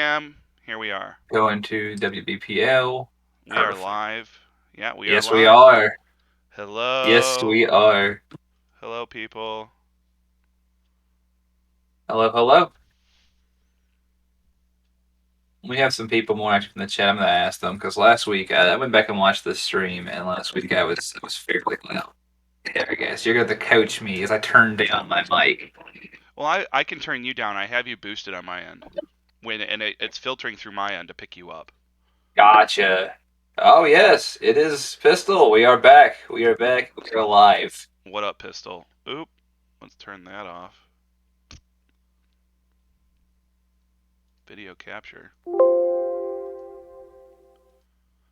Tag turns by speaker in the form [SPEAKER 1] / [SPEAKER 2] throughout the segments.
[SPEAKER 1] a.m. Here we are.
[SPEAKER 2] Going to WBPL.
[SPEAKER 1] We are
[SPEAKER 2] Perfect.
[SPEAKER 1] live. Yeah, we are
[SPEAKER 2] Yes, we
[SPEAKER 1] live.
[SPEAKER 2] are. Yes,
[SPEAKER 1] Hello.
[SPEAKER 2] we are.
[SPEAKER 1] Hello, people.
[SPEAKER 2] Hello, hello. We have some people more active in the chat. I'm gonna ask them because last week I went back and watched the stream, and last week I was fairly loud. There, I guess you're gonna coach me as I turn down my mic.
[SPEAKER 1] Well, I can turn you down. I have you boosted on my end. It's filtering through my end to pick you up.
[SPEAKER 2] Gotcha. Oh yes, it is Pistol. We are back. We are back. We are alive.
[SPEAKER 1] What up, pistol? Oop. Let's turn that off. Video capture.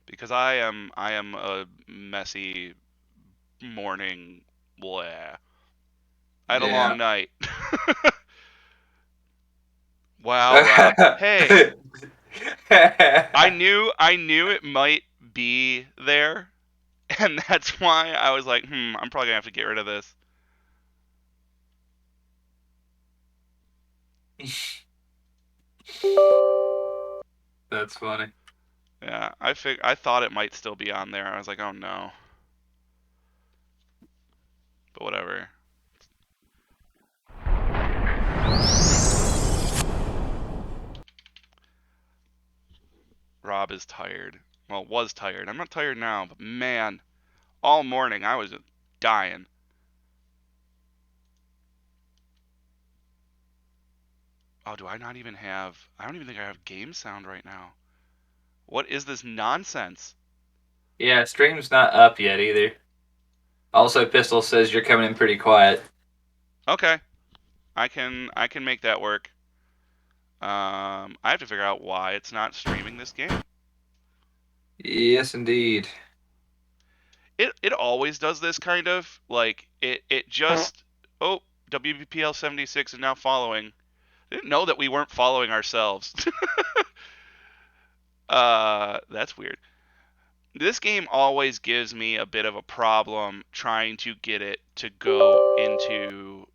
[SPEAKER 1] Because I am a messy morning. Blah. I had a long
[SPEAKER 2] Yeah.
[SPEAKER 1] night. Wow, Rob. Hey, I knew it might be there, and that's why I was like, I'm probably gonna have to get rid of this.
[SPEAKER 2] That's funny.
[SPEAKER 1] Yeah, I thought it might still be on there. I was like, oh no, but whatever. Rob is tired. Well, was tired. I'm not tired now, but man, all morning I was just dying. Oh, do I not even have? I don't even think I have game sound right now. What is this nonsense?
[SPEAKER 2] Yeah, stream's not up yet either. Also, Pistol says you're coming in pretty quiet.
[SPEAKER 1] Okay, I can make that work. I have to figure out why it's not streaming this game.
[SPEAKER 2] Yes, indeed.
[SPEAKER 1] It always does this kind of like it just oh WBPL 76 is now following. I didn't know that we weren't following ourselves. That's weird. This game always gives me a bit of a problem trying to get it to go into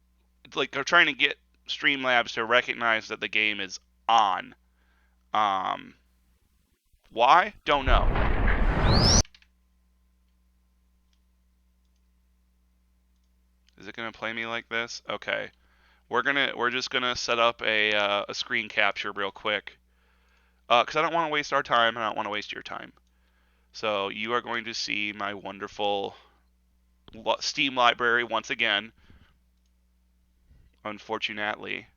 [SPEAKER 1] like or trying to get Streamlabs to recognize that the game is on. Um, why? Don't know. Is it gonna play me like this? Okay. We're just gonna set up a screen capture real quick because I don't want to waste our time and I don't want to waste your time. So you are going to see my wonderful Steam library once again. Unfortunately,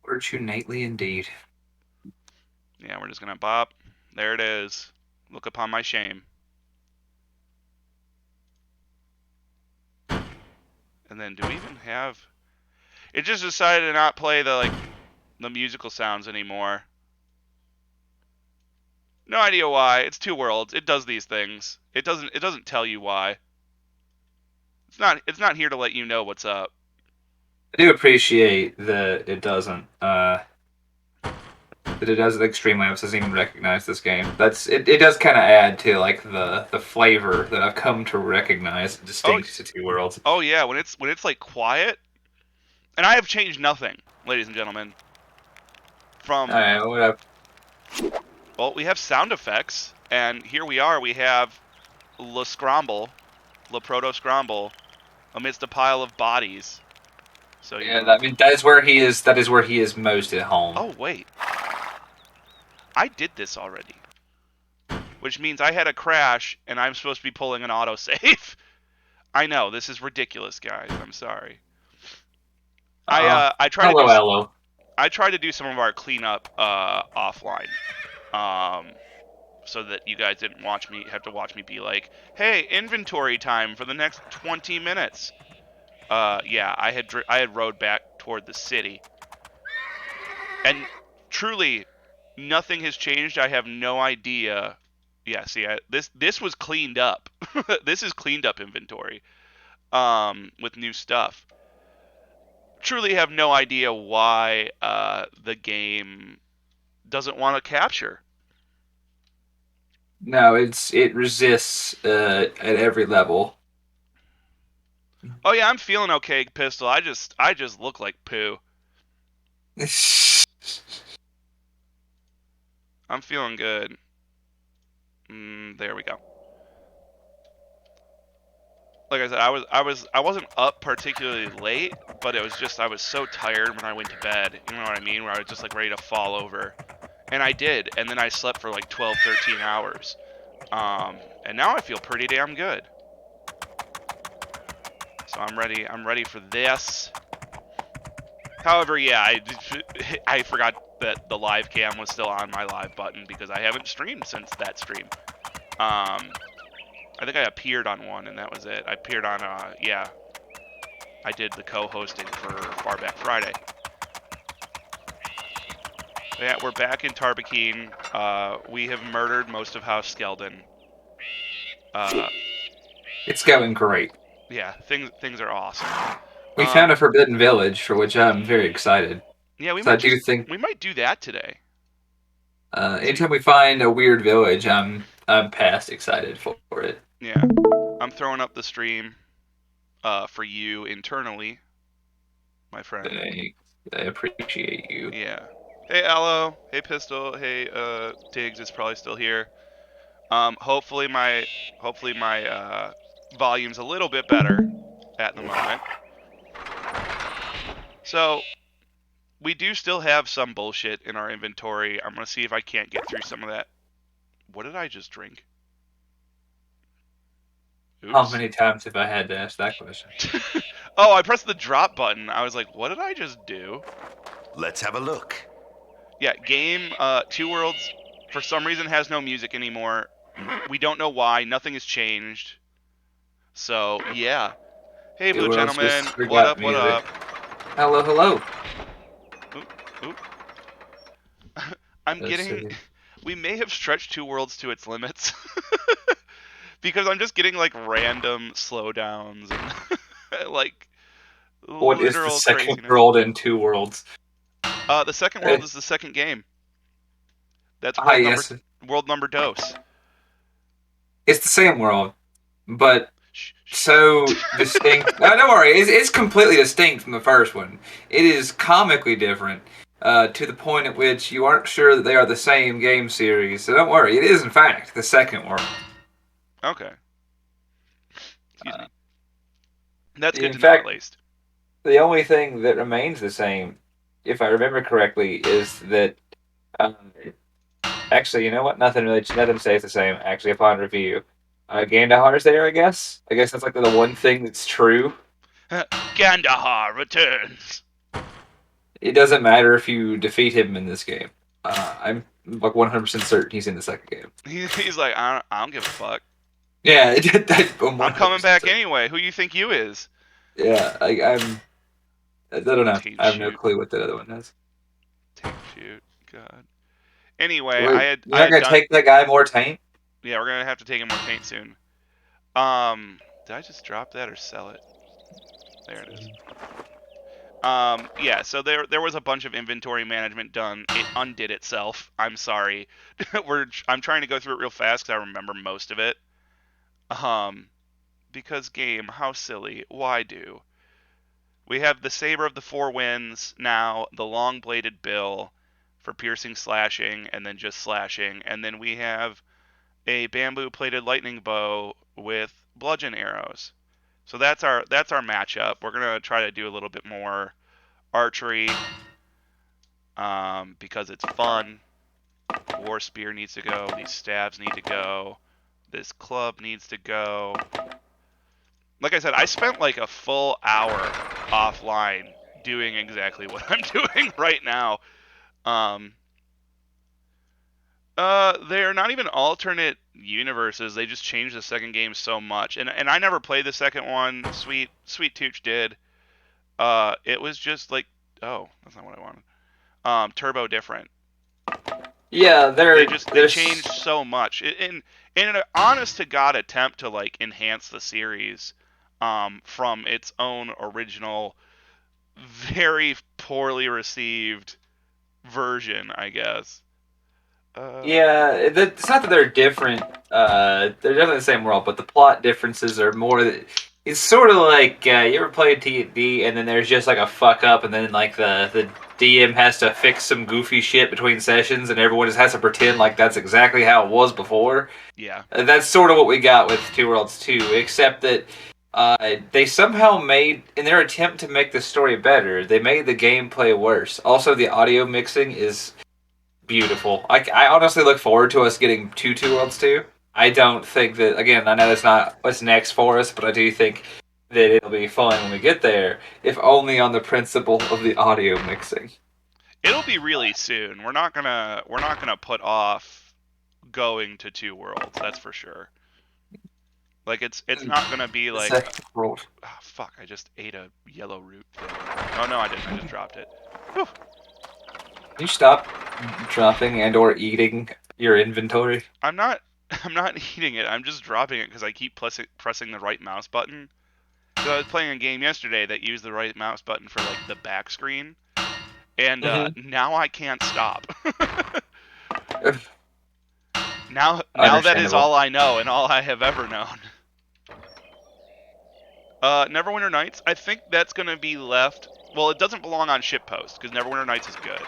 [SPEAKER 2] Fortunately, indeed.
[SPEAKER 1] yeah, we're just gonna bop. There it is. Look upon my shame. And then do we even have? It just decided to not play the musical sounds anymore. No idea why. It's Two Worlds. It does these things. It doesn't tell you why. It's not here to let you know what's up.
[SPEAKER 2] I do appreciate that it doesn't. That it doesn't. Like Streamlabs doesn't even recognize this game. It does kind of add to like the flavor that I've come to recognize
[SPEAKER 1] Oh,
[SPEAKER 2] distinct to Two Worlds.
[SPEAKER 1] oh yeah, when it's like quiet, and I have changed nothing, ladies and gentlemen.
[SPEAKER 2] All
[SPEAKER 1] From
[SPEAKER 2] right, what up?
[SPEAKER 1] well, we have sound effects, and here we are. We have Le Scramble, Le Proto Scramble, amidst a pile of bodies. So
[SPEAKER 2] Yeah, I mean that is where he is. That is where he is most at home.
[SPEAKER 1] oh wait, I did this already, which means I had a crash, and I'm supposed to be pulling an autosave. I know this is ridiculous, guys. I'm sorry. I try to
[SPEAKER 2] Hello,
[SPEAKER 1] do
[SPEAKER 2] hello.
[SPEAKER 1] I try to do some of our cleanup offline. Um, so that you guys didn't have to watch me be like, "Hey, inventory time for the next 20 minutes." Yeah, I had rode back toward the city, and truly, nothing has changed. I have no idea. Yeah, see, this was cleaned up. This is cleaned up inventory, with new stuff. Truly, have no idea why the game doesn't want to capture.
[SPEAKER 2] No, it resists at every level.
[SPEAKER 1] Oh yeah, I'm feeling okay, Pistol. I just look like poo. I'm feeling good. There we go. Like I said, I wasn't up particularly late, but it was just I was so tired when I went to bed. You know what I mean? Where I was just like ready to fall over, and I did, and then I slept for like 12, 13 hours. And now I feel pretty damn good. So I'm ready. I'm ready for this. However, yeah, I forgot that the live cam was still on my live button because I haven't streamed since that stream. I think I appeared on one and that was it. I appeared on yeah. I did the co-hosting for Far Back Friday. Yeah, we're back in Tarbakeen. We have murdered most of House Skeldon.
[SPEAKER 2] It's going great.
[SPEAKER 1] Yeah, things are awesome.
[SPEAKER 2] We found a forbidden village, for which I'm very excited.
[SPEAKER 1] Yeah,
[SPEAKER 2] So I do think
[SPEAKER 1] we might do that today.
[SPEAKER 2] anytime we find a weird village, I'm past excited for it.
[SPEAKER 1] Yeah, I'm throwing up the stream for you internally, my friend.
[SPEAKER 2] I appreciate you.
[SPEAKER 1] Yeah. Hey, Allo. Hey, Pistol. Hey, Diggs is probably still here. Hopefully my volume's a little bit better at the moment. So we do still have some bullshit in our inventory. I'm gonna see if I can't get through some of that. What did I just drink?
[SPEAKER 2] How
[SPEAKER 1] Oops.
[SPEAKER 2] many times have I had to ask that question?
[SPEAKER 1] Oh, I pressed the drop button. I was like, what did I just do?
[SPEAKER 3] Let's have a look.
[SPEAKER 1] Yeah, game Two Worlds for some reason has no music anymore. We don't know why. Nothing has changed. So yeah. Hey,
[SPEAKER 2] Two
[SPEAKER 1] Blue
[SPEAKER 2] Worlds
[SPEAKER 1] Gentleman.
[SPEAKER 2] just
[SPEAKER 1] What
[SPEAKER 2] forgot
[SPEAKER 1] up? What
[SPEAKER 2] music.
[SPEAKER 1] up?
[SPEAKER 2] Hello, hello.
[SPEAKER 1] Oop, oop. I'm
[SPEAKER 2] Let's
[SPEAKER 1] getting.
[SPEAKER 2] see.
[SPEAKER 1] We may have stretched Two Worlds to its limits because I'm just getting like random slowdowns and like
[SPEAKER 2] What is the
[SPEAKER 1] literal
[SPEAKER 2] second
[SPEAKER 1] craziness.
[SPEAKER 2] world in Two Worlds?
[SPEAKER 1] The second world is the second game. That's
[SPEAKER 2] Yes.
[SPEAKER 1] world number dose.
[SPEAKER 2] It's the same world, but
[SPEAKER 1] Shh, shh.
[SPEAKER 2] so distinct. No, don't worry. It's completely distinct from the first one. It is comically different to the point at which you aren't sure that they are the same game series. So don't worry. It is, in fact, the second world.
[SPEAKER 1] Okay. Excuse me. That's good
[SPEAKER 2] In
[SPEAKER 1] to know at
[SPEAKER 2] fact,
[SPEAKER 1] least.
[SPEAKER 2] the only thing that remains the same, if I remember correctly, is that. Um, Actually, you know what? Nothing stays the same. Actually, upon review, Gandahar's there. I guess. I guess that's like the one thing that's true.
[SPEAKER 1] Gandahar returns.
[SPEAKER 2] It doesn't matter if you defeat him in this game. I'm like 100% certain he's in the second game.
[SPEAKER 1] He's like, I don't give a fuck.
[SPEAKER 2] Yeah, I'm
[SPEAKER 1] I'm coming
[SPEAKER 2] 100%
[SPEAKER 1] back
[SPEAKER 2] certain.
[SPEAKER 1] anyway. Who you think you is?
[SPEAKER 2] Yeah, I don't know.
[SPEAKER 1] Taint
[SPEAKER 2] I have no
[SPEAKER 1] shoot.
[SPEAKER 2] clue what the other one does.
[SPEAKER 1] Taint shoot. God. Anyway,
[SPEAKER 2] Wait,
[SPEAKER 1] I
[SPEAKER 2] you're not
[SPEAKER 1] had
[SPEAKER 2] gonna
[SPEAKER 1] done.
[SPEAKER 2] take that guy more taint?
[SPEAKER 1] Yeah, we're gonna have to take him more taint soon. Did I just drop that or sell it? There it is. Yeah. So there was a bunch of inventory management done. It undid itself. I'm sorry. I'm trying to go through it real fast because I remember most of it. Um, because game, how silly. Why do? We have the Saber of the Four Winds now, the long bladed bill for piercing slashing and then just slashing, and then we have a bamboo plated lightning bow with bludgeon arrows. So that's our matchup. We're gonna try to do a little bit more archery because it's fun. War spear needs to go. These stabs need to go. This club needs to go. Like I said, I spent like a full hour offline doing exactly what I'm doing right now. Um, they're not even alternate universes. They just changed the second game so much, and I never played the second one. Sweet Tooch did. It was just like, oh, that's not what I wanted. Turbo different.
[SPEAKER 2] Yeah,
[SPEAKER 1] They changed so much. In an honest to god attempt to like enhance the series, from its own original, very poorly received version, I guess.
[SPEAKER 2] Yeah, it's not that they're different. They're definitely the same world, but the plot differences are more. It's sort of like you ever played T&D, and then there's just like a fuck up, and then like the DM has to fix some goofy shit between sessions, and everyone just has to pretend like that's exactly how it was before.
[SPEAKER 1] Yeah.
[SPEAKER 2] That's sort of what we got with Two Worlds 2, except that they somehow made, in their attempt to make the story better, they made the gameplay worse. Also, the audio mixing is beautiful. I honestly look forward to us getting Two Worlds 2. I don't think that, again, I know that's not what's next for us, but I do think that it'll be fun when we get there, if only on the principle of the audio mixing.
[SPEAKER 1] It'll be really soon. We're not gonna put off going to Two Worlds. That's for sure. Like it's not gonna be like.
[SPEAKER 2] World.
[SPEAKER 1] Oh, fuck! I just ate a yellow root thing. Oh no, I didn't. I just dropped it. Whew.
[SPEAKER 2] Can you stop dropping and or eating your inventory?
[SPEAKER 1] I'm not eating it. I'm just dropping it because I keep pressing the right mouse button. So I was playing a game yesterday that used the right mouse button for like the back screen, and now I can't stop. now that is all I know and all I have ever known. Neverwinter Nights, I think that's gonna be left. Well, it doesn't belong on Shitpost because Neverwinter Nights is good.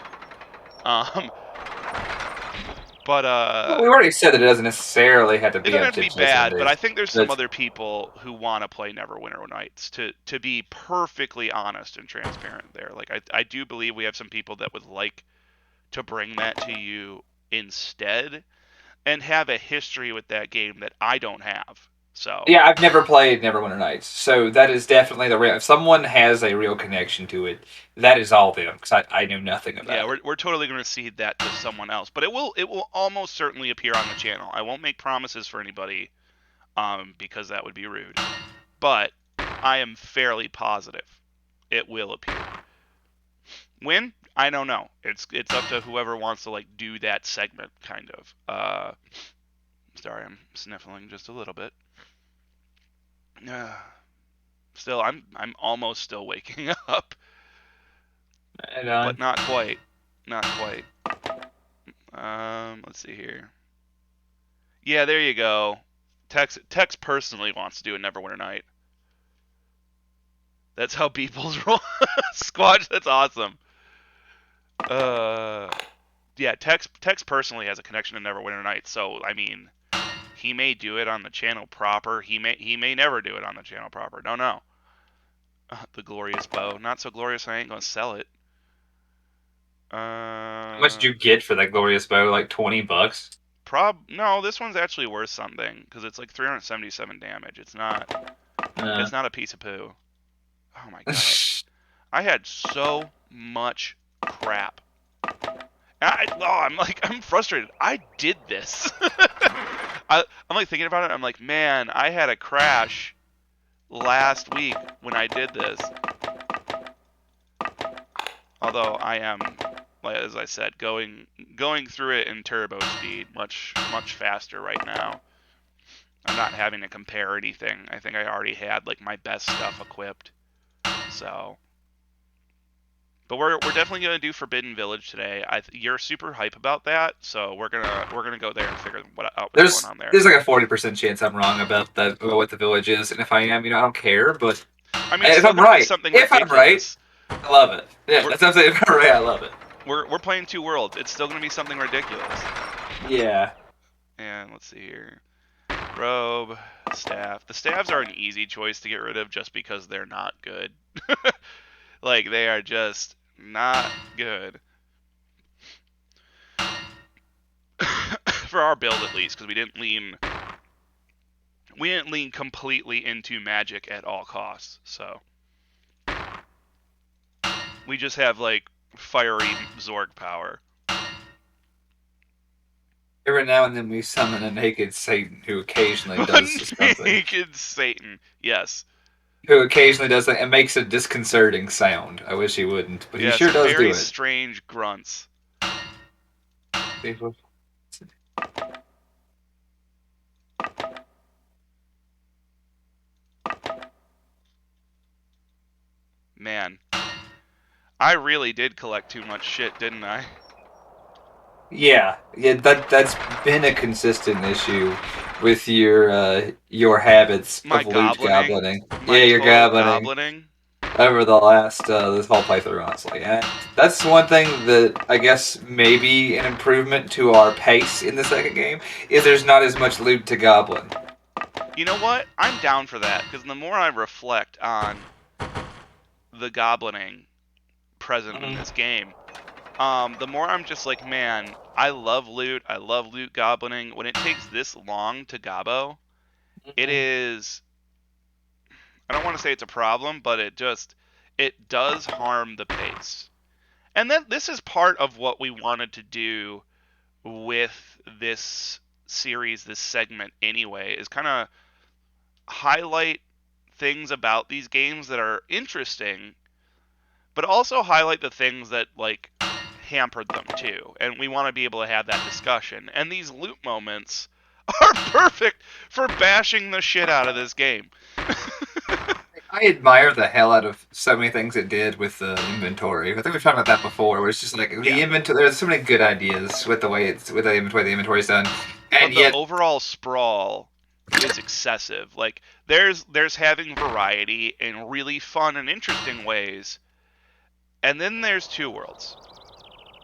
[SPEAKER 1] But
[SPEAKER 2] well, we already said that it doesn't necessarily have to be.
[SPEAKER 1] It doesn't have to be bad, but I think there's some
[SPEAKER 2] That's...
[SPEAKER 1] other people who want to play Neverwinter Nights. To be perfectly honest and transparent, there, like I do believe we have some people that would like to bring that to you instead, and have a history with that game that I don't have. So
[SPEAKER 2] yeah, I've never played Neverwinter Nights, so that is definitely the real. If someone has a real connection to it, that is all them, because I knew nothing about it.
[SPEAKER 1] Yeah, we're totally going to cede that to someone else, but it will almost certainly appear on the channel. I won't make promises for anybody, because that would be rude. But I am fairly positive it will appear. When? I don't know. It's up to whoever wants to like do that segment, kind of. Sorry, I'm sniffling just a little bit. Still, I'm almost still waking up, but not quite. Not quite. Let's see here. Yeah, there you go. Tex personally wants to do a Neverwinter Night. That's how people's roll. Squatch, that's awesome. Yeah, Tex personally has a connection to Neverwinter Nights, so I mean, he may do it on the channel proper. He may never do it on the channel proper. Don't know. The glorious bow, not so glorious. I ain't gonna sell it.
[SPEAKER 2] How much did you get for that glorious bow? Like $20?
[SPEAKER 1] No, this one's actually worth something because it's like 377 damage. It's not. It's not a piece of poo. Oh my god. I had so much crap. I'm frustrated. I did this. I'm like thinking about it. I'm like, man, I had a crash last week when I did this. Although I am, like as I said, going through it in turbo speed, much faster right now. I'm not having to compare anything. I think I already had like my best stuff equipped. So, but we're definitely gonna do Forbidden Village today. You're super hype about that, so we're gonna go there and figure out what's going on there.
[SPEAKER 2] There's like a 40% chance I'm wrong about what the village is, and if I am, I don't care. But
[SPEAKER 1] I mean,
[SPEAKER 2] if I'm right,
[SPEAKER 1] I'm right,
[SPEAKER 2] I love it. Yeah, that's what I'm saying. If I'm right, I love it.
[SPEAKER 1] We're playing Two Worlds. It's still gonna be something ridiculous.
[SPEAKER 2] Yeah.
[SPEAKER 1] And let's see here. Robe, staff. The staffs are an easy choice to get rid of just because they're not good. Like, they are just not good. For our build, at least, because we didn't lean completely into magic at all costs, so. We just have, like, fiery Zorg power.
[SPEAKER 2] Every now and then we summon a naked Satan who occasionally does something.
[SPEAKER 1] Naked Satan, yes.
[SPEAKER 2] Who occasionally does that and makes a disconcerting sound. I wish he wouldn't, but he sure does do it.
[SPEAKER 1] Very strange grunts. Man, I really did collect too much shit, didn't I?
[SPEAKER 2] Yeah, that's been a consistent issue with your habits of loot goblining. Yeah, your goblining. over the last this whole playthrough, honestly. And that's one thing that I guess maybe an improvement to our pace in the second game is there's not as much loot to goblin.
[SPEAKER 1] You know what? I'm down for that because the more I reflect on the goblining present in
[SPEAKER 2] Mm-hmm.
[SPEAKER 1] this game, the more I'm just like, man, I love loot. I love loot goblining. When it takes this long to gobbo, it is. I don't want to say it's a problem, but it does harm the pace. And then this is part of what we wanted to do with this series, this segment anyway, is kind of highlight things about these games that are interesting, but also highlight the things that like hampered them too. And we want to be able to have that discussion. And these loot moments are perfect for bashing the shit out of this game.
[SPEAKER 2] I admire the hell out of so many things it did with the inventory. I think we've talked about that before. Where it's just like
[SPEAKER 1] Yeah.
[SPEAKER 2] the inventory. There's so many good ideas with the way it's with the inventory. The inventory's done, and
[SPEAKER 1] But the
[SPEAKER 2] yet
[SPEAKER 1] overall sprawl is excessive. Like there's having variety in really fun and interesting ways. And then there's Two Worlds.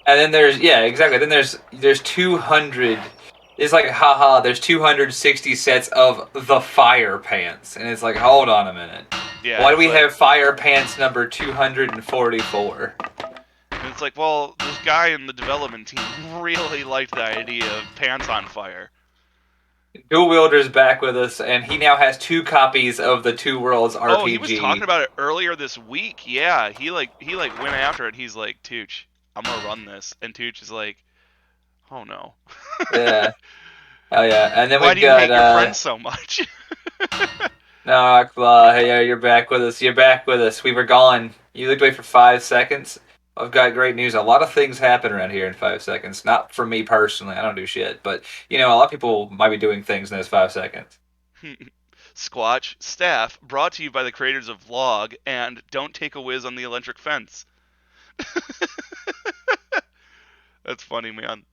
[SPEAKER 2] and then there's yeah, exactly. Then there's 200. It's like haha. There's 260 sets of the fire pants, and it's like hold on a minute.
[SPEAKER 1] Yeah,
[SPEAKER 2] Why do
[SPEAKER 1] it's
[SPEAKER 2] we
[SPEAKER 1] like
[SPEAKER 2] have fire pants number 244?
[SPEAKER 1] and it's like, well, this guy in the development team really liked the idea of pants on fire.
[SPEAKER 2] Dual Wielder's back with us, and he now has 2 copies of the Two Worlds
[SPEAKER 1] Oh, he was talking
[SPEAKER 2] RPG.
[SPEAKER 1] about it earlier this week. Yeah, he went after it. He's like, Tooch, I'm gonna run this, and Tooch is like, oh no.
[SPEAKER 2] Yeah. Oh yeah, and then
[SPEAKER 1] Why
[SPEAKER 2] we've
[SPEAKER 1] do you
[SPEAKER 2] got
[SPEAKER 1] hate your friends so much?
[SPEAKER 2] no, hey, yeah, you're back with us. You're back with us. We were gone. You looked away for 5 seconds. I've got great news. A lot of things happen around here in 5 seconds. Not for me personally. I don't do shit, but a lot of people might be doing things in those 5 seconds.
[SPEAKER 1] Squatch staff brought to you by the creators of Vlog and Don't Take a Whiz on the Electric Fence. That's funny, man.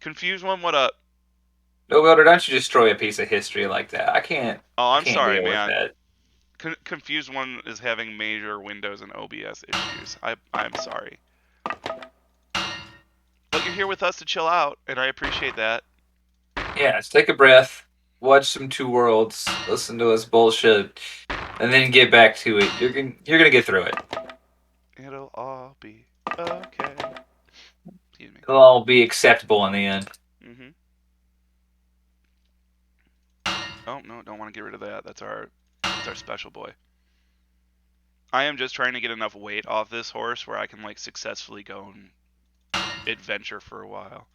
[SPEAKER 1] Confused one, what up?
[SPEAKER 2] No, Wilder, don't you destroy a piece of history like that. I can't.
[SPEAKER 1] Oh,
[SPEAKER 2] I
[SPEAKER 1] I'm
[SPEAKER 2] can't
[SPEAKER 1] sorry,
[SPEAKER 2] deal with
[SPEAKER 1] man.
[SPEAKER 2] that.
[SPEAKER 1] Confused one is having major Windows and OBS issues. I'm sorry. But you're here with us to chill out, and I appreciate that.
[SPEAKER 2] Yeah, let's take a breath, watch some Two Worlds, listen to us bullshit, and then get back to it. You're gonna get through it.
[SPEAKER 1] It'll all be okay. Excuse me.
[SPEAKER 2] It'll all be acceptable in the end.
[SPEAKER 1] Mm-hmm. Oh no, don't want to get rid of that. That's our special boy. I am just trying to get enough weight off this horse where I can like successfully go and adventure for a while.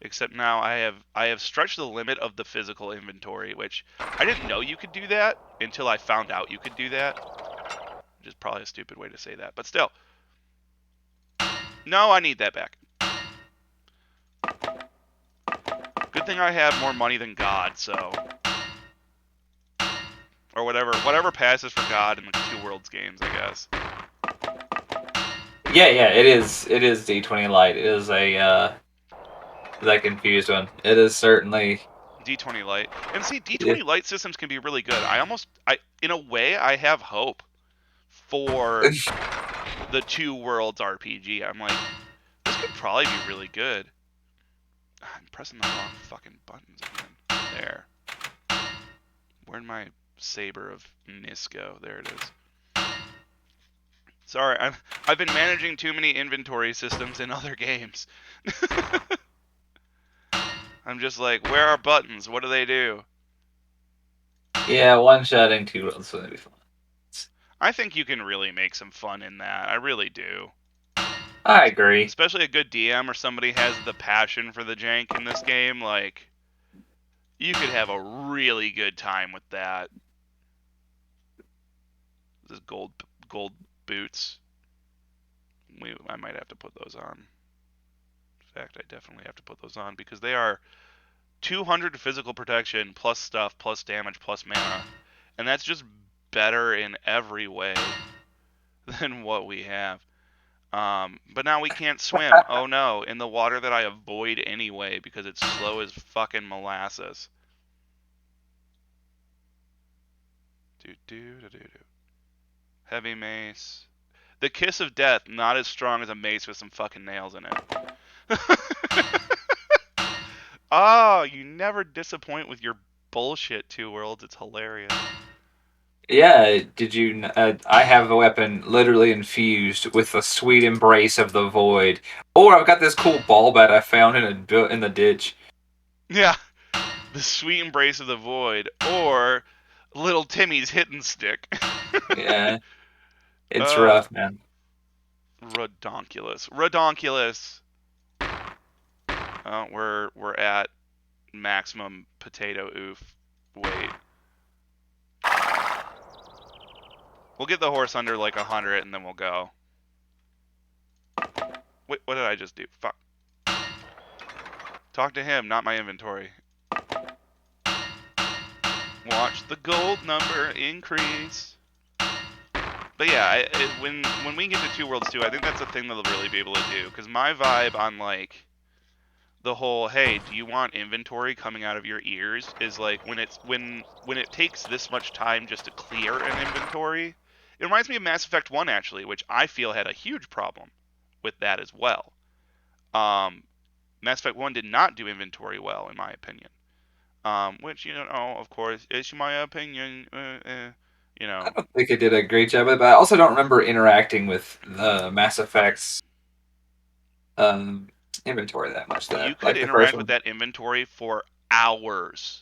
[SPEAKER 1] Except now I have stretched the limit of the physical inventory, which I didn't know you could do that until I found out you could do that. Which is probably a stupid way to say that, but still. No, I need that back. Good thing I have more money than God, so or whatever passes for God in the Two Worlds games, I guess.
[SPEAKER 2] Yeah, it is. It is D20 Lite. It is a that confused one. It is certainly.
[SPEAKER 1] D20 Lite. And see,
[SPEAKER 2] Yeah.
[SPEAKER 1] D20 Lite systems can be really good. I in a way I have hope for the Two Worlds RPG. I'm like, this could probably be really good. I'm pressing the wrong fucking buttons again. There. Where'd my saber of Nisco? There it is. Sorry, I've been managing too many inventory systems in other games. I'm just like, where are buttons? What do they do?
[SPEAKER 2] Yeah, one-shotting Two Worlds would be fun.
[SPEAKER 1] I think you can really make some fun in that. I really do.
[SPEAKER 2] I agree.
[SPEAKER 1] Especially a good DM or somebody has the passion for the jank in this game, like you could have a really good time with that. This gold boots. I might have to put those on. In fact, I definitely have to put those on because they are 200 physical protection plus stuff plus damage plus mana, and that's just better in every way than what we have. But now we can't swim. Oh no, in the water that I avoid anyway because it's slow as fucking molasses. Heavy mace. The kiss of death, not as strong as a mace with some fucking nails in it. Oh, you never disappoint with your bullshit, Two Worlds. It's hilarious.
[SPEAKER 2] Yeah, did you? I have a weapon literally infused with the sweet embrace of the void. Or I've got this cool ball bat I found in the ditch.
[SPEAKER 1] Yeah. The sweet embrace of the void, or little Timmy's hidden stick.
[SPEAKER 2] Yeah, it's
[SPEAKER 1] uh,
[SPEAKER 2] rough, man.
[SPEAKER 1] Redonkulous. Redonkulous. We're at maximum potato oof weight. We'll get the horse under like 100 and then we'll go. Wait, what did I just do? Fuck. Talk to him, not my inventory. Watch the gold number increase. But yeah, when we get to Two Worlds 2, I think that's a thing that they'll really be able to do. Because my vibe on like the whole, hey, do you want inventory coming out of your ears, is like when it takes this much time just to clear an inventory. It reminds me of Mass Effect 1 actually, which I feel had a huge problem with that as well. Mass Effect 1 did not do inventory well, in my opinion. Which, you know, of course, it's my opinion. You know,
[SPEAKER 2] I don't think it did a great job of it, but I also don't remember interacting with the Mass Effect's um, inventory that much.
[SPEAKER 1] you
[SPEAKER 2] That
[SPEAKER 1] could
[SPEAKER 2] like the first
[SPEAKER 1] interact with
[SPEAKER 2] one.
[SPEAKER 1] that inventory for hours.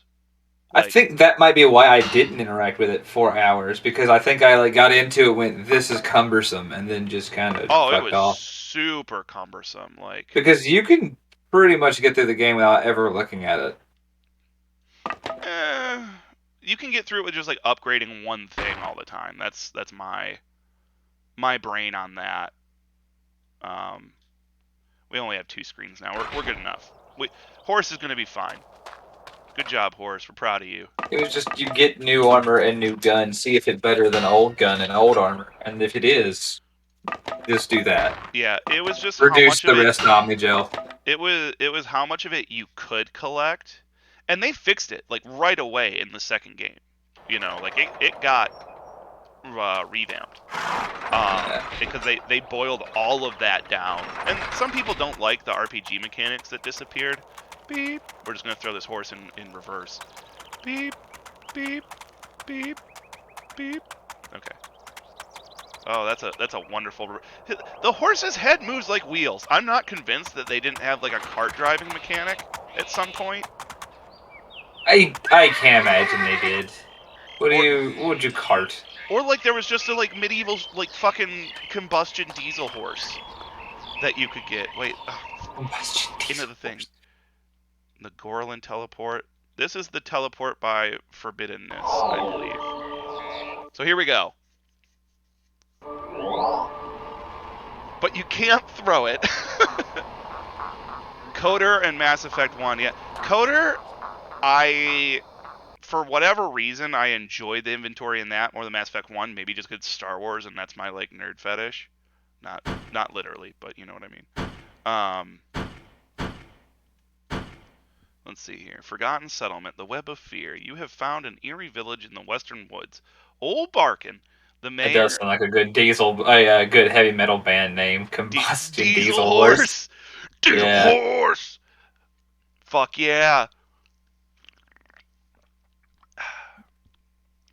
[SPEAKER 2] I
[SPEAKER 1] Like,
[SPEAKER 2] think that might be why I didn't interact with it for hours because I think I like got into it, went this is cumbersome, and then just kind of
[SPEAKER 1] oh, it
[SPEAKER 2] fucked
[SPEAKER 1] was
[SPEAKER 2] off.
[SPEAKER 1] super cumbersome. Like,
[SPEAKER 2] Because you can pretty much get through the game without ever looking at it.
[SPEAKER 1] eh, you can get through it with just like upgrading one thing all the time. That's my brain on that. Um, we only have 2 screens now. We're good enough. Horse is gonna be fine. Good job, Horse. We're proud of you.
[SPEAKER 2] It was just you get new armor and new gun, see if it's better than old gun and old armor, and if it is, just do that.
[SPEAKER 1] Yeah, it was just how
[SPEAKER 2] Reduce
[SPEAKER 1] much of
[SPEAKER 2] the
[SPEAKER 1] it
[SPEAKER 2] rest to Omnigel.
[SPEAKER 1] it was how much of it you could collect, and they fixed it like right away in the second game. You know, like it got revamped because they boiled all of that down. And some people don't like the RPG mechanics that disappeared. Beep. We're just gonna throw this horse in reverse. Beep, beep, beep, beep. Okay. Oh, that's a wonderful. The horse's head moves like wheels. I'm not convinced that they didn't have like a cart driving mechanic at some point.
[SPEAKER 2] I can't imagine they did.
[SPEAKER 1] Or
[SPEAKER 2] What would you cart?
[SPEAKER 1] or like there was just a like medieval like fucking combustion diesel horse that you could get. Wait,
[SPEAKER 2] Combustion
[SPEAKER 1] into
[SPEAKER 2] diesel
[SPEAKER 1] the thing.
[SPEAKER 2] horse.
[SPEAKER 1] The Gorlin teleport. This is the teleport by forbiddenness, I believe. So here we go. But you can't throw it. Coder and Mass Effect 1. Yeah. Coder, for whatever reason, I enjoyed the inventory in that more than Mass Effect 1. Maybe just because Star Wars and that's my like nerd fetish. Not literally, but you know what I mean. Let's see here. Forgotten Settlement, the Web of Fear. You have found an eerie village in the western woods. Old Barkin, the
[SPEAKER 2] It does
[SPEAKER 1] mayor.
[SPEAKER 2] sound like a good good heavy metal band name. Combustion
[SPEAKER 1] Diesel
[SPEAKER 2] diesel horse.
[SPEAKER 1] horse. Diesel
[SPEAKER 2] Yeah.
[SPEAKER 1] horse. Fuck yeah.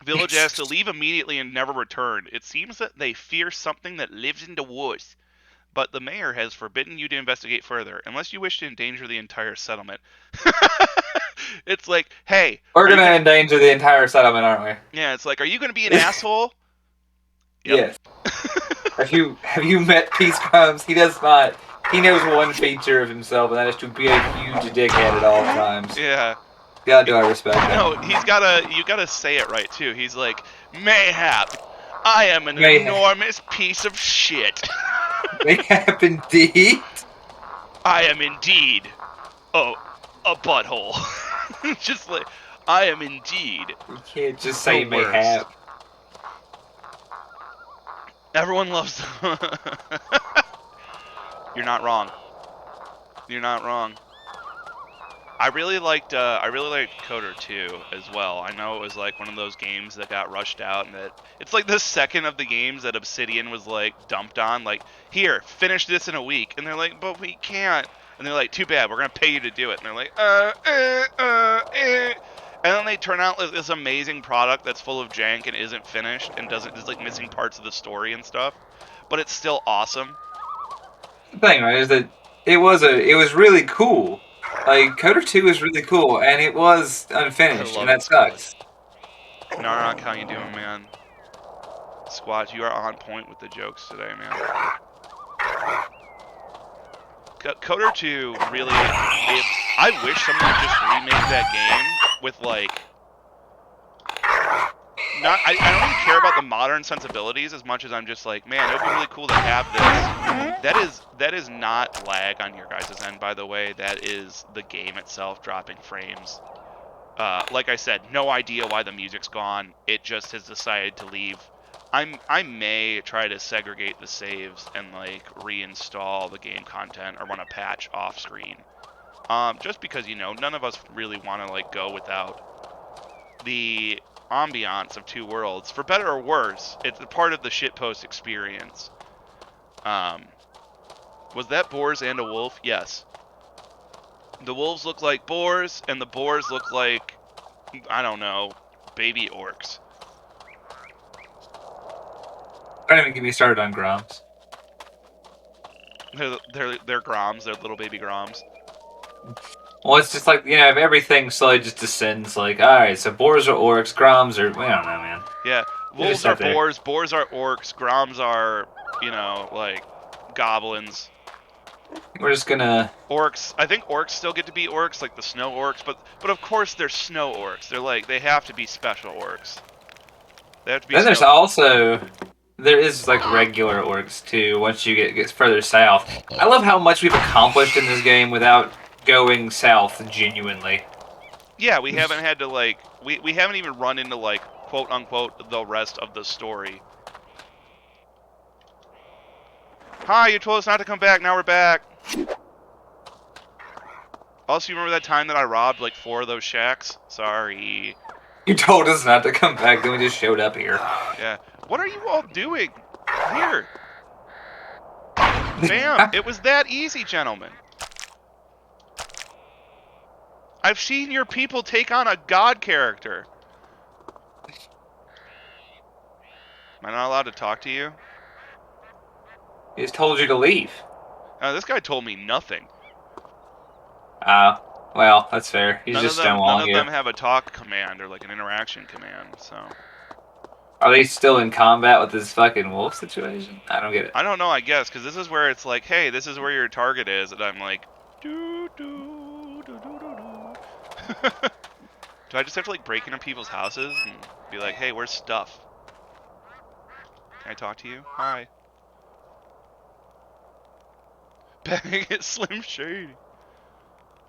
[SPEAKER 1] Village asked to leave immediately and never return. It seems that they fear something that lives in the woods. But the mayor has forbidden you to investigate further, unless you wish to endanger the entire settlement. It's like, hey,
[SPEAKER 2] We're
[SPEAKER 1] are you
[SPEAKER 2] gonna
[SPEAKER 1] gonna?
[SPEAKER 2] endanger the entire settlement, aren't we?
[SPEAKER 1] Yeah, it's like, are you gonna be an asshole? Yep.
[SPEAKER 2] Yes. Have you met Peace Crumbs? He does not. He knows one feature of himself, and that is to be a huge dickhead at all times.
[SPEAKER 1] Yeah.
[SPEAKER 2] God, do I respect him?
[SPEAKER 1] No, you gotta say it right too. He's like, mayhap, I am an
[SPEAKER 2] Mayhap.
[SPEAKER 1] enormous piece of shit.
[SPEAKER 2] Mayhap indeed.
[SPEAKER 1] I am indeed a butthole. Just like, I am indeed
[SPEAKER 2] You can't just say
[SPEAKER 1] the worst.
[SPEAKER 2] mayhap.
[SPEAKER 1] Everyone loves. You're not wrong. You're not wrong. I really liked Coder 2 as well. I know it was like one of those games that got rushed out, and that it's like the second of the games that Obsidian was like dumped on. Like, here, finish this in a week, and they're like, but we can't. And they're like, too bad, we're gonna pay you to do it. And they're like, And then they turn out this amazing product that's full of jank and isn't finished and is like missing parts of the story and stuff, but it's still awesome.
[SPEAKER 2] The thing, right, is that it was really cool. Like Coder 2 is really cool, and it was
[SPEAKER 1] I
[SPEAKER 2] unfinished, and
[SPEAKER 1] love it
[SPEAKER 2] that
[SPEAKER 1] so much.
[SPEAKER 2] sucks.
[SPEAKER 1] Narok, how you doing, man? Squad, you are on point with the jokes today, man. Coder 2 really, I wish someone would just remake that game with like, I don't even care about the modern sensibilities as much as I'm just like, man, it would be really cool to have this. That is not lag on your guys' end, by the way. That is the game itself dropping frames. Like I said, no idea why the music's gone. It just has decided to leave. I may try to segregate the saves and like reinstall the game content or run a patch off screen. Just because, none of us really want to like go without the ambiance of Two Worlds. For better or worse, it's a part of the shitpost experience. Was that boars and a wolf? Yes. The wolves look like boars, and the boars look like, I don't know, baby orcs.
[SPEAKER 2] Don't even get me started on Groms.
[SPEAKER 1] They're groms. They're little baby groms.
[SPEAKER 2] Well, it's just like, if everything slowly just descends, like, alright, so boars are orcs, Groms are, I don't know, man.
[SPEAKER 1] Yeah,
[SPEAKER 2] They just
[SPEAKER 1] wolves are
[SPEAKER 2] sat there.
[SPEAKER 1] boars are orcs, groms are, like, goblins.
[SPEAKER 2] We're just gonna...
[SPEAKER 1] Orcs, I think orcs still get to be orcs, like the snow orcs, but of course they're snow orcs. They're like, they have to be special orcs. They have to be
[SPEAKER 2] Then there's
[SPEAKER 1] snow.
[SPEAKER 2] also... There is, like, regular orcs, too, once you get further south. I love how much we've accomplished in this game without going south, genuinely.
[SPEAKER 1] Yeah, we haven't had to, like, we haven't even run into, like, quote unquote, the rest of the story. Hi, you told us not to come back, now we're back. Also, you remember that time that I robbed, like, 4 of those shacks? Sorry.
[SPEAKER 2] You told us not to come back, then we just showed up here.
[SPEAKER 1] Yeah. What are you all doing? Here. Bam! It was that easy, gentlemen. I've seen your people take on a god character. Am I not allowed to talk to you?
[SPEAKER 2] He just told you to leave.
[SPEAKER 1] This guy told me nothing.
[SPEAKER 2] Well, that's fair. He's just stonewalling you.
[SPEAKER 1] None of them have a talk command or like an interaction command, so.
[SPEAKER 2] Are they still in combat with this fucking wolf situation? I don't get it.
[SPEAKER 1] I don't know, I guess, because this is where it's like, hey, this is where your target is, and I'm like, doo doo doo doo doo doo. Do I just have to like break into people's houses and be like, hey, where's stuff? Can I talk to you? Hi. Bang it, Slim Shady.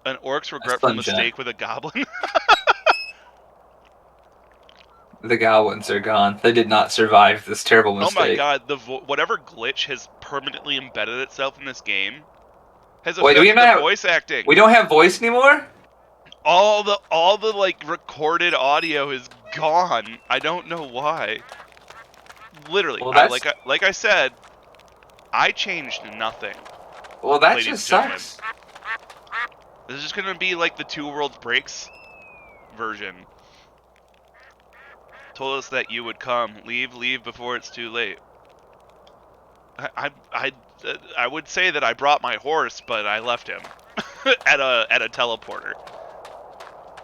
[SPEAKER 1] An orc's regretful mistake with a goblin.
[SPEAKER 2] The goblins are gone. They did not survive this terrible mistake.
[SPEAKER 1] Oh my god, whatever glitch has permanently embedded itself in this game has affected the voice acting.
[SPEAKER 2] We don't have voice anymore?
[SPEAKER 1] All the like recorded audio is gone. I don't know why. Literally,
[SPEAKER 2] well,
[SPEAKER 1] like I said, I changed nothing.
[SPEAKER 2] Well, that just sucks.
[SPEAKER 1] This is just gonna be like the Two Worlds Breaks version. Told us that you would come. Leave before it's too late. I would say that I brought my horse, but I left him at a teleporter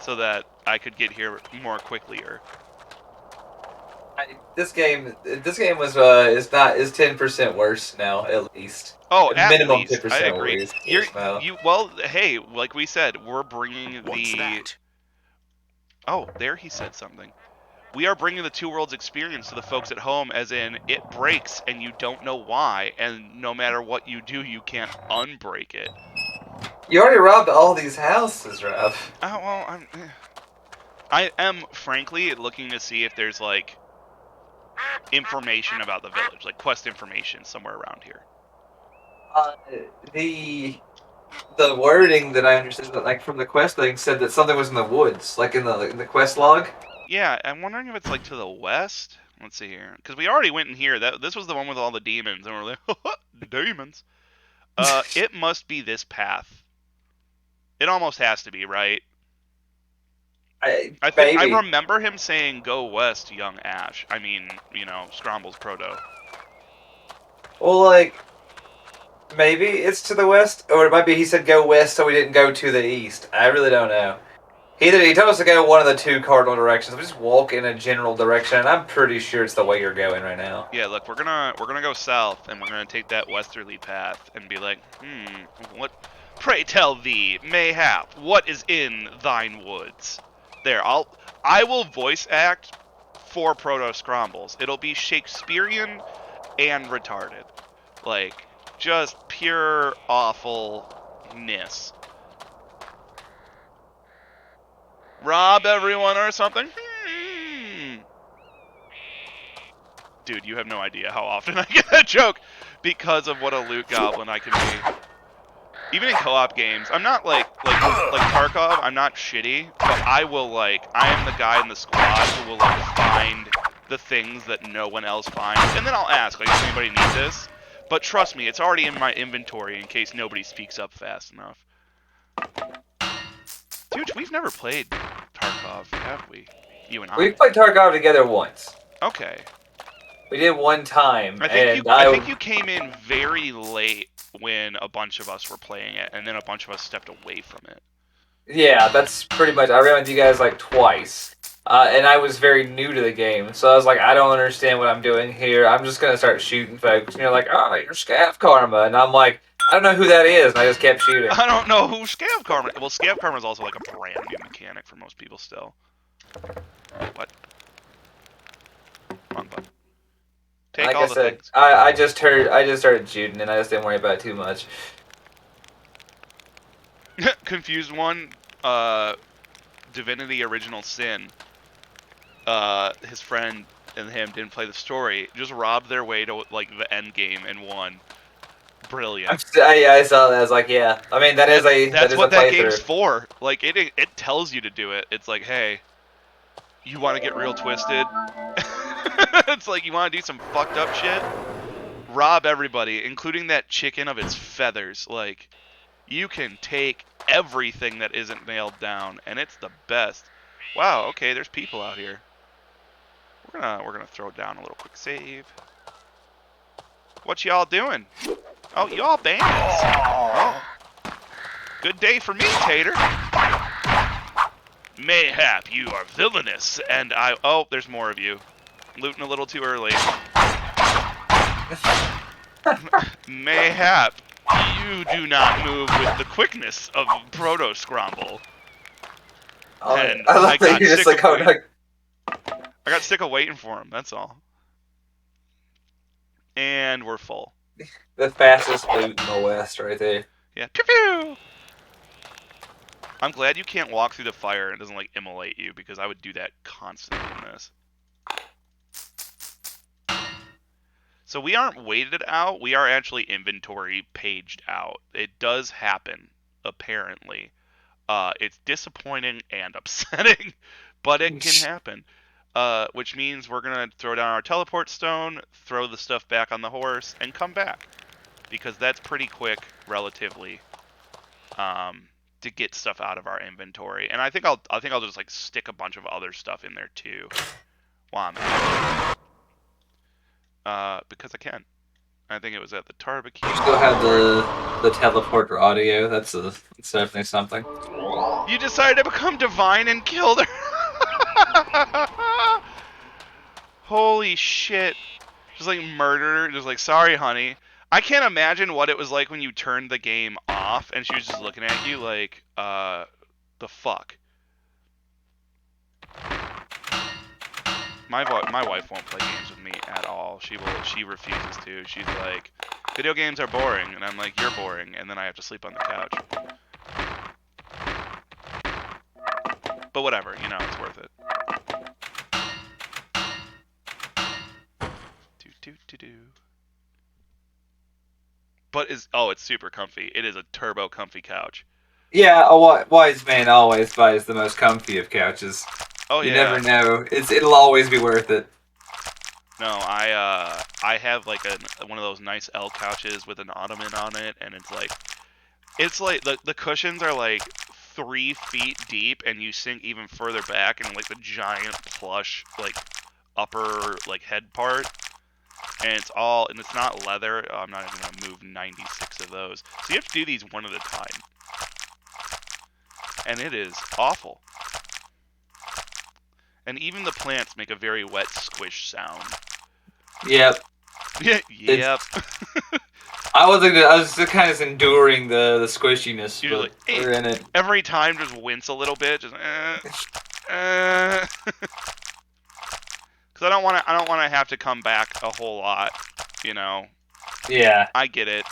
[SPEAKER 1] so that I could get here more quicklier.
[SPEAKER 2] This game is 10% worse now, at least.
[SPEAKER 1] Oh,
[SPEAKER 2] at minimum
[SPEAKER 1] least.
[SPEAKER 2] 10%
[SPEAKER 1] I agree.
[SPEAKER 2] worse.
[SPEAKER 1] Well, hey, like we said, we're bringing
[SPEAKER 3] What's that?
[SPEAKER 1] Oh, there he said something. We are bringing the Two Worlds experience to the folks at home, as in, it breaks and you don't know why, and no matter what you do, you can't unbreak it.
[SPEAKER 2] You already robbed all these houses, Rob.
[SPEAKER 1] Oh, well, I am, frankly, looking to see if there's, like, information about the village, like quest information somewhere around here.
[SPEAKER 2] the wording that I understood, that like from the quest thing, said that something was in the woods, like in the quest log.
[SPEAKER 1] Yeah, I'm wondering if it's like to the west. Let's see here, because we already went in here. This was the one with all the demons, and we're like, demons. It must be this path. It almost has to be, right? I
[SPEAKER 2] Maybe.
[SPEAKER 1] remember him saying, "Go west, young Ash." I mean, Scromble's proto.
[SPEAKER 2] Well, like maybe it's to the west, or it might be he said go west, so we didn't go to the east. I really don't know. He told us to go one of the two cardinal directions. We just walk in a general direction, and I'm pretty sure it's the way you're going right now.
[SPEAKER 1] Yeah, look, we're gonna go south, and we're gonna take that westerly path, and be like, what? Pray tell thee, mayhap, what is in thine woods? There, I will voice act for Proto Scrombles. It'll be Shakespearean and retarded, like just pure awfulness. Rob everyone or something. Dude, you have no idea how often I get that joke because of what a loot goblin I can be. Even in co-op games, I'm not like Tarkov. I'm not shitty, but I am the guy in the squad who will like find the things that no one else finds, and then I'll ask like, does anybody need this? But trust me, it's already in my inventory in case nobody speaks up fast enough. Dude, we've never played Tarkov, have we? You and I.
[SPEAKER 2] We played Tarkov together once.
[SPEAKER 1] Okay.
[SPEAKER 2] We did one time,
[SPEAKER 1] I
[SPEAKER 2] and
[SPEAKER 1] think you came in very late when a bunch of us were playing it, and then a bunch of us stepped away from it.
[SPEAKER 2] Yeah, that's pretty much. I ran with you guys like twice, and I was very new to the game, so I was like, I don't understand what I'm doing here. I'm just gonna start shooting folks. And you're like, oh, you're Scav Karma, and I'm like, I don't know who that is, and I just kept shooting.
[SPEAKER 1] I don't know who Scav Karma. Well, Scav Karma is also like a brand new mechanic for most people still. What? Come on, bud. Take
[SPEAKER 2] Like
[SPEAKER 1] all
[SPEAKER 2] I
[SPEAKER 1] the
[SPEAKER 2] said,
[SPEAKER 1] things.
[SPEAKER 2] I just started shooting, and I just didn't worry about it too much.
[SPEAKER 1] Confused one. Divinity Original Sin. His friend and him didn't play the story. Just robbed their way to like the end game and won. Brilliant.
[SPEAKER 2] I saw that. I was like, yeah. I mean, that is
[SPEAKER 1] That's
[SPEAKER 2] a
[SPEAKER 1] what that game's
[SPEAKER 2] playthrough.
[SPEAKER 1] for. Like it tells you to do it. It's like, hey, you want to get real twisted? It's like you want to do some fucked up shit. Rob everybody, including that chicken of its feathers. Like, you can take everything that isn't nailed down, and it's the best. Wow. Okay, there's people out here. We're gonna throw down a little quick save. What y'all doing? Oh, y'all bandits. Oh, good day for me, Tater. Mayhap you are villainous, and I... Oh, there's more of you. Looting a little too early. Mayhap you do not move with the quickness of Proto Scromble. And
[SPEAKER 2] I love
[SPEAKER 1] I
[SPEAKER 2] that
[SPEAKER 1] got
[SPEAKER 2] you're just
[SPEAKER 1] sick
[SPEAKER 2] like,
[SPEAKER 1] of waiting. I got sick of waiting for him, that's all. And we're full.
[SPEAKER 2] the fastest loot in the West, right there.
[SPEAKER 1] Yeah. Pew pew! I'm glad you can't walk through the fire and it doesn't like immolate you, because I would do that constantly in this. So we aren't weighted out, we are actually inventory paged out. It does happen, apparently. It's disappointing and upsetting, but it can happen. Which means we're going to throw down our teleport stone, throw the stuff back on the horse, and come back. Because that's pretty quick, relatively, to get stuff out of our inventory. And I think I'll just like stick a bunch of other stuff in there too, while I'm at it. Because I can. I think it was at the barbecue.
[SPEAKER 2] You still have the teleporter audio. That's definitely something.
[SPEAKER 1] You decided to become divine and killed her. Holy shit. Just like murder, just like, sorry, honey. I can't imagine what it was like when you turned the game off and she was just looking at you like, the fuck. My wife won't play games with me at all. She refuses to. She's like, video games are boring, and I'm like, you're boring, and then I have to sleep on the couch. But whatever, it's worth it. Do. But it's super comfy. It is a turbo comfy couch.
[SPEAKER 2] Yeah, a wise man always buys the most comfy of couches.
[SPEAKER 1] Oh
[SPEAKER 2] You
[SPEAKER 1] yeah.
[SPEAKER 2] never know. It'll always be worth it.
[SPEAKER 1] No, I have like one of those nice L couches with an ottoman on it, and it's like the cushions are like 3 feet deep, and you sink even further back, and like the giant plush like upper like head part, and it's not leather. I'm not even gonna move 96 of those, so you have to do these one at a time, and it is awful. And even the plants make a very wet squish sound.
[SPEAKER 2] Yep.
[SPEAKER 1] Yep.
[SPEAKER 2] I was just kind of enduring the squishiness,
[SPEAKER 1] You're just
[SPEAKER 2] but
[SPEAKER 1] like, hey,
[SPEAKER 2] we're in it.
[SPEAKER 1] every time just wince a little bit, just because I don't want to have to come back a whole lot, you know.
[SPEAKER 2] Yeah.
[SPEAKER 1] I get it.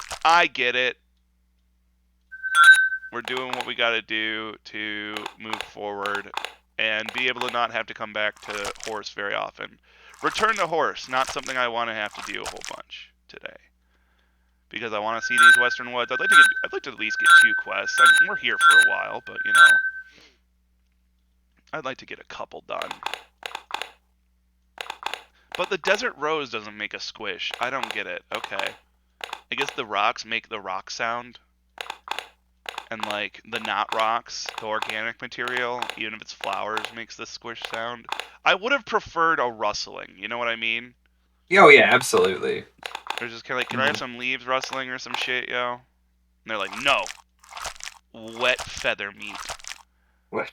[SPEAKER 1] We're doing what we got to do to move forward and be able to not have to come back to horse very often. Return to horse, not something I want to have to do a whole bunch today. Because I want to see these Western Woods. I'd like to at least get 2 quests. We're here for a while, but you know, I'd like to get a couple done. But the Desert Rose doesn't make a squish. I don't get it. Okay. I guess the rocks make the rock sound. And like the not rocks, the organic material, even if it's flowers, makes the squish sound. I would have preferred a rustling. You know what I mean?
[SPEAKER 2] Oh yeah, absolutely.
[SPEAKER 1] They're just kind of like, can I have some leaves rustling or some shit, yo? And they're like, no. Wet feather meat.
[SPEAKER 2] What?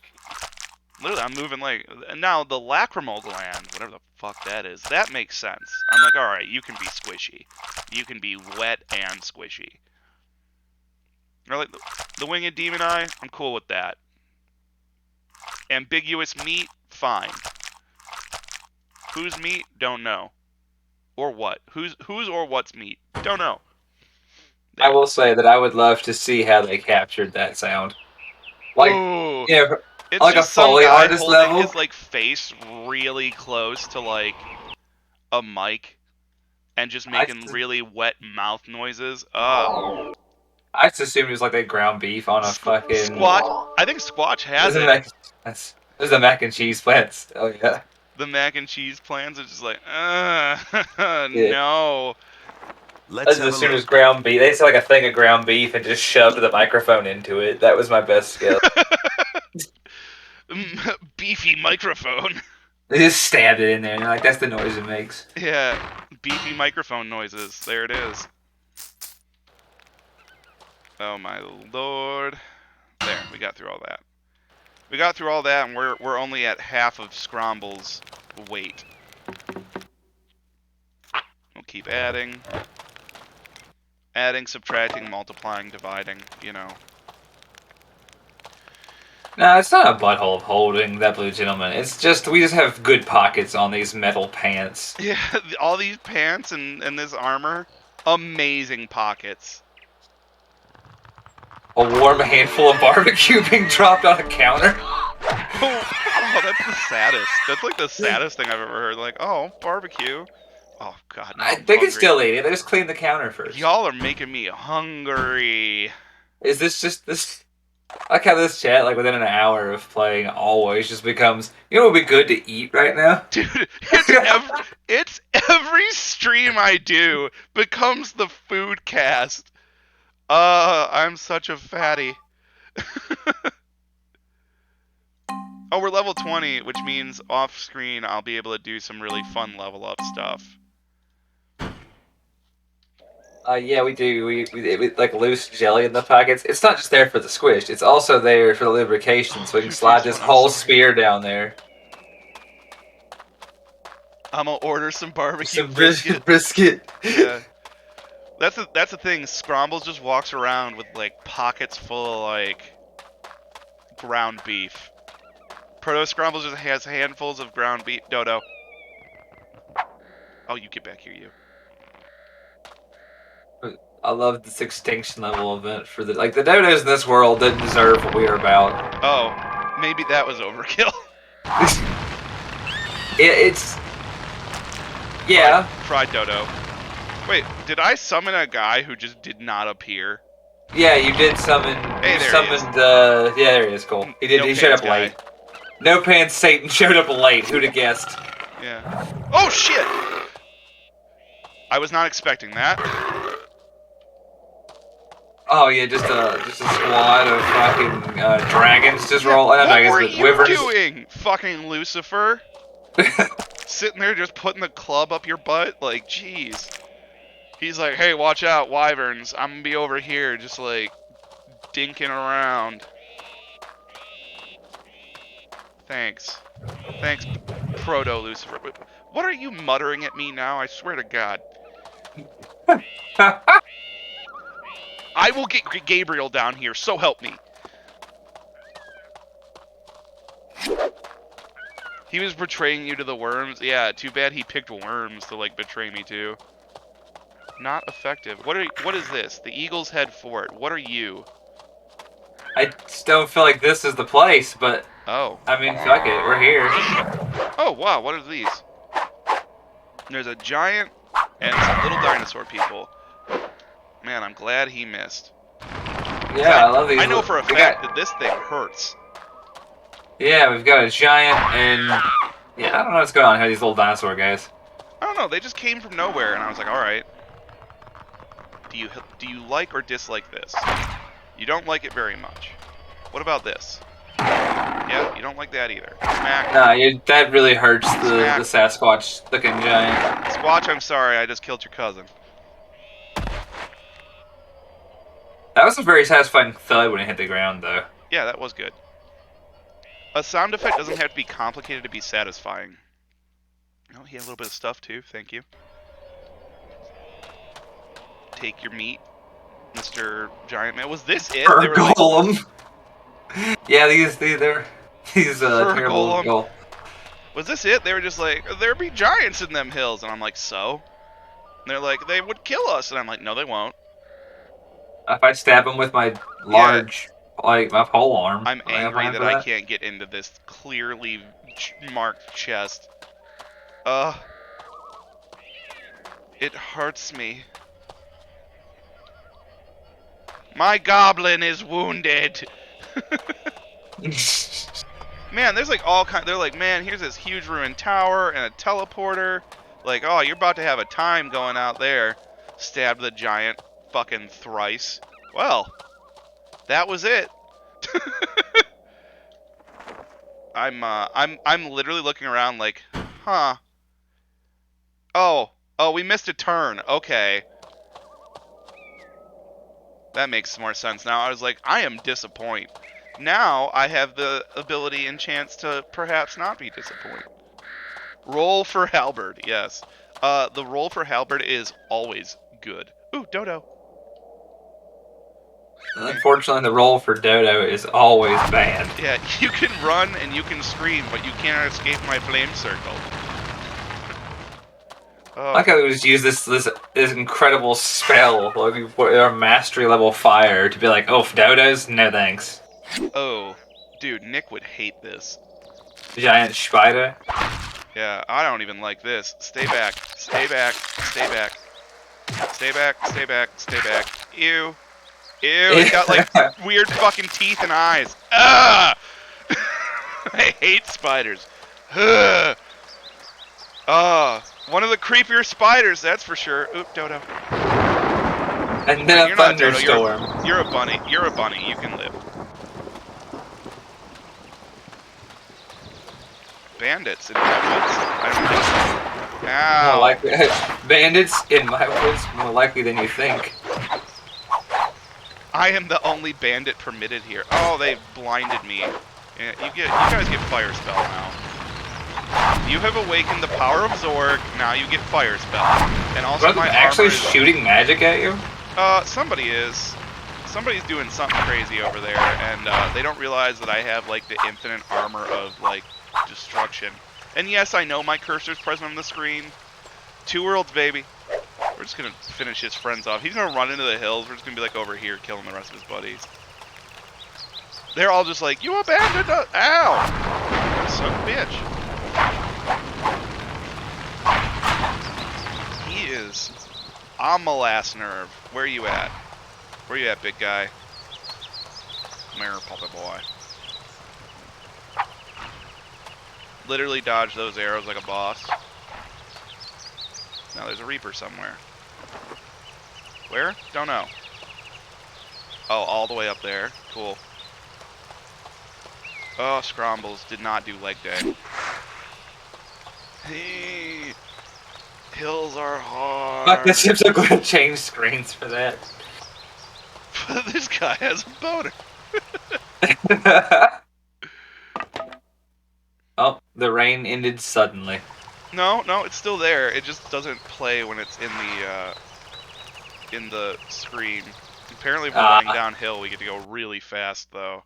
[SPEAKER 1] Literally, I'm moving like... Now, the lacrimal gland, whatever the fuck that is, that makes sense. I'm like, alright, you can be squishy. You can be wet and squishy. Or like, the winged demon eye, I'm cool with that. Ambiguous meat, fine. Whose meat? Don't know. Or what? Whose or what's meat? Don't know. There.
[SPEAKER 2] I will say that I would love to see how they captured that sound. Like,
[SPEAKER 1] Ooh.
[SPEAKER 2] yeah,
[SPEAKER 1] It's
[SPEAKER 2] like a
[SPEAKER 1] just some
[SPEAKER 2] Foley
[SPEAKER 1] guy
[SPEAKER 2] artist
[SPEAKER 1] holding
[SPEAKER 2] level.
[SPEAKER 1] his like face really close to like a mic and just making really wet mouth noises.
[SPEAKER 2] I just assumed it was like they ground beef on a fucking
[SPEAKER 1] Squatch. I think Squatch has it.
[SPEAKER 2] There's the mac and cheese plants. Oh yeah.
[SPEAKER 1] The mac and cheese plans are just like,
[SPEAKER 2] Yeah.
[SPEAKER 1] no.
[SPEAKER 3] Let's
[SPEAKER 2] As
[SPEAKER 3] have a
[SPEAKER 2] soon as
[SPEAKER 3] look.
[SPEAKER 2] ground beef, they just like a thing of ground beef and just shoved the microphone into it. That was my best skill.
[SPEAKER 1] Beefy microphone.
[SPEAKER 2] They just stabbed it in there, and like that's the noise it makes.
[SPEAKER 1] Yeah, beefy microphone noises. There it is. Oh my lord. There, we got through all that. We got through all that, and we're only at half of Scromble's weight. We'll keep adding. Adding, subtracting, multiplying, dividing, you know.
[SPEAKER 2] No, it's not a butthole of holding that blue gentleman. It's just we just have good pockets on these metal pants.
[SPEAKER 1] Yeah, all these pants and this armor, amazing pockets.
[SPEAKER 2] A warm handful of barbecue being dropped on a counter.
[SPEAKER 1] Oh, that's the saddest. That's like the saddest thing I've ever heard. Like, oh, barbecue. Oh God, no, I'm
[SPEAKER 2] They can
[SPEAKER 1] hungry.
[SPEAKER 2] still eat it. They just clean the counter first.
[SPEAKER 1] Y'all are making me hungry.
[SPEAKER 2] Is this just this? I like how this chat, like within an hour of playing, always just becomes. You know what would be good to eat right now?
[SPEAKER 1] Dude, it's every stream I do becomes the food cast. I'm such a fatty. Oh, we're level 20, which means off screen I'll be able to do some really fun level up stuff.
[SPEAKER 2] Yeah, we do. We like loose jelly in the pockets. It's not just there for the squish. It's also there for the lubrication, so we can slide this whole spear down there.
[SPEAKER 1] I'm gonna order some barbecue
[SPEAKER 2] Some
[SPEAKER 1] brisket. Yeah. That's the thing. Scrombles just walks around with like pockets full of like ground beef. Proto Scrombles just has handfuls of ground beef. Dodo. Oh, you get back here, you.
[SPEAKER 2] I love this extinction level event for the the dodos in this world didn't deserve what we are about.
[SPEAKER 1] Oh, maybe that was overkill.
[SPEAKER 2] It's yeah.
[SPEAKER 1] Fried dodo. Wait, did I summon a guy who just did not appear?
[SPEAKER 2] Yeah, you did summon.
[SPEAKER 1] Hey,
[SPEAKER 2] You
[SPEAKER 1] there he is.
[SPEAKER 2] summoned. Yeah, there he is. Cool. He did.
[SPEAKER 1] No
[SPEAKER 2] He showed
[SPEAKER 1] pants
[SPEAKER 2] up late.
[SPEAKER 1] guy.
[SPEAKER 2] No pants. Satan showed up late. Who'd have guessed?
[SPEAKER 1] Yeah. Oh shit! I was not expecting that.
[SPEAKER 2] Oh yeah, just a squad of fucking dragons just
[SPEAKER 1] Yeah,
[SPEAKER 2] roll.
[SPEAKER 1] what
[SPEAKER 2] Dragons,
[SPEAKER 1] were
[SPEAKER 2] but
[SPEAKER 1] you
[SPEAKER 2] wyverns.
[SPEAKER 1] doing, fucking Lucifer? Sitting there just putting the club up your butt? Like, jeez. He's like, hey, watch out, wyverns. I'm gonna be over here just, like, dinking around. Thanks. Thanks, Proto-Lucifer. What are you muttering at me now? I swear to God. I will get Gabriel down here, so help me. He was betraying you to the worms? Yeah, too bad he picked worms to, like, betray me to. Not effective. What is this? The Eagles head for it. What are you?
[SPEAKER 2] I just don't feel like this is the place, but
[SPEAKER 1] Oh.
[SPEAKER 2] I mean, fuck it, we're here.
[SPEAKER 1] Oh, wow, what are these? There's a giant and some little dinosaur people. Man, I'm glad he missed.
[SPEAKER 2] Yeah, I love these.
[SPEAKER 1] I know for a
[SPEAKER 2] we
[SPEAKER 1] fact
[SPEAKER 2] got-
[SPEAKER 1] that this thing hurts.
[SPEAKER 2] Yeah, we've got a giant and yeah, I don't know what's going on here. These little dinosaur guys.
[SPEAKER 1] I don't know, they just came from nowhere, and I was like, alright. Do you like or dislike this? You don't like it very much. What about this? Yeah, you don't like that either. Smack.
[SPEAKER 2] Nah, that really hurts the
[SPEAKER 1] Smack.
[SPEAKER 2] Sasquatch looking giant.
[SPEAKER 1] Squatch, I'm sorry, I just killed your cousin.
[SPEAKER 2] That was a very satisfying thud when it hit the ground, though.
[SPEAKER 1] Yeah, that was good. A sound effect doesn't have to be complicated to be satisfying. Oh, he had a little bit of stuff too, thank you. Take your meat, Mr. Giant Man. Was this it?
[SPEAKER 2] Fur
[SPEAKER 1] They were like,
[SPEAKER 2] golem. Yeah, they're these
[SPEAKER 1] Fur
[SPEAKER 2] terrible
[SPEAKER 1] golem.
[SPEAKER 2] gold.
[SPEAKER 1] was this it? They were just like, there be giants in them hills. And I'm like, so? And they're like, they would kill us. And I'm like, no, they won't.
[SPEAKER 2] If I stab him with my large, like my pole arm,
[SPEAKER 1] I'm
[SPEAKER 2] am I
[SPEAKER 1] angry
[SPEAKER 2] fine
[SPEAKER 1] that
[SPEAKER 2] for
[SPEAKER 1] I can't get into this clearly marked chest. It hurts me. My goblin is wounded. Man, there's like all kind. They're like, man, here's this huge ruined tower and a teleporter. Like, oh, you're about to have a time going out there. Stabbed the giant fucking thrice. Well, that was it. I'm literally looking around like, huh. Oh, we missed a turn. Okay. That makes more sense now. I was like, I am disappointed. Now I have the ability and chance to perhaps not be disappointed. Roll for halberd, yes. The roll for halberd is always good. Ooh, Dodo.
[SPEAKER 2] Unfortunately, the roll for Dodo is always bad.
[SPEAKER 1] Yeah, you can run and you can scream, but you cannot escape my flame circle. Oh.
[SPEAKER 2] I like how we just use this incredible spell, like our mastery level fire, to be like, oh, Dodos, no thanks.
[SPEAKER 1] Oh, dude, Nick would hate this.
[SPEAKER 2] Giant spider.
[SPEAKER 1] Yeah, I don't even like this. Stay back. Stay back. Stay back. Stay back. Stay back. Stay back. Ew. Ew, it's got like weird fucking teeth and eyes. Ah! I hate spiders. Ugh. One of the creepier spiders, that's for sure. Oop, Dodo.
[SPEAKER 2] And then
[SPEAKER 1] You're
[SPEAKER 2] a
[SPEAKER 1] not Dodo,
[SPEAKER 2] thunderstorm.
[SPEAKER 1] you're a bunny. You're a bunny. You can live. Bandits in my woods. I don't think so. Ow.
[SPEAKER 2] More likely, bandits in my woods more likely than you think.
[SPEAKER 1] I am the only bandit permitted here. Oh, they blinded me. Yeah, you guys get fire spell now. You have awakened the power of Zorg. Now you get fire spell. And also
[SPEAKER 2] Are they
[SPEAKER 1] my
[SPEAKER 2] actually
[SPEAKER 1] armor is,
[SPEAKER 2] shooting magic at you?
[SPEAKER 1] somebody is. Somebody's doing something crazy over there, and they don't realize that I have like the infinite armor of like destruction. And yes, I know my cursor's present on the screen. 2 worlds, baby. We're just gonna finish his friends off. He's gonna run into the hills. We're just gonna be like over here, killing the rest of his buddies. They're all just like, you abandoned us! Ow! Son of a bitch. He is I'm my last nerve. Where you at? Where you at, big guy? Come here, puppy boy. Literally dodge those arrows like a boss. Now there's a Reaper somewhere. Where? Don't know. Oh, all the way up there. Cool. Oh, Scrombles did not do leg day. Hey, hills are
[SPEAKER 2] Fuck,
[SPEAKER 1] hard.
[SPEAKER 2] this ship's so going to change screens for that.
[SPEAKER 1] This guy has a boner.
[SPEAKER 2] Oh, the rain ended suddenly.
[SPEAKER 1] No, it's still there. It just doesn't play when it's in the screen. Apparently, if we're running downhill, we get to go really fast though.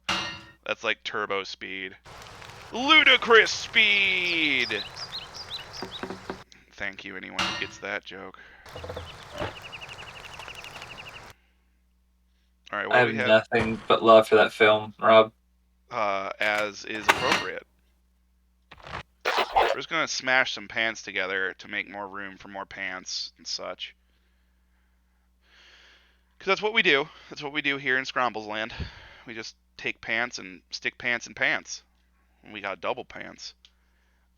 [SPEAKER 1] That's like turbo speed. Ludicrous speed! Thank you, anyone who gets that joke. Alright, what
[SPEAKER 2] I
[SPEAKER 1] do
[SPEAKER 2] have
[SPEAKER 1] we have?
[SPEAKER 2] nothing but love for that film, Rob.
[SPEAKER 1] As is appropriate. We're just gonna smash some pants together to make more room for more pants and such. Because that's what we do. That's what we do here in Scrombles Land. We just take pants and stick pants in pants. And we got double pants.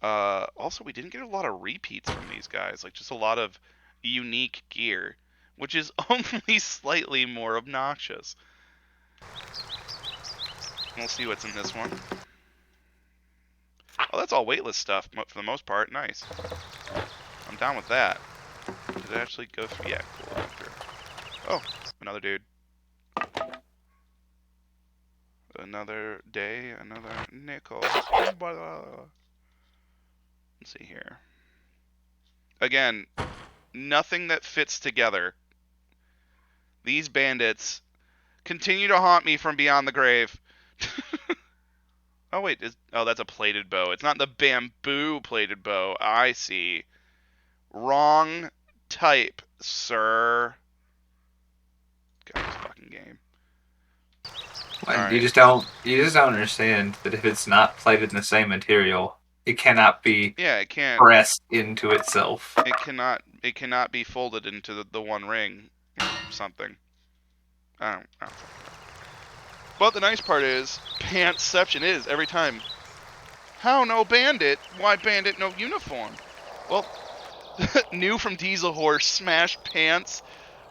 [SPEAKER 1] Also, we didn't get a lot of repeats from these guys. Like, just a lot of unique gear. Which is only slightly more obnoxious. We'll see what's in this one. Oh, that's all weightless stuff for the most part. Nice. I'm down with that. Did it actually go through? Yeah, cool. Oh, another dude. Another day, another nickel. Let's see here. Again, nothing that fits together. These bandits continue to haunt me from beyond the grave. Oh, wait. Oh, that's a plated bow. It's not the bamboo plated bow. I see. Wrong type, sir. God, this fucking game.
[SPEAKER 2] Right. You just don't understand that if it's not plated in the same material, it cannot be
[SPEAKER 1] it can't
[SPEAKER 2] pressed into itself.
[SPEAKER 1] It cannot be folded into the one ring or something. I don't know. But the nice part is, pantception is every time. How no bandit? Why bandit no uniform? Well, new from Diesel Horse, smash pants.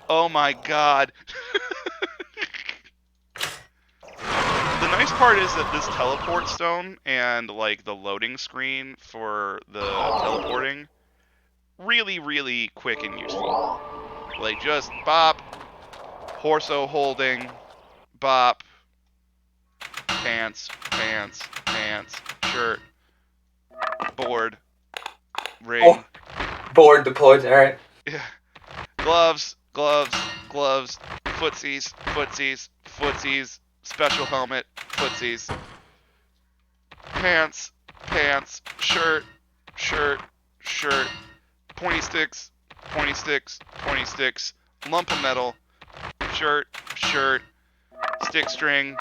[SPEAKER 1] Oh my god. The nice part is that this teleport stone and like the loading screen for the teleporting really, really quick and useful. Like just bop, Horso holding, bop, pants, shirt, board, ring.
[SPEAKER 2] Oh, board deployed, alright.
[SPEAKER 1] Yeah. Gloves, footsies, special helmet, footsies. Pants, shirt, pointy sticks, lump of metal, shirt, stick string.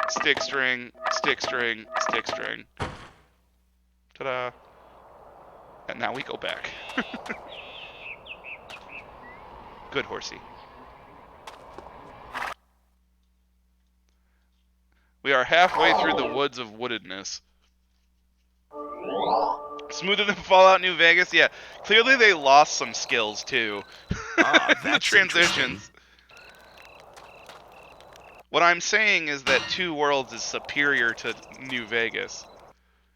[SPEAKER 1] Ta-da. And now we go back. Good horsey. We are halfway through the woods of woodedness. Smoother than Fallout New Vegas? Yeah. Clearly they lost some skills, too. The transitions. What I'm saying is that Two Worlds is superior to New Vegas.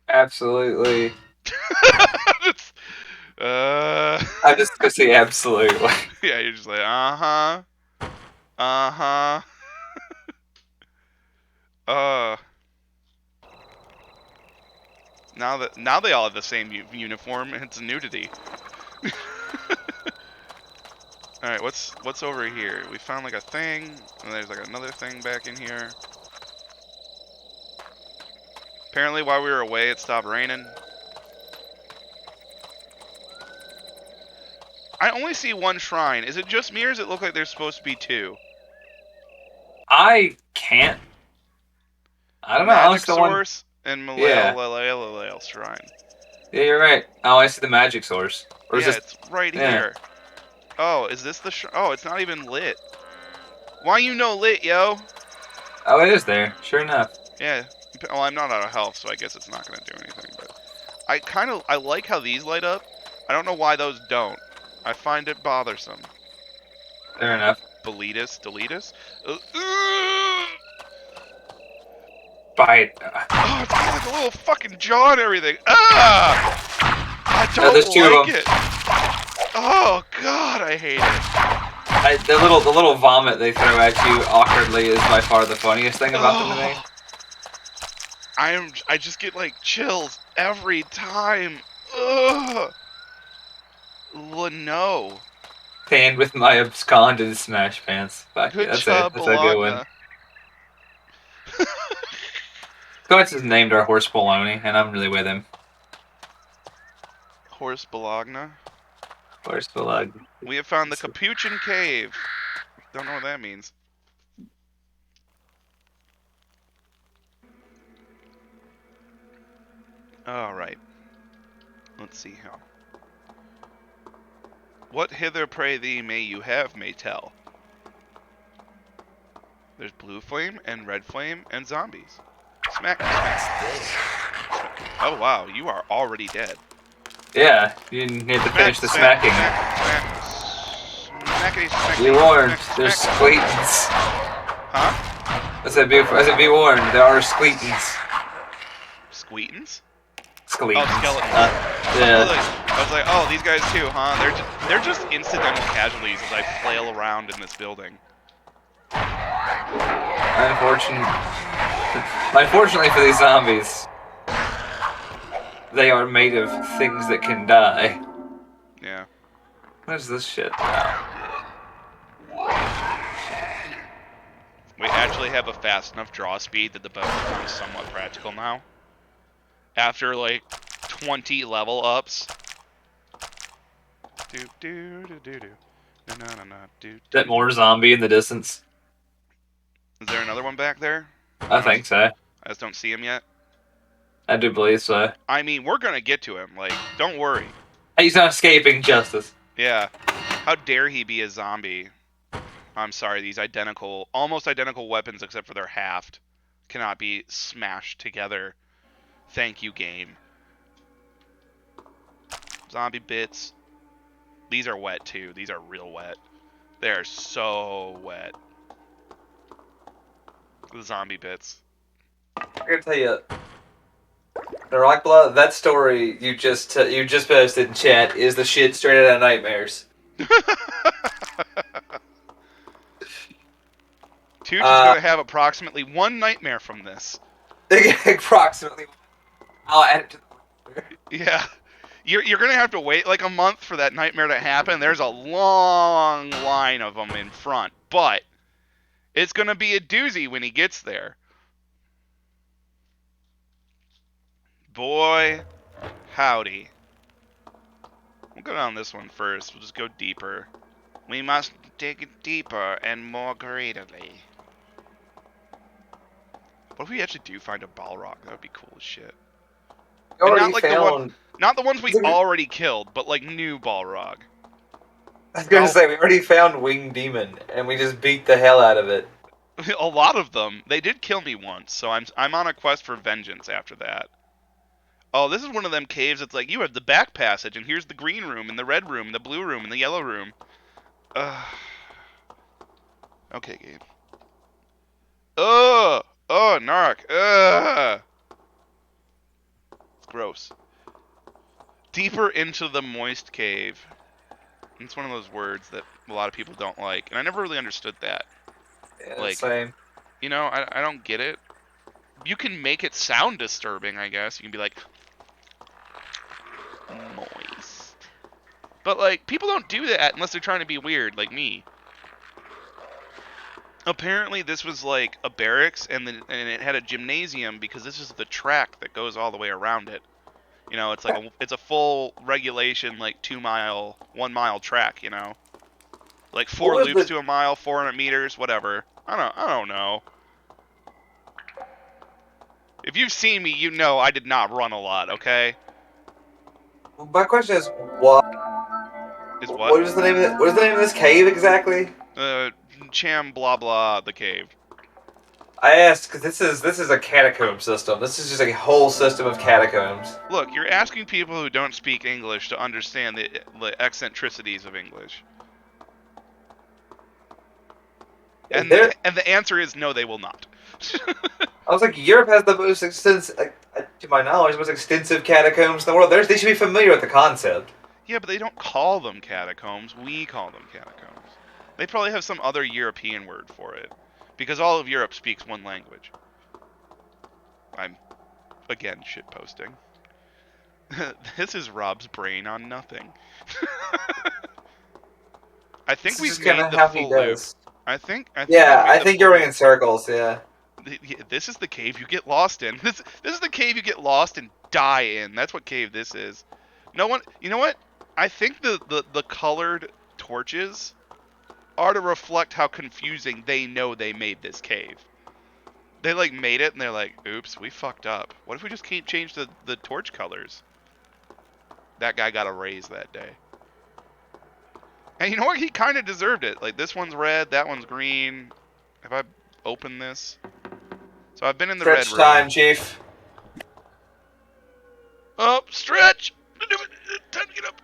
[SPEAKER 2] Absolutely.
[SPEAKER 1] I'm
[SPEAKER 2] just gonna say absolutely.
[SPEAKER 1] Yeah, you're just like, uh-huh. Now they all have the same uniform, and it's nudity. All right, what's over here? We found like a thing, and there's like another thing back in here. Apparently, while we were away, it stopped raining. I only see one shrine. Is it just me, or does it look like there's supposed to be two?
[SPEAKER 2] I can't. I don't know.
[SPEAKER 1] Magic Source and Malale Shrine.
[SPEAKER 2] Yeah, you're right. Oh, I see the magic source.
[SPEAKER 1] Or yeah, it's right here. Oh, is this the oh, it's not even lit. Why you no lit, yo?
[SPEAKER 2] Oh, it is there. Sure enough.
[SPEAKER 1] Yeah. Well, I'm not out of health, so I guess it's not gonna do anything. But I like how these light up. I don't know why those don't. I find it bothersome.
[SPEAKER 2] Fair enough.
[SPEAKER 1] Deletus.
[SPEAKER 2] Bite.
[SPEAKER 1] Oh, it's got like a little fucking jaw and everything. Ah! I don't
[SPEAKER 2] There's two of
[SPEAKER 1] like
[SPEAKER 2] them.
[SPEAKER 1] it. Oh god, I hate it.
[SPEAKER 2] The little vomit they throw at you awkwardly is by far the funniest thing about them to me.
[SPEAKER 1] I just get like chills every time. Ugh. No.
[SPEAKER 2] Panned with my absconded smash pants. Fuck
[SPEAKER 1] Good
[SPEAKER 2] yeah,
[SPEAKER 1] job,
[SPEAKER 2] that's a good one.
[SPEAKER 1] Bologna.
[SPEAKER 2] Coates is named our horse Bologna, and I'm really with him.
[SPEAKER 1] Horse Bologna.
[SPEAKER 2] Horse Bologna.
[SPEAKER 1] We have found the Capuchin Cave. Don't know what that means. Alright. Let's see how. What hither, pray thee, may you have, may tell. There's blue flame and red flame and zombies. Smack, smack. Oh wow, you are already dead.
[SPEAKER 2] Yeah, you need to finish the smacking.
[SPEAKER 1] Smackety, smackety,
[SPEAKER 2] Be warned,
[SPEAKER 1] smack,
[SPEAKER 2] there's
[SPEAKER 1] smack.
[SPEAKER 2] squeakins.
[SPEAKER 1] Huh?
[SPEAKER 2] I said be warned, there are squeakins.
[SPEAKER 1] Squeetins?
[SPEAKER 2] Squeakins.
[SPEAKER 1] Oh, skeletons.
[SPEAKER 2] Yeah.
[SPEAKER 1] I was like, oh, these guys too, huh? They're just incidental casualties as I flail around in this building.
[SPEAKER 2] Unfortunately for these zombies, they are made of things that can die.
[SPEAKER 1] Yeah.
[SPEAKER 2] What is this shit?
[SPEAKER 1] We actually have a fast enough draw speed that the bow becomes somewhat practical now. After like 20 level ups. Do do do do do. Na na na na do.
[SPEAKER 2] Is that more zombie in the distance?
[SPEAKER 1] Is there another one back there?
[SPEAKER 2] I think so.
[SPEAKER 1] I just don't see him yet.
[SPEAKER 2] I do believe so.
[SPEAKER 1] I mean, we're gonna get to him. Like, don't worry.
[SPEAKER 2] He's not escaping justice.
[SPEAKER 1] Yeah. How dare he be a zombie? I'm sorry, these almost identical weapons except for their halved cannot be smashed together. Thank you, game. Zombie bits. These are wet too. These are real wet. They are so wet. The zombie bits.
[SPEAKER 2] I gotta tell you, Rockblood, that story you just posted in chat is the shit straight out of Nightmares.
[SPEAKER 1] Tooch is gonna have approximately one nightmare from this.
[SPEAKER 2] Approximately. I'll add it to the.
[SPEAKER 1] Yeah. You're gonna have to wait like a month for that nightmare to happen. There's a long line of them in front, but it's gonna be a doozy when he gets there. Boy, howdy. We'll go down this one first. We'll just go deeper. We must dig deeper and more greedily. What if we actually do find a Balrog? That would be cool as shit.
[SPEAKER 2] Already
[SPEAKER 1] Not
[SPEAKER 2] found.
[SPEAKER 1] not the ones we already killed, but like new Balrog.
[SPEAKER 2] I was gonna say we already found Winged Demon, and we just beat the hell out of it.
[SPEAKER 1] A lot of them. They did kill me once, so I'm on a quest for vengeance after that. Oh, this is one of them caves that's like, you have the back passage, and here's the green room, and the red room, and the blue room, and the yellow room. Okay, Gabe. Oh, narc. It's gross. Deeper into the moist cave. It's one of those words that a lot of people don't like, and I never really understood that.
[SPEAKER 2] Yeah,
[SPEAKER 1] Like,
[SPEAKER 2] same.
[SPEAKER 1] You know, I don't get it. You can make it sound disturbing, I guess. You can be like, moist. But, like, people don't do that unless they're trying to be weird, like me. Apparently, this was, like, a barracks, and it had a gymnasium because this is the track that goes all the way around it. You know, it's like it's a full regulation, like, 1 mile track, you know? Like, 4 loops to a mile, 400 meters, whatever. I don't know. If you've seen me, you know I did not run a lot, okay?
[SPEAKER 2] My question is, why?
[SPEAKER 1] Is
[SPEAKER 2] What is the name of it? What is the name of this cave exactly?
[SPEAKER 1] Cham blah blah the cave.
[SPEAKER 2] I asked because this is a catacomb system. This is just a whole system of catacombs.
[SPEAKER 1] Look, you're asking people who don't speak English to understand the eccentricities of English. And
[SPEAKER 2] There,
[SPEAKER 1] the answer is no, they will not.
[SPEAKER 2] I was like, Europe has the most extensive, to my knowledge, the most extensive catacombs in the world. They should be familiar with the concept.
[SPEAKER 1] Yeah, but they don't call them catacombs. We call them catacombs. They probably have some other European word for it. Because all of Europe speaks one language. I'm, again, shitposting. This is Rob's brain on nothing. I think
[SPEAKER 2] This is
[SPEAKER 1] we've
[SPEAKER 2] just kind
[SPEAKER 1] made
[SPEAKER 2] of
[SPEAKER 1] the
[SPEAKER 2] how he
[SPEAKER 1] full loop.
[SPEAKER 2] does.
[SPEAKER 1] I think we've
[SPEAKER 2] Yeah,
[SPEAKER 1] made
[SPEAKER 2] I
[SPEAKER 1] the
[SPEAKER 2] think
[SPEAKER 1] full
[SPEAKER 2] you're running in
[SPEAKER 1] loop.
[SPEAKER 2] circles. Yeah.
[SPEAKER 1] This is the cave you get lost in. This is the cave you get lost and die in. That's what cave this is. No one, you know what? I think the colored torches are to reflect how confusing they know they made this cave. They like made it and they're like, "Oops, we fucked up. What if we just can't change the torch colors?" That guy got a raise that day. And you know what? He kind of deserved it. Like this one's red, that one's green. Have I opened this? So I've been in the red
[SPEAKER 2] Stretch
[SPEAKER 1] room.
[SPEAKER 2] time, Chief.
[SPEAKER 1] Up, stretch. Time to get up.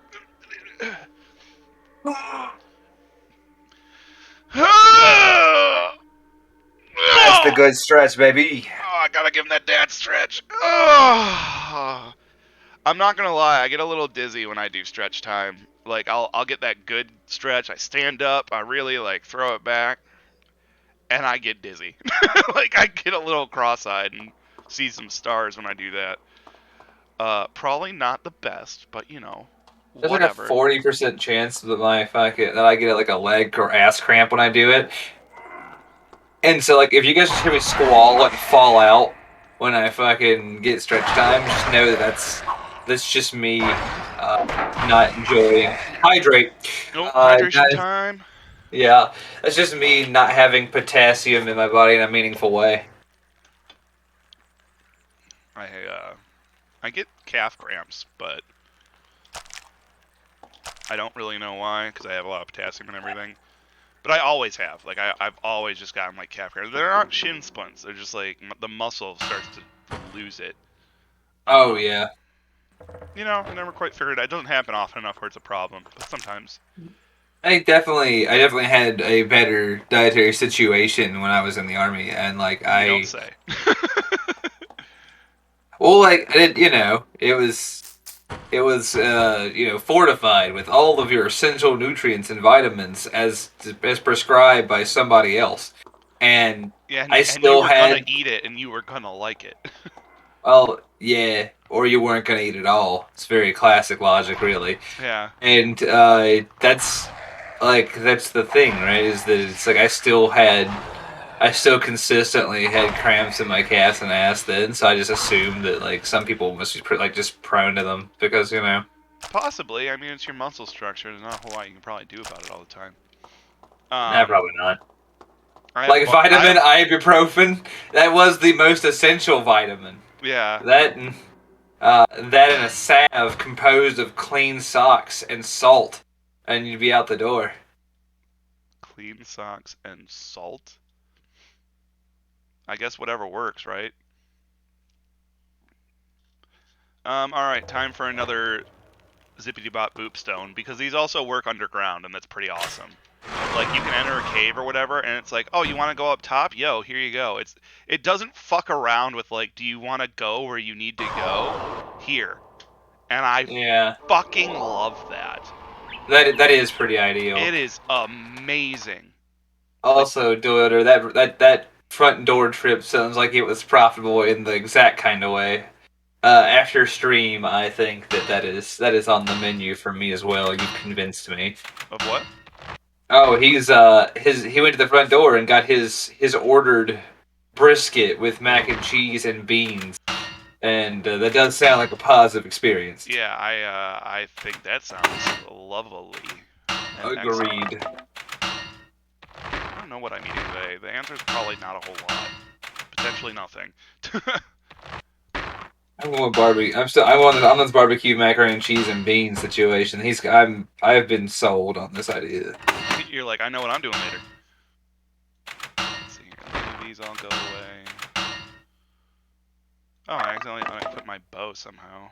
[SPEAKER 2] That's the good stretch, baby.
[SPEAKER 1] Oh, I gotta give him that dad stretch. Oh. I'm not gonna lie, I get a little dizzy when I do stretch time. Like I'll get that good stretch. I stand up, I really like throw it back, and I get dizzy. Like I get a little cross-eyed and see some stars when I do that. Probably not the best, but you know,
[SPEAKER 2] There's like a
[SPEAKER 1] whatever.
[SPEAKER 2] 40% chance that I get like a leg or ass cramp when I do it. And so like if you guys just hear me squall and fall out when I fucking get stretch time, just know that that's just me not enjoying hydrate.
[SPEAKER 1] Nope,
[SPEAKER 2] Uh,
[SPEAKER 1] hydration
[SPEAKER 2] not-
[SPEAKER 1] time.
[SPEAKER 2] yeah, that's just me not having potassium in my body in a meaningful way.
[SPEAKER 1] I get calf cramps, but I don't really know why because I have a lot of potassium and everything. But I always have. Like I've always just gotten like calf cramps. They're not shin splints. They're just like the muscle starts to lose it.
[SPEAKER 2] Oh
[SPEAKER 1] Um,
[SPEAKER 2] yeah.
[SPEAKER 1] you know, I never quite figured it. It doesn't happen often enough where it's a problem, but sometimes.
[SPEAKER 2] I definitely had a better dietary situation when I was in the army, and like
[SPEAKER 1] You don't say.
[SPEAKER 2] well, like I did, it was fortified with all of your essential nutrients and vitamins as prescribed by somebody else, and
[SPEAKER 1] Yeah,
[SPEAKER 2] I
[SPEAKER 1] and you
[SPEAKER 2] still
[SPEAKER 1] were gonna
[SPEAKER 2] had
[SPEAKER 1] eat it, and you were gonna like it.
[SPEAKER 2] well, yeah, or you weren't gonna eat it all. It's very classic logic, really.
[SPEAKER 1] Yeah.
[SPEAKER 2] And that's the thing, right? Is that it's like I still consistently had cramps in my calves and ass then, so I just assumed that like some people must be just prone to them because
[SPEAKER 1] Possibly. I mean, it's your muscle structure. There's not a whole lot you can probably do about it all the time.
[SPEAKER 2] nah, probably not.
[SPEAKER 1] I have,
[SPEAKER 2] Like vitamin ibuprofen, that was the most essential vitamin.
[SPEAKER 1] yeah,
[SPEAKER 2] That and a salve composed of clean socks and salt, and you'd be out the door.
[SPEAKER 1] clean socks and salt. I guess whatever works, right? All right, time for another zippity bop boop stone because these also work underground, and that's pretty awesome. Like you can enter a cave or whatever, and it's like, oh, you want to go up top? Yo, here you go. It doesn't fuck around with like, do you want to go where you need to go? Here, and I
[SPEAKER 2] Yeah,
[SPEAKER 1] fucking love that.
[SPEAKER 2] that is pretty ideal.
[SPEAKER 1] It is amazing.
[SPEAKER 2] Also, Doyoder, that front door trip sounds like it was profitable in the exact kind of way. After stream, I think that is on the menu for me as well. You've convinced me.
[SPEAKER 1] Of what?
[SPEAKER 2] Oh, he went to the front door and got his ordered brisket with mac and cheese and beans, and that does sound like a positive experience.
[SPEAKER 1] Yeah, I think that sounds lovely. And excellent.
[SPEAKER 2] Agreed.
[SPEAKER 1] I don't know what I'm eating today. The answer is probably not a whole lot. Potentially nothing.
[SPEAKER 2] I'm going barbecue. I'm on this barbecue macaroni and cheese and beans situation. I've been sold on this idea.
[SPEAKER 1] You're like, I know what I'm doing later. Let's see here. Let me these all go away. Oh, I accidentally put my bow somehow.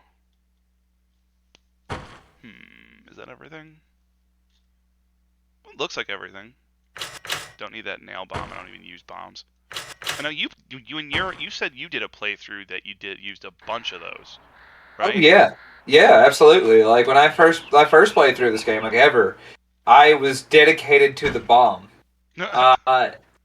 [SPEAKER 1] Is that everything? It looks like everything. Don't need that nail bomb. I don't even use bombs. I know you said you did a playthrough that you used a bunch of those,
[SPEAKER 2] Oh
[SPEAKER 1] right?
[SPEAKER 2] yeah, yeah, absolutely. Like when I first played through this game, like ever, I was dedicated to the bomb. Uh,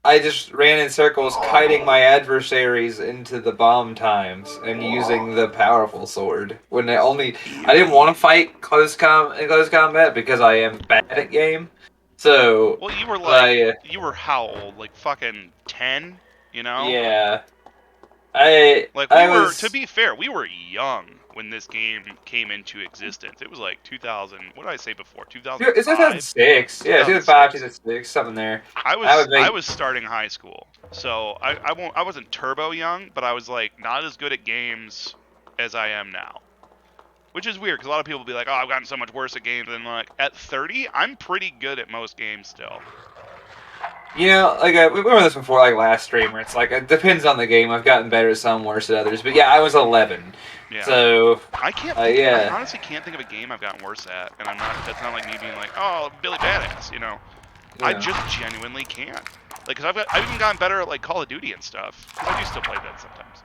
[SPEAKER 2] I just ran in circles, kiting my adversaries into the bomb times and using the powerful sword. I didn't want to fight in close combat because I am bad at game. So
[SPEAKER 1] Well, you were like,
[SPEAKER 2] I
[SPEAKER 1] you were how old? Like fucking 10, you know?
[SPEAKER 2] yeah, I
[SPEAKER 1] Like we
[SPEAKER 2] I
[SPEAKER 1] were, to
[SPEAKER 2] was
[SPEAKER 1] be fair, we were young when this game came into existence. It was like 2000. What did I say before?
[SPEAKER 2] it's
[SPEAKER 1] 2005,
[SPEAKER 2] 2006. Yeah, 2005,
[SPEAKER 1] 2006.
[SPEAKER 2] 2006, something there.
[SPEAKER 1] I
[SPEAKER 2] I
[SPEAKER 1] was
[SPEAKER 2] would
[SPEAKER 1] I
[SPEAKER 2] make
[SPEAKER 1] was starting high school, so I wasn't turbo young, but I was like not as good at games as I am now. Which is weird because a lot of people be like, "Oh, I've gotten so much worse at games," and like at 30, I'm pretty good at most games still.
[SPEAKER 2] like we went over this before, like last stream, where it's like it depends on the game. I've gotten better at some, worse at others. But yeah, I was 11,
[SPEAKER 1] Yeah.
[SPEAKER 2] so
[SPEAKER 1] I can't think. I
[SPEAKER 2] yeah,
[SPEAKER 1] honestly can't think of a game I've gotten worse at, and I'm not. That's not like me being like, "Oh, Billy Badass," you know. I
[SPEAKER 2] yeah.
[SPEAKER 1] just genuinely can't. Like, cause I've even gotten better at like Call of Duty and stuff. Cause I do still play that sometimes.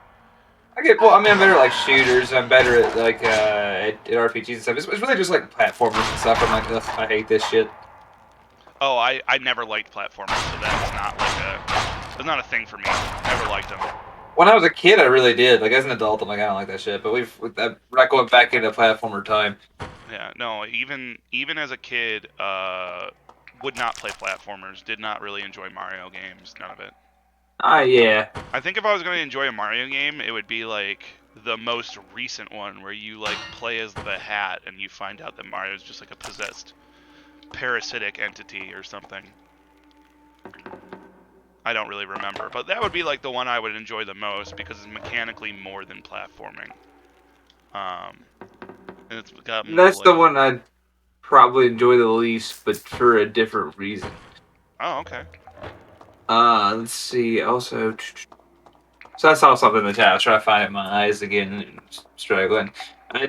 [SPEAKER 2] Well, I mean, I'm better at like shooters. I'm better at like at RPGs and stuff. It's really just like platformers and stuff. I'm like, ugh, I hate this shit.
[SPEAKER 1] Oh, I never liked platformers, so that's not like that's not a thing for me. Never liked them.
[SPEAKER 2] When I was a kid, I really did. Like as an adult, I'm like, I don't like that shit. But we're not going back into platformer time.
[SPEAKER 1] Yeah, no, even as a kid, would not play platformers. Did not really enjoy Mario games. None of it.
[SPEAKER 2] Ah, yeah.
[SPEAKER 1] I think if I was going to enjoy a Mario game, it would be like the most recent one where you like play as the hat and you find out that Mario is just like a possessed parasitic entity or something. I don't really remember, but that would be like the one I would enjoy the most because it's mechanically more than platforming. Um, and it's got more
[SPEAKER 2] That's the
[SPEAKER 1] like,
[SPEAKER 2] one I'd probably enjoy the least, but for a different reason.
[SPEAKER 1] oh, okay.
[SPEAKER 2] Let's see. Also, so I saw something in the chat. I was trying to find it in my eyes again, and struggling.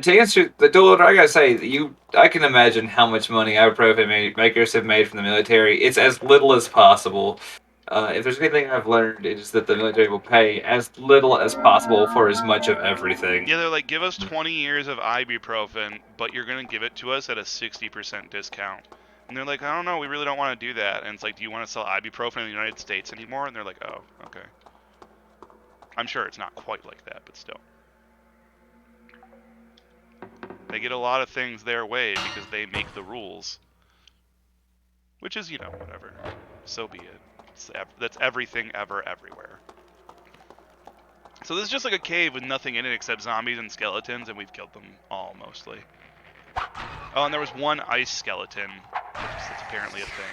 [SPEAKER 2] To answer the duel, I gotta say, I can imagine how much money ibuprofen makers have made from the military. It's as little as possible. If there's anything I've learned, it is that the military will pay as little as possible for as much of everything.
[SPEAKER 1] Yeah, they're like, give us 20 years of ibuprofen, but you're gonna give it to us at a 60% discount. And they're like, I don't know, we really don't want to do that. And it's like, do you want to sell ibuprofen in the United States anymore? And they're like, oh, okay. I'm sure it's not quite like that, but still. They get a lot of things their way because they make the rules. Which is, whatever. So be it. That's everything ever, everywhere. So this is just like a cave with nothing in it except zombies and skeletons, and we've killed them all, mostly. Oh, and there was one ice skeleton. That's apparently a thing.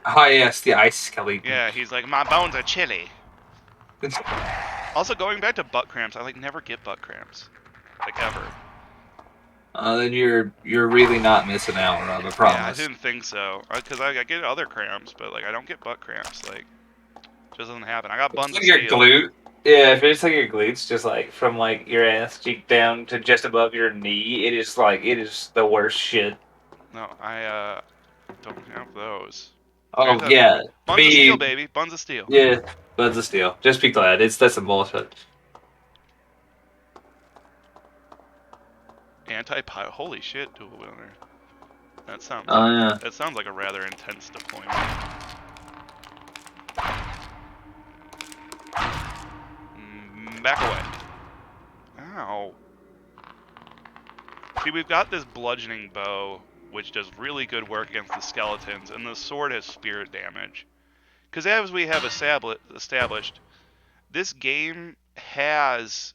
[SPEAKER 2] Oh yes, the ice skeleton.
[SPEAKER 1] Yeah, he's like, my bones are chilly. Also, going back to butt cramps, I never get butt cramps. Like, ever.
[SPEAKER 2] Then you're really not missing out, Rob. I
[SPEAKER 1] Yeah, I
[SPEAKER 2] promise.
[SPEAKER 1] didn't think so. Because I get other cramps, but, I don't get butt cramps. Just doesn't happen. I got
[SPEAKER 2] It's
[SPEAKER 1] buns of
[SPEAKER 2] like your
[SPEAKER 1] steel.
[SPEAKER 2] glute. Yeah, if it's like your glutes, just like from like your ass cheek down to just above your knee, it is the worst shit.
[SPEAKER 1] No, I, don't have those. There's
[SPEAKER 2] Oh
[SPEAKER 1] that.
[SPEAKER 2] yeah,
[SPEAKER 1] Buns of steel,
[SPEAKER 2] be
[SPEAKER 1] baby. Buns of steel.
[SPEAKER 2] yeah, buds of steel. Just be glad. That's some bullshit.
[SPEAKER 1] Anti-pilot. Holy shit, dual wielder. That sounds
[SPEAKER 2] Oh
[SPEAKER 1] like
[SPEAKER 2] yeah.
[SPEAKER 1] that sounds like a rather intense deployment. Back away. Ow. See, we've got this bludgeoning bow, which does really good work against the skeletons, and the sword has spirit damage. Because as we have established, this game has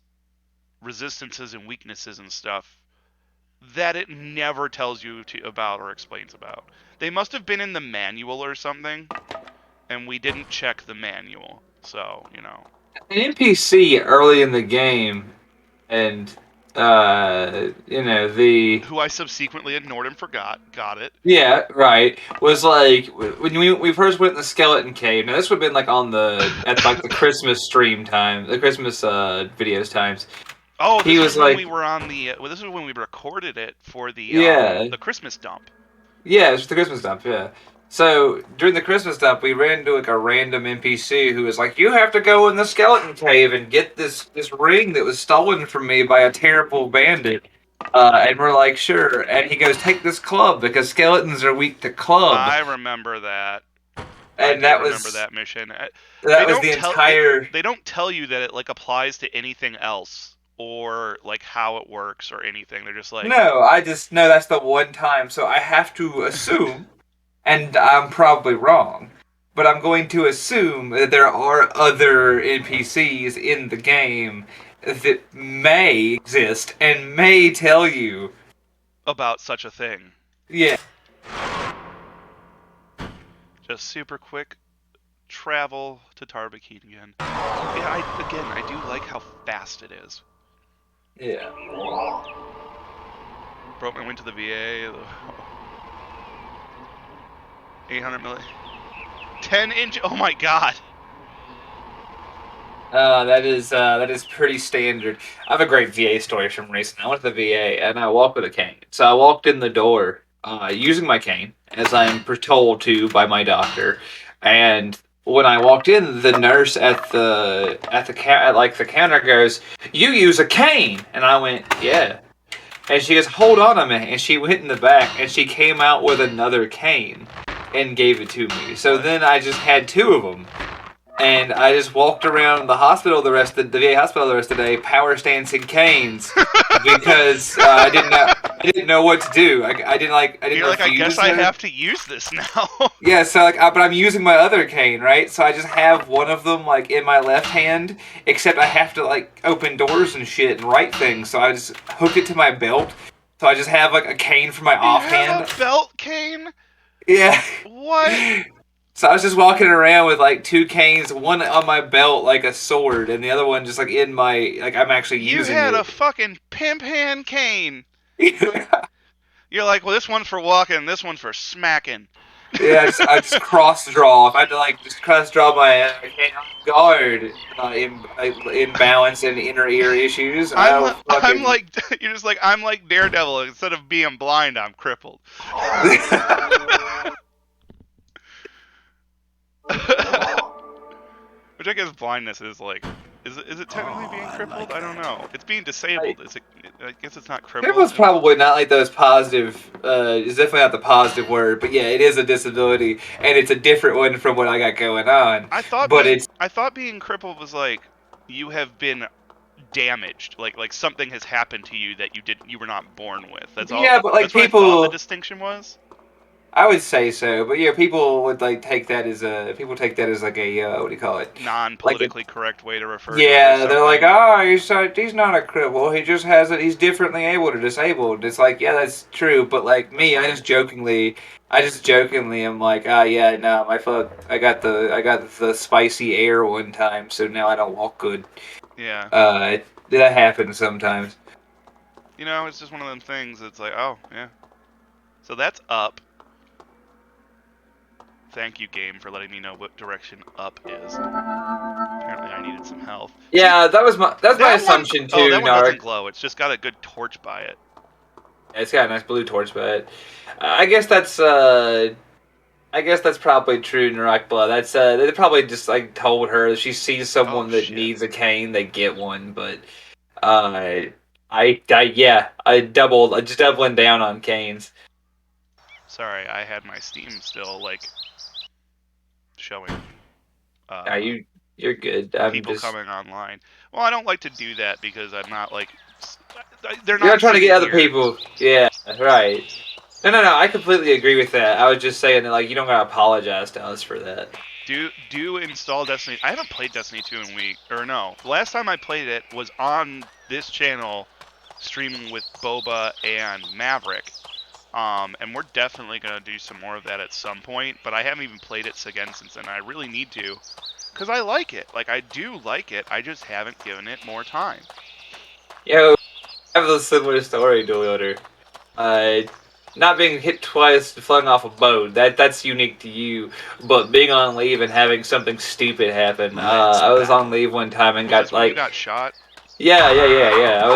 [SPEAKER 1] resistances and weaknesses and stuff that it never tells you about or explains about. They must have been in the manual or something, and we didn't check the manual. So,
[SPEAKER 2] An NPC early in the game. and the
[SPEAKER 1] Who I subsequently ignored and forgot. Got it.
[SPEAKER 2] yeah, right. Was like when we first went in the skeleton cave. Now this would have been like on the at like the Christmas stream time, the Christmas videos times.
[SPEAKER 1] Oh,
[SPEAKER 2] He
[SPEAKER 1] this
[SPEAKER 2] was
[SPEAKER 1] was when
[SPEAKER 2] like,
[SPEAKER 1] we were on the. Well, this was when we recorded it for
[SPEAKER 2] yeah,
[SPEAKER 1] the Christmas dump.
[SPEAKER 2] yeah, it's the Christmas dump, yeah. So during the Christmas dump, we ran into like a random NPC who was like, "You have to go in the skeleton cave and get this ring that was stolen from me by a terrible bandit." And we're like, "Sure." And he goes, "Take this club because skeletons are weak to club."
[SPEAKER 1] I remember that. I
[SPEAKER 2] And
[SPEAKER 1] do remember that mission.
[SPEAKER 2] that was the entire.
[SPEAKER 1] They don't tell you that it like applies to anything else or like how it works or anything. They're just like,
[SPEAKER 2] No, I just know that's the one time, so I have to assume, and I'm probably wrong, but I'm going to assume that there are other NPCs in the game that may exist and may tell you.
[SPEAKER 1] about such a thing.
[SPEAKER 2] Yeah,
[SPEAKER 1] Just super quick travel to Tarbakeen again. Yeah, I do like how fast it is.
[SPEAKER 2] yeah.
[SPEAKER 1] Broke my went to the VA. 800 milli. 10-inch. Oh my god.
[SPEAKER 2] That is pretty standard. I have a great VA story from recent. I went to the VA and I walked with a cane. So I walked in the door using my cane, as I'm told to by my doctor. And when I walked in, the nurse at like the counter goes, "You use a cane," and I went, "Yeah." And she goes, "Hold on a minute," and she went in the back and she came out with another cane and gave it to me. So
[SPEAKER 1] What?
[SPEAKER 2] then I just had two of them. And I just walked around the hospital the VA hospital the rest of the day, power stancing canes, because I didn't know what to do. I didn't
[SPEAKER 1] You're like, I
[SPEAKER 2] refuse
[SPEAKER 1] guess I
[SPEAKER 2] it.
[SPEAKER 1] have to use this now.
[SPEAKER 2] Yeah, so but I'm using my other cane, right? So I just have one of them like in my left hand, except I have to like open doors and shit and write things. So I just hook it to my belt. So I just have like a cane for my
[SPEAKER 1] You
[SPEAKER 2] offhand.
[SPEAKER 1] have a belt cane?
[SPEAKER 2] Yeah.
[SPEAKER 1] What?
[SPEAKER 2] So I was just walking around with like two canes, one on my belt like a sword, and the other one just like in my like I'm actually
[SPEAKER 1] You
[SPEAKER 2] using
[SPEAKER 1] had a
[SPEAKER 2] it.
[SPEAKER 1] fucking pimp hand cane. You're like, well, this one's for walking, this one's for smacking.
[SPEAKER 2] Yeah, I just cross draw. If I had to like just cross draw my cane on guard, imbalance and inner ear issues, I'll
[SPEAKER 1] I'm
[SPEAKER 2] fucking.
[SPEAKER 1] like, you're just like, I'm like Daredevil. Instead of being blind, I'm crippled. Which I guess blindness is like, is it technically being crippled? I don't know. It's being disabled. Is it? I guess it's not crippled.
[SPEAKER 2] Cripple's probably not like those positive. It's definitely not the positive word, but yeah, it is a disability, and it's a different one from what I got going on. But it's
[SPEAKER 1] I thought being crippled was like you have been damaged, like something has happened to you that you were not born with. That's all.
[SPEAKER 2] yeah, but like
[SPEAKER 1] That's what I thought the
[SPEAKER 2] people.
[SPEAKER 1] distinction was.
[SPEAKER 2] I would say so, but yeah, people would like take that as a people take that as like a what do you call it? Like a
[SPEAKER 1] Non-politically correct way to refer to it or
[SPEAKER 2] yeah, they're like,
[SPEAKER 1] something.
[SPEAKER 2] oh, he's not a cripple. He just has it. He's differently able to disabled. It's like, yeah, that's true. But like me, I just jokingly am like, ah, yeah, no, my foot. I got the spicy air one time, so now I don't walk good.
[SPEAKER 1] Yeah.
[SPEAKER 2] That happens sometimes.
[SPEAKER 1] You know, it's just one of them things. It's like, oh yeah. So that's up. Thank you, game, for letting me know what direction up is. Apparently, I needed some health.
[SPEAKER 2] Yeah, that's my
[SPEAKER 1] That one,
[SPEAKER 2] assumption
[SPEAKER 1] oh,
[SPEAKER 2] too,
[SPEAKER 1] that one doesn't
[SPEAKER 2] Nark.
[SPEAKER 1] glow. It's just got a good torch by it.
[SPEAKER 2] It's got a nice blue torch, but I guess that's probably true, Narakbla. That's they probably just like told her if she sees
[SPEAKER 1] Oh
[SPEAKER 2] someone that
[SPEAKER 1] shit.
[SPEAKER 2] needs a cane, they get one. But uh, I just doubling down on canes.
[SPEAKER 1] Sorry, I had my Steam still like showing
[SPEAKER 2] Yeah, you're good. I'm
[SPEAKER 1] people
[SPEAKER 2] just
[SPEAKER 1] coming online. Well, I don't like to do that because I'm not like they're
[SPEAKER 2] you're not
[SPEAKER 1] not
[SPEAKER 2] trying to
[SPEAKER 1] sitting
[SPEAKER 2] get other
[SPEAKER 1] here.
[SPEAKER 2] people. Yeah, right. No. I completely agree with that. I was just saying that like you don't gotta apologize to us for that.
[SPEAKER 1] Do install Destiny. I haven't played Destiny 2 in a week. Or no. The last time I played it was on this channel streaming with Boba and Maverick. And we're definitely going to do some more of that at some point, but I haven't even played it again since then. I really need to, because I like it. Like, I do like it. I just haven't given it more time.
[SPEAKER 2] Yo, I have a similar story, Doyle. Not being hit twice, flung off a boat, that's unique to you. But being on leave and having something stupid happen.
[SPEAKER 3] Let's
[SPEAKER 2] I was on
[SPEAKER 3] battle.
[SPEAKER 2] leave one time and
[SPEAKER 1] Was
[SPEAKER 2] got
[SPEAKER 1] this when you
[SPEAKER 2] like,
[SPEAKER 1] got shot?
[SPEAKER 2] yeah. I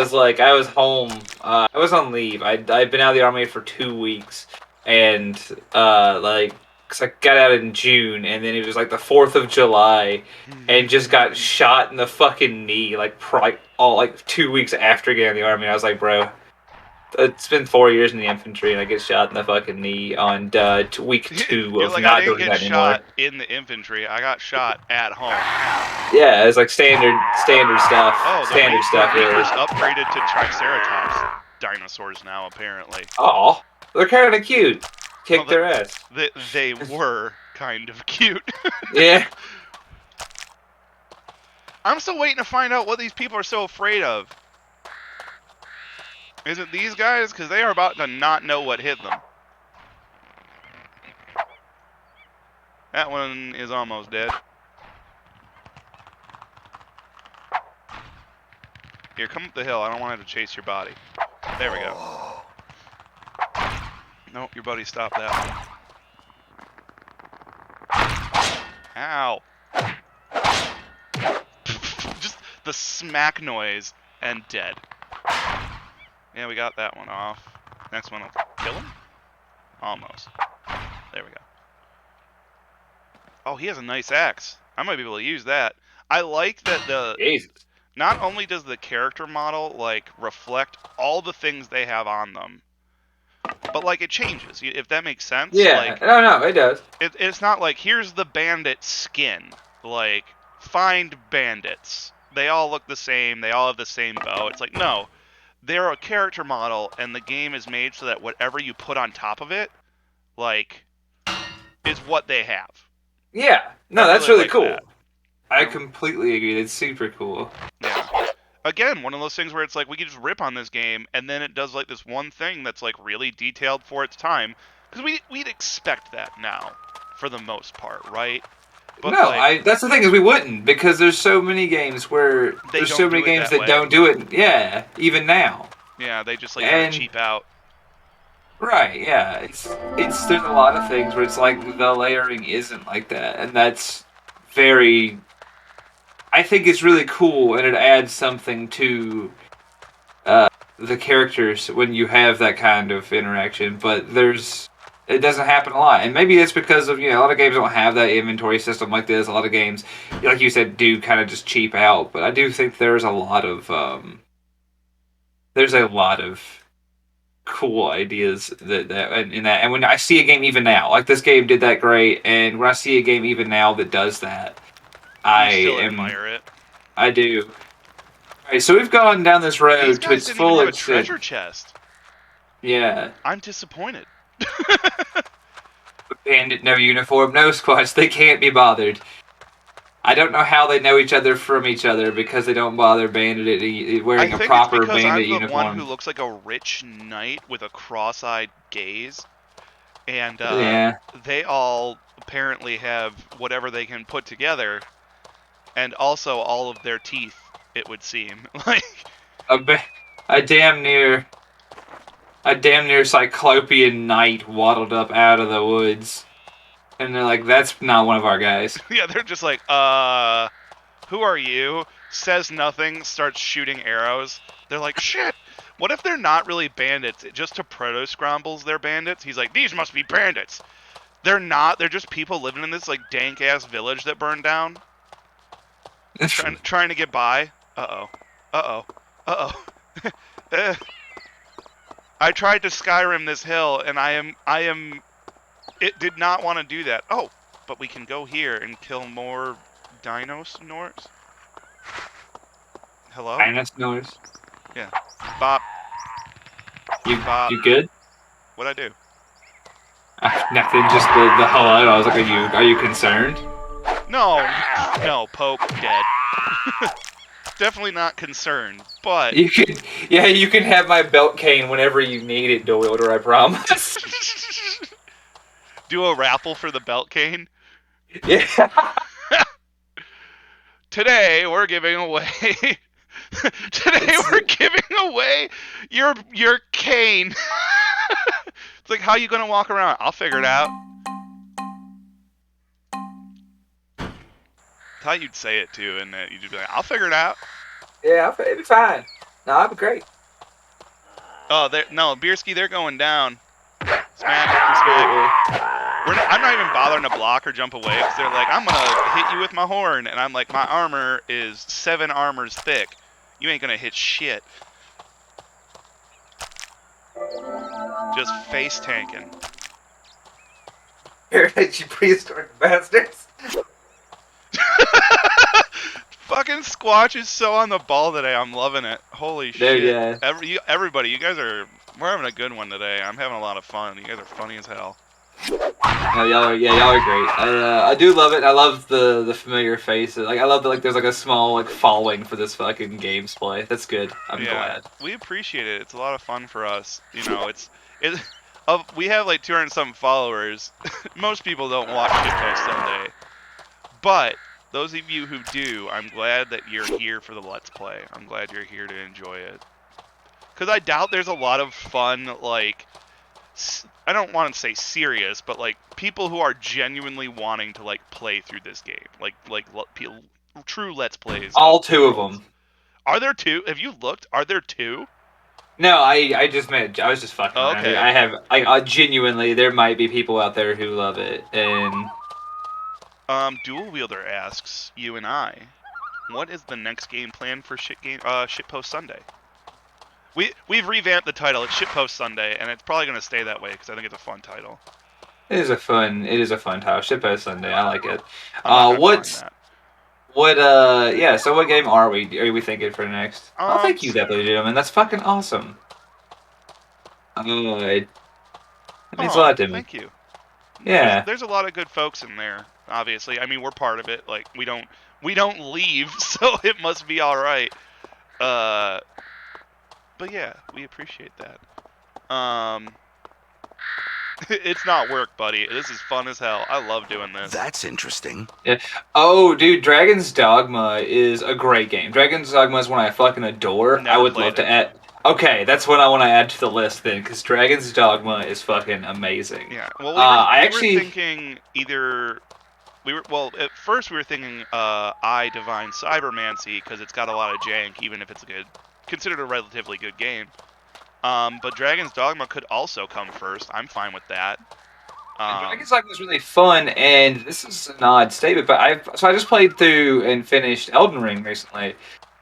[SPEAKER 2] was home. I was on leave. I'd been out of the army for 2 weeks, and cause I got out in June, and then it was like the 4th of July, and just got shot in the fucking knee, like all like 2 weeks after getting out of the army. I was like, bro, it's been 4 years in the infantry, and I get shot in the fucking knee on week 2
[SPEAKER 1] You're
[SPEAKER 2] of
[SPEAKER 1] like, I
[SPEAKER 2] not
[SPEAKER 1] didn't
[SPEAKER 2] doing
[SPEAKER 1] get
[SPEAKER 2] that anymore.
[SPEAKER 1] shot in the infantry. I got shot at home.
[SPEAKER 2] Yeah, it's like standard stuff.
[SPEAKER 1] Oh,
[SPEAKER 2] Standard stuff,
[SPEAKER 1] the
[SPEAKER 2] really.
[SPEAKER 1] Reapers upgraded to Triceratops dinosaurs now, apparently.
[SPEAKER 2] Oh, they're kind of cute. Kick
[SPEAKER 1] Well,
[SPEAKER 2] their ass.
[SPEAKER 1] they were kind of cute.
[SPEAKER 2] Yeah.
[SPEAKER 1] I'm still waiting to find out what these people are so afraid of. Is it these guys? Because they are about to not know what hit them. That one is almost dead. Here, come up the hill. I don't want to have to chase your body. There we go. Nope, your buddy stopped that one. Ow. Just the smack noise and dead. Yeah, we got that one off. Next one will kill him? Almost. There we go. Oh, he has a nice axe. I might be able to use that. I like that
[SPEAKER 2] Jesus.
[SPEAKER 1] not only does the character model like reflect all the things they have on them, but like it changes, if that makes sense.
[SPEAKER 2] Yeah.
[SPEAKER 1] Like
[SPEAKER 2] No, it does.
[SPEAKER 1] it's not like here's the bandit skin. Like find bandits. They all look the same. They all have the same bow. It's like no, they're a character model, and the game is made so that whatever you put on top of it, like, is what they have.
[SPEAKER 2] Yeah. No,
[SPEAKER 1] I
[SPEAKER 2] that's
[SPEAKER 1] really
[SPEAKER 2] really
[SPEAKER 1] like
[SPEAKER 2] cool.
[SPEAKER 1] that.
[SPEAKER 2] I completely agree. That's super cool.
[SPEAKER 1] Yeah. Again, one of those things where it's like we could just rip on this game, and then it does like this one thing that's like really detailed for its time, because we'd expect that now, for the most part, right? But
[SPEAKER 2] no,
[SPEAKER 1] like,
[SPEAKER 2] that's the thing is we wouldn't because there's so many games where
[SPEAKER 1] They
[SPEAKER 2] there's
[SPEAKER 1] don't
[SPEAKER 2] so many
[SPEAKER 1] do it
[SPEAKER 2] games
[SPEAKER 1] that
[SPEAKER 2] that
[SPEAKER 1] way.
[SPEAKER 2] don't do it. Yeah, even now.
[SPEAKER 1] yeah, they just like kind of
[SPEAKER 2] And
[SPEAKER 1] cheap out.
[SPEAKER 2] right, yeah, it's there's a lot of things where it's like the layering isn't like that, and that's very. I think it's really cool, and it adds something to the characters when you have that kind of interaction. But it doesn't happen a lot, and maybe it's because of a lot of games don't have that inventory system like this. A lot of games, like you said, do kind of just cheap out. But I do think there's a lot of cool ideas in that. And when I see a game even now, like this game did that great, and when I see a game even now that does that,
[SPEAKER 1] You still admire it.
[SPEAKER 2] I do. All right, so we've gone down this
[SPEAKER 1] These
[SPEAKER 2] road to
[SPEAKER 1] guys
[SPEAKER 2] its
[SPEAKER 1] didn't even
[SPEAKER 2] full
[SPEAKER 1] have a
[SPEAKER 2] extent.
[SPEAKER 1] treasure chest.
[SPEAKER 2] Yeah.
[SPEAKER 1] I'm disappointed.
[SPEAKER 2] Bandit, no uniform, no squats. They can't be bothered. I don't know how they know each other from each other because they don't bother bandit wearing
[SPEAKER 1] I
[SPEAKER 2] a
[SPEAKER 1] think
[SPEAKER 2] proper
[SPEAKER 1] it's because
[SPEAKER 2] bandit
[SPEAKER 1] I'm the
[SPEAKER 2] uniform.
[SPEAKER 1] one who looks like a rich knight with a cross-eyed gaze, and
[SPEAKER 2] Yeah.
[SPEAKER 1] they all apparently have whatever they can put together, and also all of their teeth. It would seem like
[SPEAKER 2] A damn near cyclopean knight waddled up out of the woods, and they're like, "That's not one of our guys."
[SPEAKER 1] yeah, they're just like, who are you? Says nothing, starts shooting arrows. They're like, shit. What if they're not really bandits? Just to proto-scrambles they're bandits? He's like, these must be bandits. They're not. They're just people living in this like dank ass village that burned down, trying to get by. Uh oh. I tried to Skyrim this hill, and I am. It did not want to do that. Oh, but we can go here and kill more dinosaurs. Hello?
[SPEAKER 2] Dinosaurs.
[SPEAKER 1] Yeah. Bop. Bop.
[SPEAKER 2] You good?
[SPEAKER 1] What'd I do?
[SPEAKER 2] Nothing. Just the hello. I was like, are you concerned?
[SPEAKER 1] No, Pope dead. Definitely not concerned, but
[SPEAKER 2] You can have my belt cane whenever you need it, Doyle. I promise.
[SPEAKER 1] do a raffle for the belt cane.
[SPEAKER 2] Yeah.
[SPEAKER 1] Today we're giving away. Today we're giving away. You're Kane. It's like, how you gonna walk around? I'll figure it out. How you'd say it too, and you'd be like, I'll figure it out.
[SPEAKER 2] Yeah, it'll be fine. No, I'll be great.
[SPEAKER 1] Oh, no, Bierski, they're going down. Smack. I'm not even bothering to block or jump away because they're like, I'm gonna hit you with my horn, and I'm like, my armor is 7 armors thick. You ain't gonna hit shit. Just face tanking.
[SPEAKER 2] You prehistoric bastards.
[SPEAKER 1] Fucking Squatch is so on the ball today. I'm loving it. Holy shit.
[SPEAKER 2] Yeah.
[SPEAKER 1] Everybody, you guys we're having a good one today. I'm having a lot of fun. You guys are funny as hell.
[SPEAKER 2] No, y'all are great. I do love it. I love the familiar faces. Like I love that there's a small following for this fucking games play. That's good. I'm glad.
[SPEAKER 1] We appreciate it. It's a lot of fun for us. You know, we have 200 and some followers. Most people don't watch Shitpost Sunday, but those of you who do, I'm glad that you're here for the Let's Play. I'm glad you're here to enjoy it. Because I doubt there's a lot of fun, I don't want to say serious, but people who are genuinely wanting to play through this game. True Let's Plays.
[SPEAKER 2] All 2 of them.
[SPEAKER 1] Are there 2? Have you looked? Are there 2?
[SPEAKER 2] No, I just meant, I was just fucking around.
[SPEAKER 1] Okay.
[SPEAKER 2] I have, genuinely, there might be people out there who love it, and...
[SPEAKER 1] Dual Wielder asks, you and I, what is the next game plan for Shitpost Sunday? We've revamped the title. It's Shitpost Sunday, and it's probably going to stay that way, because I think it's a fun title.
[SPEAKER 2] It is a fun title. Shitpost Sunday, I like it. So what game are we thinking for next? Thank you, that ladies and gentlemen. That's fucking awesome. It means a lot to me.
[SPEAKER 1] Thank you.
[SPEAKER 2] Yeah.
[SPEAKER 1] There's a lot of good folks in there, obviously. I mean, we're part of it. We don't leave, so it must be all right. But yeah, we appreciate that. It's not work, buddy. This is fun as hell. I love doing this.
[SPEAKER 3] That's interesting.
[SPEAKER 2] Yeah. Oh, dude, Dragon's Dogma is a great game. Dragon's Dogma is one I fucking adore.
[SPEAKER 1] Never
[SPEAKER 2] I would
[SPEAKER 1] played
[SPEAKER 2] love to
[SPEAKER 1] it.
[SPEAKER 2] add... Okay, that's what I want to add to the list then, because Dragon's Dogma is fucking amazing.
[SPEAKER 1] Yeah. Well,
[SPEAKER 2] we
[SPEAKER 1] were thinking either... at first we were thinking I Divine Cybermancy, because it's got a lot of jank, even if it's considered a relatively good game. But Dragon's Dogma could also come first. I'm fine with that.
[SPEAKER 2] Dragon's Dogma was really fun, and this is an odd statement, but I just played through and finished Elden Ring recently,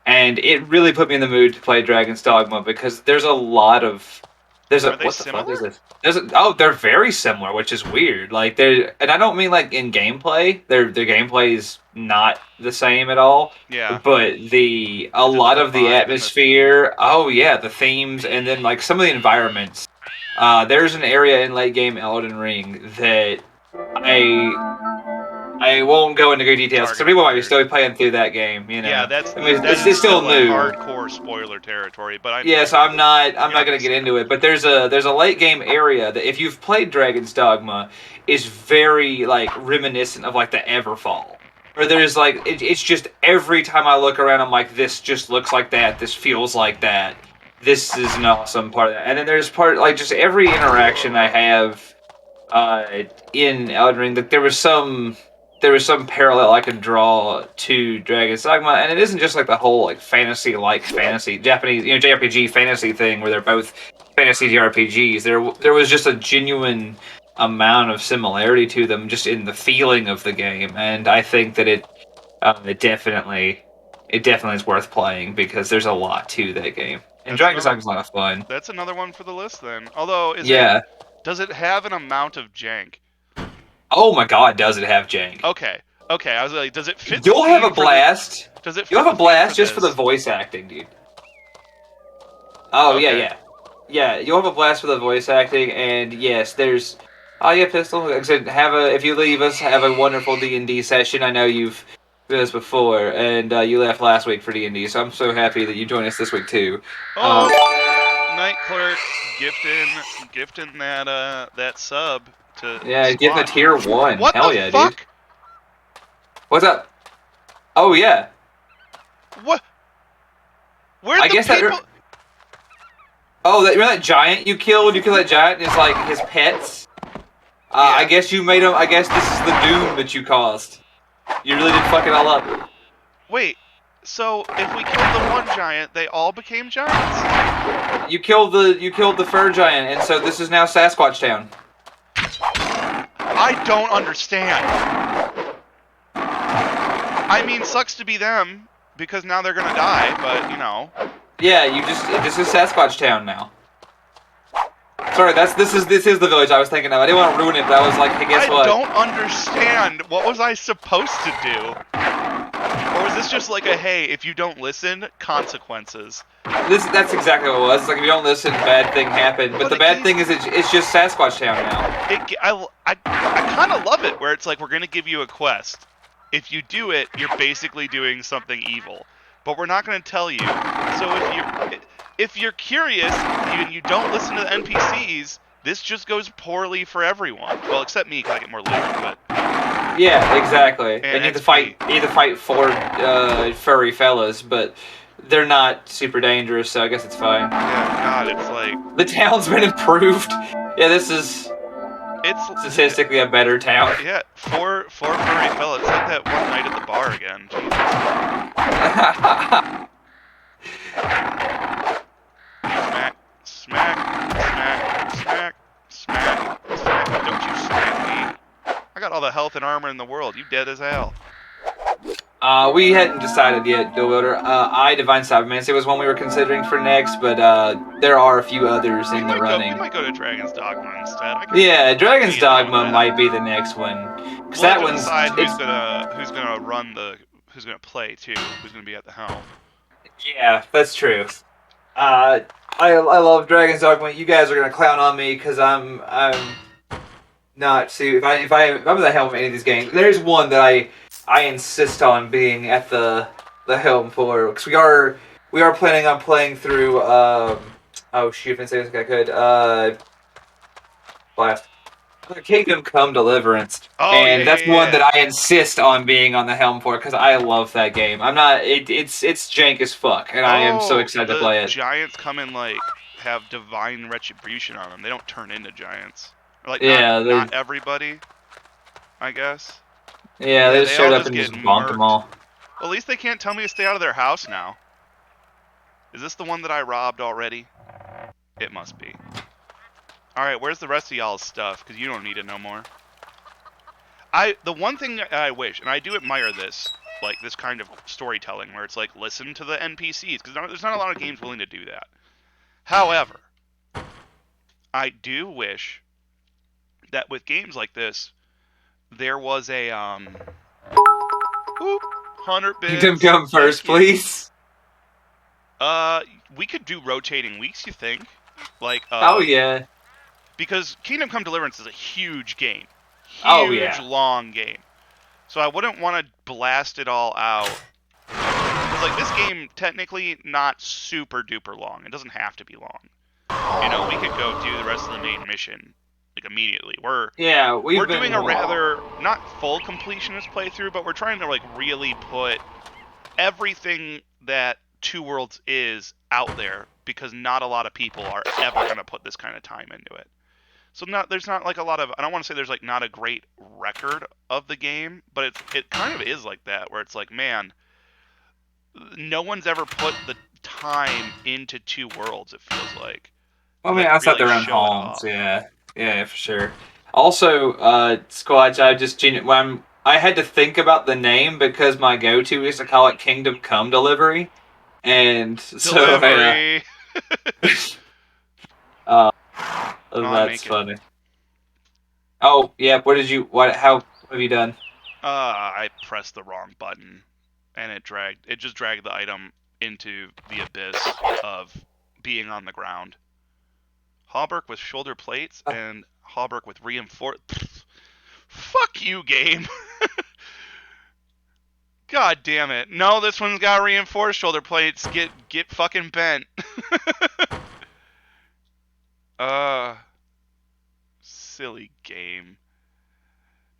[SPEAKER 2] and it really put me in the mood to play Dragon's Dogma because there's a lot of what the fuck is this? They're very similar, which is weird. And I don't mean in gameplay. Their gameplay is not the same at all.
[SPEAKER 1] Yeah.
[SPEAKER 2] But a lot of the atmosphere. Oh yeah, the themes, and then some of the environments. There's an area in late game Elden Ring that I won't go into great details. Some people might be still playing through that game. You know.
[SPEAKER 1] Yeah,
[SPEAKER 2] it's still new.
[SPEAKER 1] Hardcore spoiler territory, but
[SPEAKER 2] so I'm not going to get into it. But there's a late game area that, if you've played Dragon's Dogma, is very reminiscent of the Everfall. Or there's it's just every time I look around, I'm like, this just looks like that. This feels like that. This is an awesome part of that. And then there's just every interaction I have in Elden Ring. There was some parallel I can draw to Dragon's Dogma, and it isn't just the whole fantasy Japanese JRPG fantasy thing where they're both fantasy JRPGs. There was just a genuine amount of similarity to them just in the feeling of the game, and I think that it definitely is worth playing because there's a lot to that game. And Dragon's Dogma is a lot of fun.
[SPEAKER 1] That's another one for the list then. Although, does it have an amount of jank?
[SPEAKER 2] Oh my god, does it have jank?
[SPEAKER 1] Okay. I was like, does it fit?
[SPEAKER 2] You'll have a blast. You'll have a blast just for the voice acting, dude. Oh okay. yeah. You'll have a blast for the voice acting, and yes, there's. Oh yeah, Pistol. Like I said, if you leave us, have a wonderful D&D session. I know you've done this before, and you left last week for D&D, so I'm so happy that you joined us this week too.
[SPEAKER 1] Night Clerk gifting that sub.
[SPEAKER 2] Give a tier 1.
[SPEAKER 1] What
[SPEAKER 2] Hell
[SPEAKER 1] the
[SPEAKER 2] yeah,
[SPEAKER 1] fuck?
[SPEAKER 2] dude. What's up? Oh yeah.
[SPEAKER 1] What? Where the people?
[SPEAKER 2] Oh, remember that giant you killed? You killed that giant and it's like his pets? I
[SPEAKER 1] Yeah.
[SPEAKER 2] guess you made him. I guess this is the doom that you caused. You really did fuck it all up.
[SPEAKER 1] Wait, so if we killed the one giant, they all became giants?
[SPEAKER 2] You killed the fur giant, and so this is now Sasquatch Town.
[SPEAKER 1] I don't understand. I mean, sucks to be them, because now they're gonna die, but, you know.
[SPEAKER 2] Yeah, this is Sasquatch Town now. Sorry, this is the village I was thinking of. I didn't want to ruin it, but I was like, hey, guess what?
[SPEAKER 1] I don't understand. What was I supposed to do? Or was this just like a, hey, if you don't listen, consequences?
[SPEAKER 2] That's exactly what it was. It's like if you don't listen, bad thing happened. But the bad thing is it's just Sasquatch Town now.
[SPEAKER 1] I kind of love it, where it's like, we're going to give you a quest. If you do it, you're basically doing something evil. But we're not going to tell you. So if you're curious and you don't listen to the NPCs, this just goes poorly for everyone. Well, except me, because I get more loot, but...
[SPEAKER 2] Yeah, exactly. And you
[SPEAKER 1] XP.
[SPEAKER 2] have to fight four furry fellas, but they're not super dangerous, so I guess it's fine.
[SPEAKER 1] Yeah, God, it's like...
[SPEAKER 2] The town's been improved. Yeah, this is
[SPEAKER 1] It's
[SPEAKER 2] statistically a better town.
[SPEAKER 1] Yeah, four furry fellas. It's like that one night at the bar again. Jesus. Smack, smack, smack, smack, smack. Don't you smack me. I got all the health and armor in the world. You dead as hell.
[SPEAKER 2] We hadn't decided yet, Bill Wilder. Divine Cybermancy was one we were considering for next, but there are a few others in the running.
[SPEAKER 1] We might go to Dragon's Dogma instead.
[SPEAKER 2] Yeah, Dragon's
[SPEAKER 1] see
[SPEAKER 2] Dogma might be the next one. Cause that one's
[SPEAKER 1] decide who's gonna play too. Who's gonna be at the helm.
[SPEAKER 2] Yeah, that's true. I love Dragon's Dogma. You guys are gonna clown on me because I'm not. See, if I'm the helm of any of these games, there's one that I insist on being at the helm for, because we are planning on playing through. Oh shoot! If I say this, I could. Blast. Kingdom Come Deliverance, and that's one that I insist on being on the helm for because I love that game. I'm not. It's jank as fuck, and I am so excited to play it.
[SPEAKER 1] Giants come in like have divine retribution on them. They don't turn into giants. Like
[SPEAKER 2] Yeah,
[SPEAKER 1] not everybody, I guess.
[SPEAKER 2] Yeah, they just showed up and just bonked them all.
[SPEAKER 1] Well, at least they can't tell me to stay out of their house now. Is this the one that I robbed already? It must be. Alright, where's the rest of y'all's stuff? Because you don't need it no more. The one thing I wish, and I do admire this, like this kind of storytelling, where it's like, listen to the NPCs, because there's not a lot of games willing to do that. However, I do wish that with games like this, there was a, 100 bits.
[SPEAKER 2] Kingdom Come first, please.
[SPEAKER 1] We could do rotating weeks, you think? Like,
[SPEAKER 2] oh yeah.
[SPEAKER 1] Because Kingdom Come Deliverance is a huge game.
[SPEAKER 2] Huge,
[SPEAKER 1] long game. So I wouldn't want to blast it all out. Because, like, this game, technically, not super duper long. It doesn't have to be long. You know, we could go do the rest of the main mission, like, immediately. We're doing a rather, not full completionist playthrough, but we're trying to, like, really put everything that Two Worlds is out there, because not a lot of people are ever going to put this kind of time into it. So there's not like a lot of, I don't want to say there's like not a great record of the game, but it kind of is like that, where it's like, man, no one's ever put the time into Two Worlds, it feels like.
[SPEAKER 2] Well, I mean, outside their own homes, yeah, for sure. Also, Squatch, I had to think about the name because my go-to is to call it Kingdom Come Delivery, and
[SPEAKER 1] Delivery.
[SPEAKER 2] That's funny. Oh, yeah. How have you done?
[SPEAKER 1] I pressed the wrong button, and it just dragged the item into the abyss of being on the ground. Hauberk with shoulder plates and Hauberk with reinforced. Fuck you, game. God damn it. No, this one's got reinforced shoulder plates. Get fucking bent. Silly game.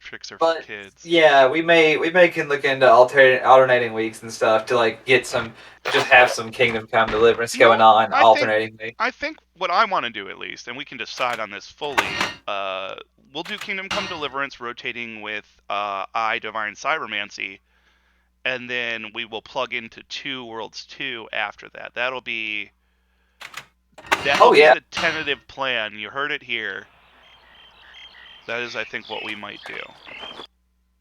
[SPEAKER 1] Tricks are for
[SPEAKER 2] But
[SPEAKER 1] kids.
[SPEAKER 2] yeah, we may can look into alternating weeks and stuff to like get some, just have some Kingdom Come Deliverance
[SPEAKER 1] You know
[SPEAKER 2] going
[SPEAKER 1] what?
[SPEAKER 2] on
[SPEAKER 1] I think
[SPEAKER 2] alternatingly.
[SPEAKER 1] I think what I want to do at least, and we can decide on this fully. Uh, we'll do Kingdom Come Deliverance rotating with I Divine Cybermancy, and then we will plug into Two Worlds 2 after that. That'll
[SPEAKER 2] Oh
[SPEAKER 1] be
[SPEAKER 2] yeah,
[SPEAKER 1] the tentative plan. You heard it here. That is, I think, what we might do.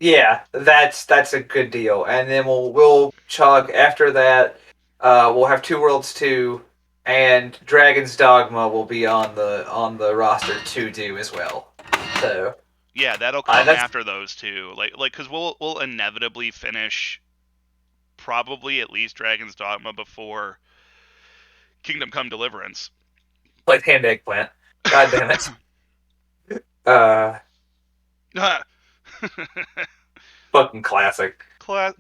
[SPEAKER 2] yeah, that's a good deal. And then we'll chug after that. We'll have Two Worlds 2, and Dragon's Dogma will be on the roster to do as well. So
[SPEAKER 1] Yeah, that'll come
[SPEAKER 2] that's
[SPEAKER 1] after those two. Like, cause we'll inevitably finish probably at least Dragon's Dogma before Kingdom Come Deliverance.
[SPEAKER 2] like hand eggplant. God damn it. Uh, fucking classic.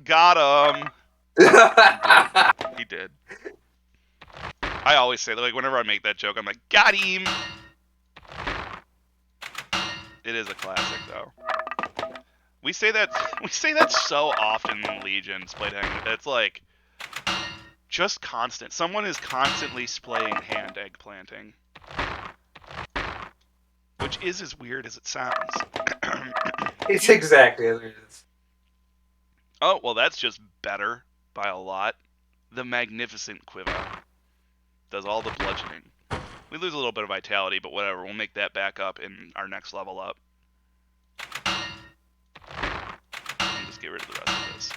[SPEAKER 1] Got him. He did. I always say, like, whenever I make that joke, I'm like, got him. It is a classic, though. We say that so often in Legion Splayed Hang. It's like just constant. Someone is constantly splaying hand egg planting, which is as weird as it sounds.
[SPEAKER 2] It's exactly as it is.
[SPEAKER 1] Oh, well, that's just better by a lot. The Magnificent Quiver does all the bludgeoning. We lose a little bit of vitality, but whatever. We'll make that back up in our next level up. And just get rid of the rest of this.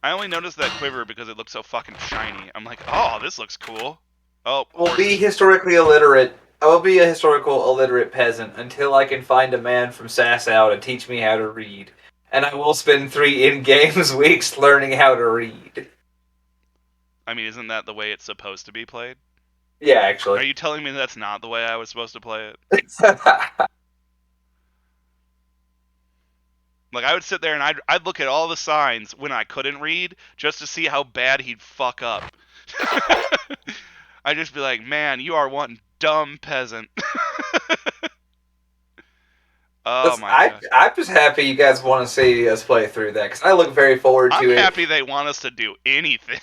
[SPEAKER 1] I only noticed that quiver because it looks so fucking shiny. I'm like, oh, this looks cool. Oh,
[SPEAKER 2] Will be
[SPEAKER 1] horses.
[SPEAKER 2] historically illiterate. I will be a historical illiterate peasant until I can find a man from Sassow to teach me how to read. And I will spend 3 in-games weeks learning how to read.
[SPEAKER 1] I mean, isn't that the way it's supposed to be played?
[SPEAKER 2] Yeah,
[SPEAKER 1] Are
[SPEAKER 2] actually.
[SPEAKER 1] you telling me that's not the way I was supposed to play it? Like, I would sit there and I'd look at all the signs when I couldn't read just to see how bad he'd fuck up. I'd just be like, man, you are one dumb peasant. Oh my god.
[SPEAKER 2] I'm just happy you guys want to see us play through that because I look very forward
[SPEAKER 1] I'm
[SPEAKER 2] to it.
[SPEAKER 1] happy they want us to do anything.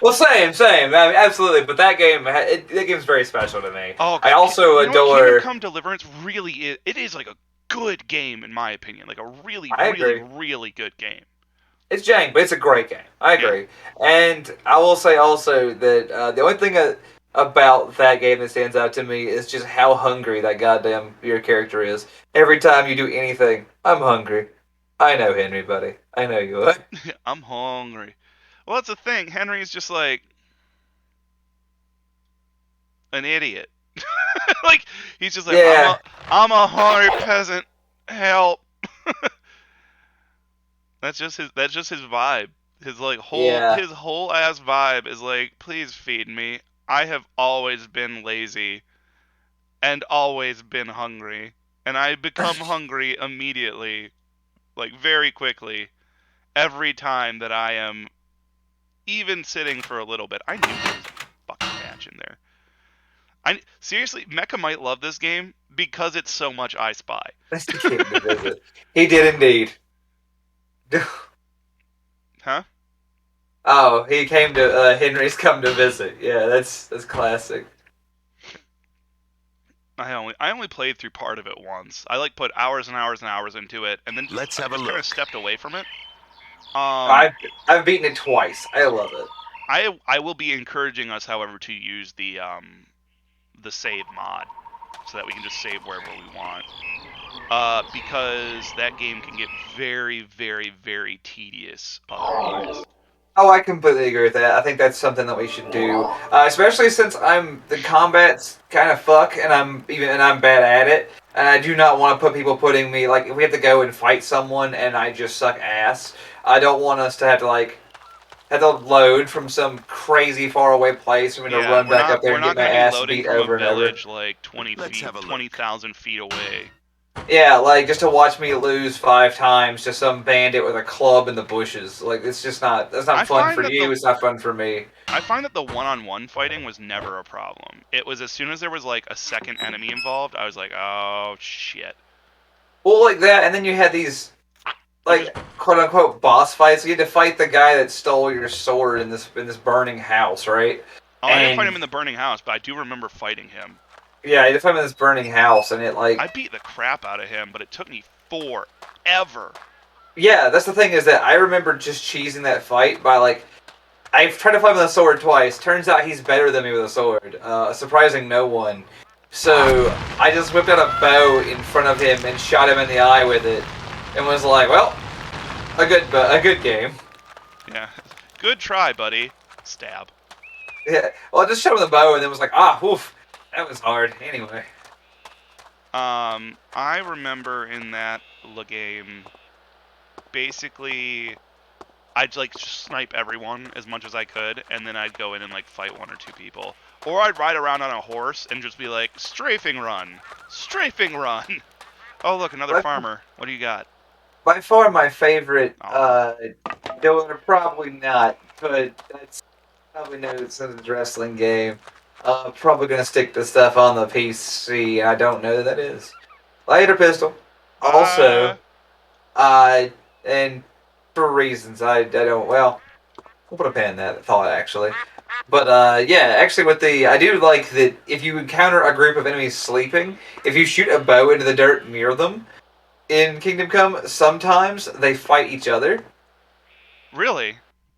[SPEAKER 2] Well, same. I mean, absolutely. But that game, that game's very special to me.
[SPEAKER 1] Oh,
[SPEAKER 2] I also
[SPEAKER 1] you know what? Kingdom
[SPEAKER 2] adore.
[SPEAKER 1] Come Deliverance really is. It is like a good game in my opinion. Like a really,
[SPEAKER 2] I
[SPEAKER 1] really,
[SPEAKER 2] agree.
[SPEAKER 1] really good game.
[SPEAKER 2] It's jank, but it's a great game. I
[SPEAKER 1] Yeah.
[SPEAKER 2] agree. And I will say also that the only thing about that game that stands out to me is just how hungry that goddamn your character is. Every time you do anything, I'm hungry. I know, Henry, buddy. I know you are.
[SPEAKER 1] I'm hungry. Well, that's the thing. Henry's just like an idiot. Like he's just like
[SPEAKER 2] Yeah,
[SPEAKER 1] I'm a hungry peasant. Help. That's just his vibe.
[SPEAKER 2] yeah.
[SPEAKER 1] His whole ass vibe is like, please feed me. I have always been lazy and always been hungry, and I become hungry immediately, like very quickly, every time that I am even sitting for a little bit. I knew there was a fucking match in there. I seriously, Mecha might love this game because it's so much I Spy.
[SPEAKER 2] He came to visit. He did indeed.
[SPEAKER 1] Huh?
[SPEAKER 2] Oh, he came to Henry's come to visit. Yeah, that's classic.
[SPEAKER 1] I only played through part of it once. I like put hours and hours and hours into it, and then
[SPEAKER 3] Let's
[SPEAKER 1] I
[SPEAKER 3] have a
[SPEAKER 1] just kind of
[SPEAKER 3] look.
[SPEAKER 1] stepped away from it.
[SPEAKER 2] I've beaten it twice. I love it.
[SPEAKER 1] I will be encouraging us, however, to use the save mod, so that we can just save wherever we want. Because that game can get very, very, very tedious otherwise.
[SPEAKER 2] Oh, I completely agree with that. I think that's something that we should do, especially since the combat's kind of fuck, and I'm bad at it, and I do not want to put people putting me like if we have to go and fight someone and I just suck ass. I don't want us to have to load from some crazy far away place for me to
[SPEAKER 1] Yeah,
[SPEAKER 2] run back up there
[SPEAKER 1] we're
[SPEAKER 2] and get
[SPEAKER 1] not
[SPEAKER 2] my
[SPEAKER 1] going to be
[SPEAKER 2] ass
[SPEAKER 1] loading
[SPEAKER 2] beat
[SPEAKER 1] from a
[SPEAKER 2] over and over.
[SPEAKER 1] village like 20
[SPEAKER 3] Let's
[SPEAKER 1] feet,
[SPEAKER 3] have a look.
[SPEAKER 1] 20,000 feet away.
[SPEAKER 2] Yeah, like just to watch me lose 5 times to some bandit with a club in the bushes. Like it's just not that's
[SPEAKER 1] I
[SPEAKER 2] not fun
[SPEAKER 1] find
[SPEAKER 2] for
[SPEAKER 1] that
[SPEAKER 2] you. It's not fun for me.
[SPEAKER 1] I find that the one-on-one fighting was never a problem. It was as soon as there was like a second enemy involved, I was like, oh shit.
[SPEAKER 2] Well, like that, and then you had these like quote unquote boss fights. You had to fight the guy that stole your sword in this burning house, right?
[SPEAKER 1] Oh, I didn't fight him
[SPEAKER 2] And
[SPEAKER 1] in the burning house, but I do remember fighting him.
[SPEAKER 2] yeah, you had to fight him in this burning house, and it
[SPEAKER 1] I
[SPEAKER 2] like
[SPEAKER 1] beat the crap out of him, but it took me forever.
[SPEAKER 2] yeah, that's the thing is that I remember just cheesing that fight by like I've tried to fight him with a sword twice. Turns out he's better than me with a sword, surprising no one. So I just whipped out a bow in front of him and shot him in the eye with it, and was like, well, a good game.
[SPEAKER 1] Yeah. Good try, buddy. Stab.
[SPEAKER 2] Yeah. Well, I just shot him with a bow and then was like, oof, that was hard. Anyway.
[SPEAKER 1] I remember in that game, basically, I'd like just snipe everyone as much as I could, and then I'd go in and like fight one or two people. Or I'd ride around on a horse and just be like, strafing run! Strafing run! Oh, look, another
[SPEAKER 2] By,
[SPEAKER 1] farmer. What do you got?
[SPEAKER 2] by far my favorite,
[SPEAKER 1] Aw.
[SPEAKER 2] though probably not, but that's probably no since it's a wrestling game. Probably gonna stick to stuff on the PC. I don't know who that is. Lighter pistol.
[SPEAKER 1] Uh,
[SPEAKER 2] Also, and for reasons I don't. Well, we'll put a pin in that thought actually. But yeah, actually, with the I do like that if you encounter a group of enemies sleeping, if you shoot a bow into the dirt near them in Kingdom Come, sometimes they fight each other.
[SPEAKER 1] really?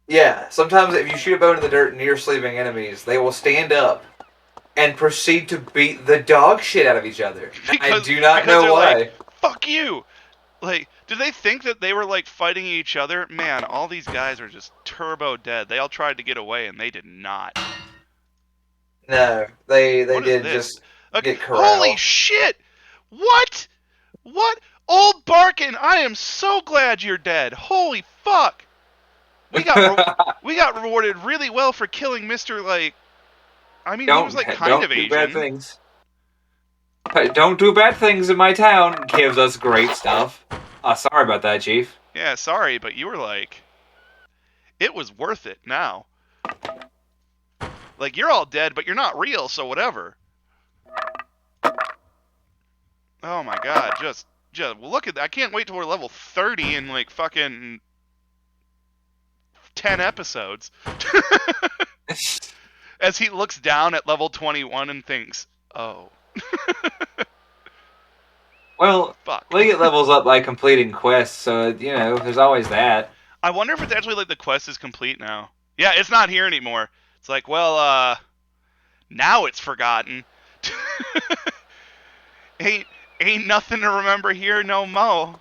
[SPEAKER 2] Yeah, sometimes if you shoot a bow into the dirt near sleeping enemies, they will stand up and proceed to beat the dog shit out of each other. I
[SPEAKER 1] because
[SPEAKER 2] do not
[SPEAKER 1] because
[SPEAKER 2] know
[SPEAKER 1] they're like,
[SPEAKER 2] why.
[SPEAKER 1] fuck you! Like, did they think that they were like fighting each other? Man, all these guys are just turbo dead. They all tried to get away and they did not.
[SPEAKER 2] No, they
[SPEAKER 1] What is
[SPEAKER 2] did
[SPEAKER 1] this?
[SPEAKER 2] just
[SPEAKER 1] Okay,
[SPEAKER 2] get
[SPEAKER 1] holy
[SPEAKER 2] corralled.
[SPEAKER 1] shit! What? What? Old Barkin, I am so glad you're dead. Holy fuck! We got we got rewarded really well for killing Mr. Like, I mean, he was like kind of
[SPEAKER 2] Don't do bad
[SPEAKER 1] Asian.
[SPEAKER 2] things. Don't do bad things in my town. Gives us great stuff. Sorry about that, Chief.
[SPEAKER 1] Yeah, sorry, but you were like, it was worth it now. Like, you're all dead, but you're not real, so whatever. Oh my god, just look at that. I can't wait till we're level 30 in like fucking 10 episodes. As he looks down at level 21 and thinks, oh,
[SPEAKER 2] Well,
[SPEAKER 1] fuck.
[SPEAKER 2] we get levels up by completing quests, so you know there's always that.
[SPEAKER 1] I wonder if it's actually like the quest is complete now. Yeah, it's not here anymore. It's like, well, now it's forgotten. ain't ain't nothing to remember here no mo.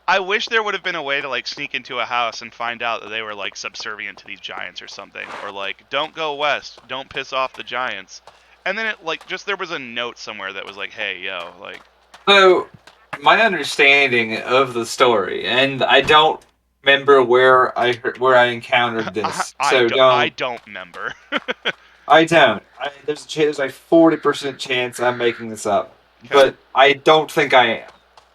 [SPEAKER 1] I wish there would have been a way to like sneak into a house and find out that they were like subservient to these giants or something, or like don't go west, don't piss off the giants. And then it like just there was a note somewhere that was like, hey yo, like
[SPEAKER 2] So, my understanding of the story, and I don't remember where I encountered this, so
[SPEAKER 1] I
[SPEAKER 2] don't.
[SPEAKER 1] don't remember.
[SPEAKER 2] I don't. There's a 40% chance I'm making this up,
[SPEAKER 1] Okay,
[SPEAKER 2] but I don't think I am.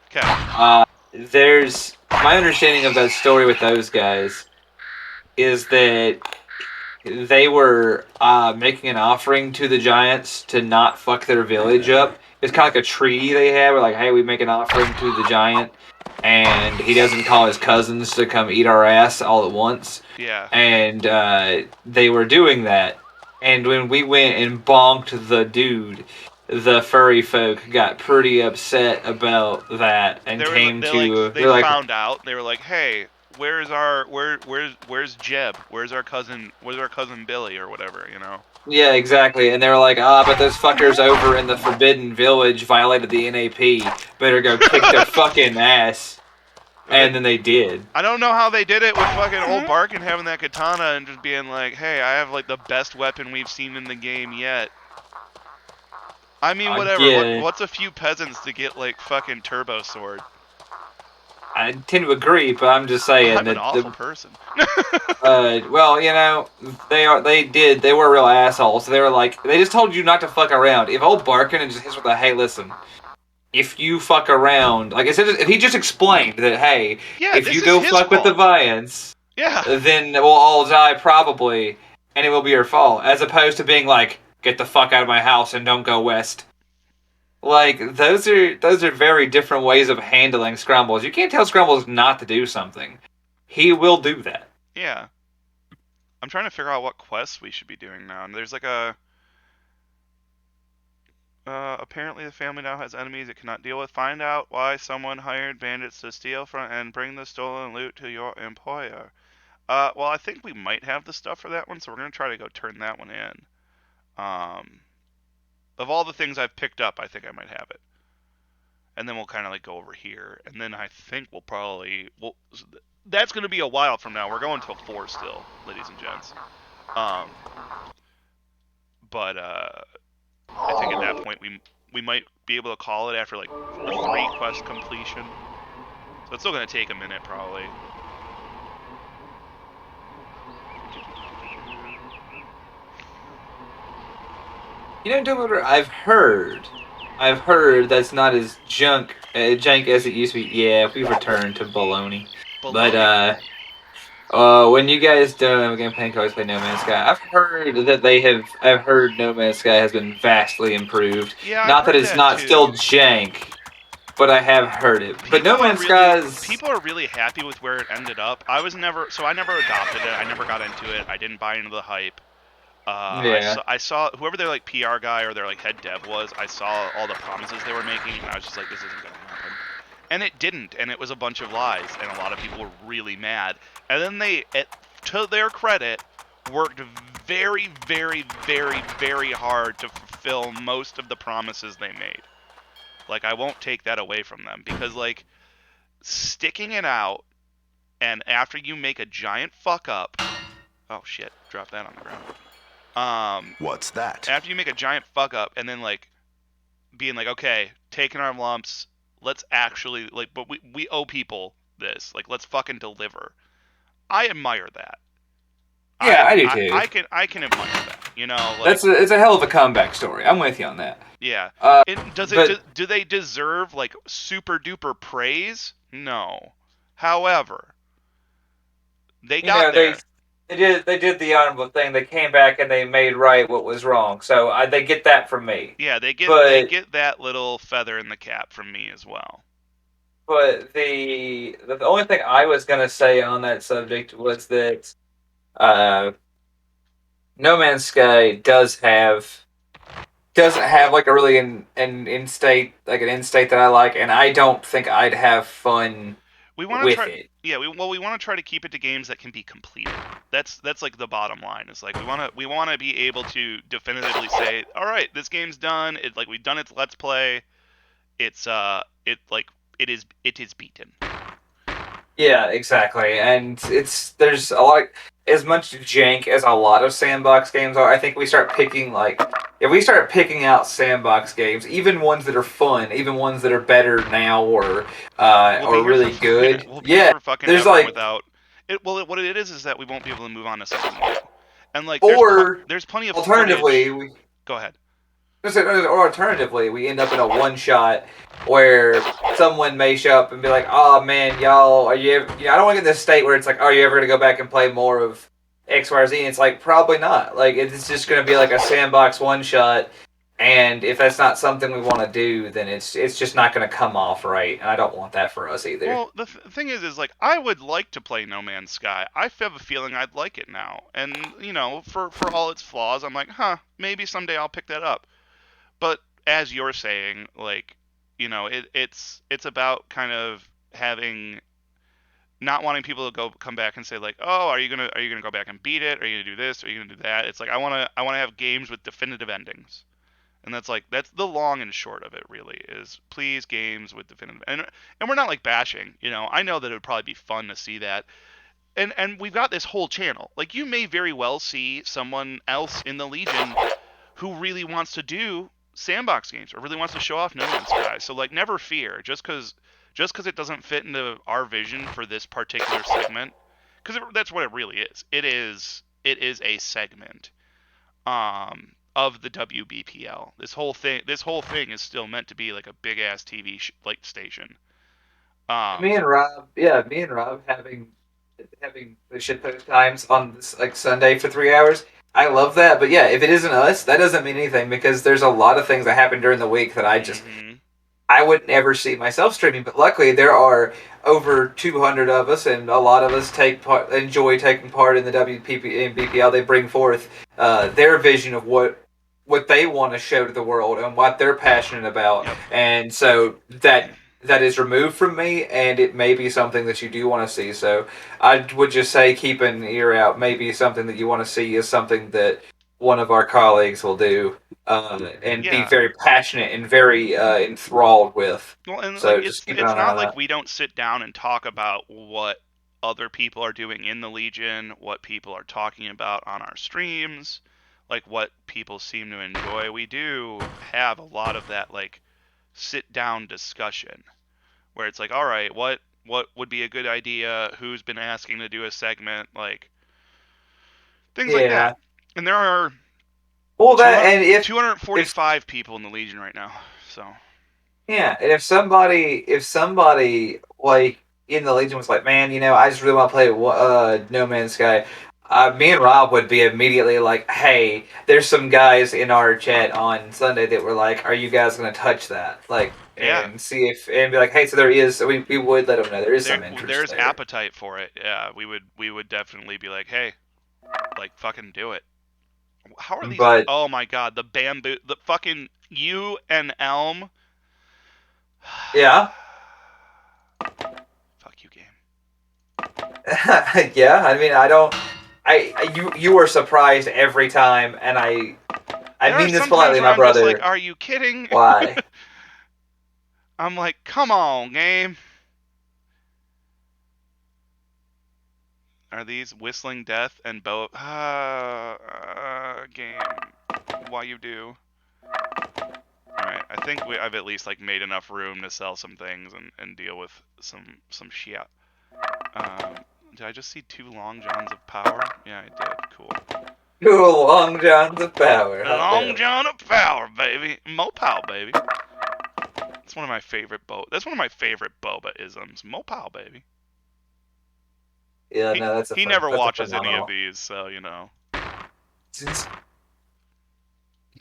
[SPEAKER 1] okay,
[SPEAKER 2] There's my understanding of that story with those guys is that they were making an offering to the giants to not fuck their village up. It's kind of like a treaty they have, where like, hey, we make an offering to the giant, and he doesn't call his cousins to come eat our ass all at once.
[SPEAKER 1] yeah.
[SPEAKER 2] And they were doing that. And when we went and bonked the dude, the furry folk got pretty upset about that and came to.
[SPEAKER 1] They
[SPEAKER 2] They're like,
[SPEAKER 1] found out. They were like, "Hey, where's Jeb? Where's our cousin? Where's our cousin Billy or whatever? You know?"
[SPEAKER 2] yeah, exactly. And they were like, but those fuckers over in the Forbidden Village violated the NAP. Better go kick their fucking ass. And then they did.
[SPEAKER 1] I don't know how they did it with fucking old Barkin having that katana and just being like, "Hey, I have like the best weapon we've seen in the game yet." I mean, whatever.
[SPEAKER 2] Yeah,
[SPEAKER 1] What's a few peasants to get like fucking turbo sword?
[SPEAKER 2] I tend to agree, but I'm just saying
[SPEAKER 1] I'm an
[SPEAKER 2] that
[SPEAKER 1] awful person.
[SPEAKER 2] well, you know, they were real assholes. They were like, they just told you not to fuck around. If old Barkin and just hits with a, hey, listen, if you fuck around, like I said, if he just explained that, hey,
[SPEAKER 1] Yeah,
[SPEAKER 2] if
[SPEAKER 1] this
[SPEAKER 2] you
[SPEAKER 1] is
[SPEAKER 2] go
[SPEAKER 1] his
[SPEAKER 2] fuck with the
[SPEAKER 1] fault.
[SPEAKER 2] Viants,
[SPEAKER 1] Yeah.
[SPEAKER 2] then we'll all die probably, and it will be your fault. As opposed to being like, get the fuck out of my house and don't go west. Like those are very different ways of handling Scrumbles. You can't tell Scrumbles not to do something. He will do that.
[SPEAKER 1] Yeah. I'm trying to figure out what quests we should be doing now. And there's like a apparently the family now has enemies it cannot deal with. Find out why someone hired bandits to steal from and bring the stolen loot to your employer. Well, I think we might have the stuff for that one, so we're gonna try to go turn that one in. Of all the things I've picked up, I think I might have it. And then we'll kind of like go over here, and then I think we'll probably that's gonna be a while from now. We're going till 4 still, ladies and gents. Um, but I think at that point we might be able to call it after like a 3 quest completion. So it's still gonna take a minute probably.
[SPEAKER 2] You know, Dumbledore, I've heard that's not as jank as it used to be. Yeah, we've returned to baloney. But
[SPEAKER 1] Baloney.
[SPEAKER 2] when you guys do again playing cards play No Man's Sky, I've heard No Man's Sky has been vastly improved.
[SPEAKER 1] Yeah, I've
[SPEAKER 2] Not that
[SPEAKER 1] heard
[SPEAKER 2] it's
[SPEAKER 1] that
[SPEAKER 2] not still
[SPEAKER 1] too.
[SPEAKER 2] jank, but I have heard it. But No Man's Sky's
[SPEAKER 1] People are really happy with where it ended up. I never adopted it. I never got into it. I didn't buy into the hype.
[SPEAKER 2] yeah.
[SPEAKER 1] I saw whoever their like PR guy or their like head dev was. I saw all the promises they were making, and I was just like, this isn't gonna happen. And it didn't, and it was a bunch of lies, and a lot of people were really mad. And then to their credit, worked very, very, very, very hard to fulfill most of the promises they made. Like I won't take that away from them because like sticking it out, and after you make a giant fuck up, oh shit, drop that on the ground.
[SPEAKER 3] What's that?
[SPEAKER 1] After you make a giant fuck up and then like being like, okay, taking our lumps, let's actually like, but we owe people this. Like, let's fucking deliver. I admire that.
[SPEAKER 2] Yeah, I do too.
[SPEAKER 1] I can admire that. You know, like
[SPEAKER 2] It's a hell of a comeback story. I'm with you on that.
[SPEAKER 1] yeah.
[SPEAKER 2] But
[SPEAKER 1] Do they deserve like super duper praise? No. However, they
[SPEAKER 2] you
[SPEAKER 1] got
[SPEAKER 2] know
[SPEAKER 1] there.
[SPEAKER 2] they did the honorable thing. They came back and they made right what was wrong. So they get that from me.
[SPEAKER 1] Yeah, they
[SPEAKER 2] But
[SPEAKER 1] get that little feather in the cap from me as well.
[SPEAKER 2] the only thing I was gonna say on that subject was that uh, No Man's Sky doesn't have like a really an in state like an in state that I like, and I don't think I'd have fun
[SPEAKER 1] We want to
[SPEAKER 2] with
[SPEAKER 1] try.
[SPEAKER 2] it.
[SPEAKER 1] Yeah, we want to try to keep it to games that can be completed. That's like the bottom line. Is like we want to be able to definitively say, all right, this game's done. It like we've done its let's play. It's it is beaten.
[SPEAKER 2] Yeah, exactly. And it's there's a lot as much jank as a lot of sandbox games are. I think we start picking like if we start picking out sandbox games, even ones that are fun, even ones that are better now
[SPEAKER 1] We'll be
[SPEAKER 2] or
[SPEAKER 1] here for
[SPEAKER 2] really good.
[SPEAKER 1] we'll be here
[SPEAKER 2] Yeah,
[SPEAKER 1] for fucking
[SPEAKER 2] there's
[SPEAKER 1] ever
[SPEAKER 2] like
[SPEAKER 1] without it. Well, what it is that we won't be able to move on to something new. And like
[SPEAKER 2] or
[SPEAKER 1] there's plenty of
[SPEAKER 2] alternatively,
[SPEAKER 1] footage. Go ahead.
[SPEAKER 2] or alternatively, we end up in a one shot where someone may show up and be like, "Oh man, y'all, are you? Ever, you know, I don't want to get in this state where it's like, are you ever gonna go back and play more of X, Y, or Z?" And it's like, probably not. Like, it's just gonna be like a sandbox one shot, and if that's not something we want to do, then it's just not gonna come off right, and I don't want that for us either.
[SPEAKER 1] Well, the thing is like I would like to play No Man's Sky. I have a feeling I'd like it now, and you know, for all its flaws, I'm like, huh, maybe someday I'll pick that up. But as you're saying, like, you know, it's about kind of having not wanting people to go come back and say like, oh, are you gonna go back and beat it? Are you gonna do this? Are you gonna do that? It's like I wanna have games with definitive endings. And that's the long and short of it really is please games with definitive and we're not like bashing, you know. I know that it would probably be fun to see that. And we've got this whole channel. Like you may very well see someone else in the Legion who really wants to do sandbox games or really wants to show off No Man's Sky. So like never fear just cuz it doesn't fit into our vision for this particular segment cuz that's what it really is. It is a segment of the WBPL. This whole thing is still meant to be like a big ass TV like station.
[SPEAKER 2] Me
[SPEAKER 1] Um,
[SPEAKER 2] and Rob, yeah, me and Rob having the shitpost times on this like Sunday for 3 hours. I love that, but yeah, if it isn't us, that doesn't mean anything because there's a lot of things that happen during the week that
[SPEAKER 1] Mm-hmm.
[SPEAKER 2] I wouldn't ever see myself streaming. But luckily, there are over 200 of us, and a lot of us enjoy taking part in the WPP and BPL. They bring forth their vision of what they want to show to the world and what they're passionate about,
[SPEAKER 1] Yep.
[SPEAKER 2] and so that is removed from me, and it may be something that you do want to see. So I would just say keep an ear out. Maybe something that you want to see is something that one of our colleagues will do and be
[SPEAKER 1] Yeah.
[SPEAKER 2] very passionate and very enthralled with.
[SPEAKER 1] Well, and like
[SPEAKER 2] So just keep an
[SPEAKER 1] it's
[SPEAKER 2] eye
[SPEAKER 1] not
[SPEAKER 2] on
[SPEAKER 1] like
[SPEAKER 2] that.
[SPEAKER 1] we don't sit down and talk about what other people are doing in the Legion, what people are talking about on our streams, like what people seem to enjoy. We do have a lot of that like sit down discussion where it's like, all right, what would be a good idea? Who's been asking to do a segment? Like things like that.
[SPEAKER 2] Yeah.
[SPEAKER 1] And there are
[SPEAKER 2] Well, that
[SPEAKER 1] 200,
[SPEAKER 2] and if
[SPEAKER 1] 245 people in the Legion right now. So,
[SPEAKER 2] yeah, and if somebody like in the Legion was like, man, I just really want to play No Man's Sky. Me and Rob would be immediately like, hey, there's some guys in our chat on Sunday that were like, are you guys gonna touch that? Like,
[SPEAKER 1] yeah,
[SPEAKER 2] and see if and be like, hey, so there is. So we would let them know there is some interest
[SPEAKER 1] there's
[SPEAKER 2] there.
[SPEAKER 1] appetite for it. Yeah, we would definitely be like, hey, like fucking do it. How are these?
[SPEAKER 2] But
[SPEAKER 1] Oh my god, the bamboo, the fucking you and Elm.
[SPEAKER 2] yeah,
[SPEAKER 1] Fuck you, game.
[SPEAKER 2] yeah. I mean, I don't. You were surprised every time, and I
[SPEAKER 1] There are
[SPEAKER 2] mean this
[SPEAKER 1] sometimes
[SPEAKER 2] politely,
[SPEAKER 1] where
[SPEAKER 2] my
[SPEAKER 1] I'm just like,
[SPEAKER 2] brother.
[SPEAKER 1] are you kidding?
[SPEAKER 2] Why?
[SPEAKER 1] I'm like, come on, game. Are these whistling death and bow? Game. Why you do? Alright, I think I've at least like made enough room to sell some things and deal with some shit. Um, did I just see 2 long johns of power? Yeah, I did. Cool.
[SPEAKER 2] Cool, long johns of power. Hot
[SPEAKER 1] Long
[SPEAKER 2] damn.
[SPEAKER 1] john of power, baby. Mopal, baby. That's one of my favorite That's one of my favorite boba isms. Mopal, baby.
[SPEAKER 2] Yeah,
[SPEAKER 1] He
[SPEAKER 2] no,
[SPEAKER 1] he never
[SPEAKER 2] that's a
[SPEAKER 1] watches any of
[SPEAKER 2] phenomenal.
[SPEAKER 1] these, so you know.
[SPEAKER 2] Since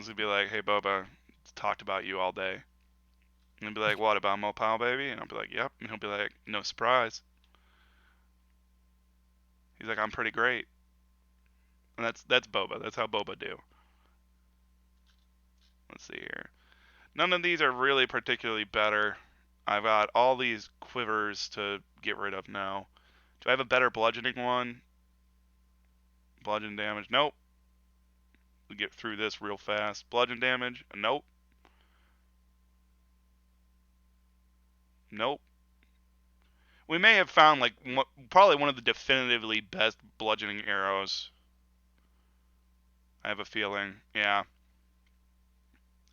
[SPEAKER 1] He'd be like, "Hey, Boba, talked about you all day." And he'd be like, "What about Mopal, baby?" And I'll be like, "Yep." And he'll be like, "No surprise." He's like, "I'm pretty great." And that's Boba. That's how Boba do. Let's see here. None of these are really particularly better. I've got all these quivers to get rid of now. Do I have a better bludgeoning one? Bludgeon damage? Nope. We get through this real fast. Bludgeon damage? Nope. Nope. We may have found like probably one of the definitively best bludgeoning arrows. I have a feeling. Yeah.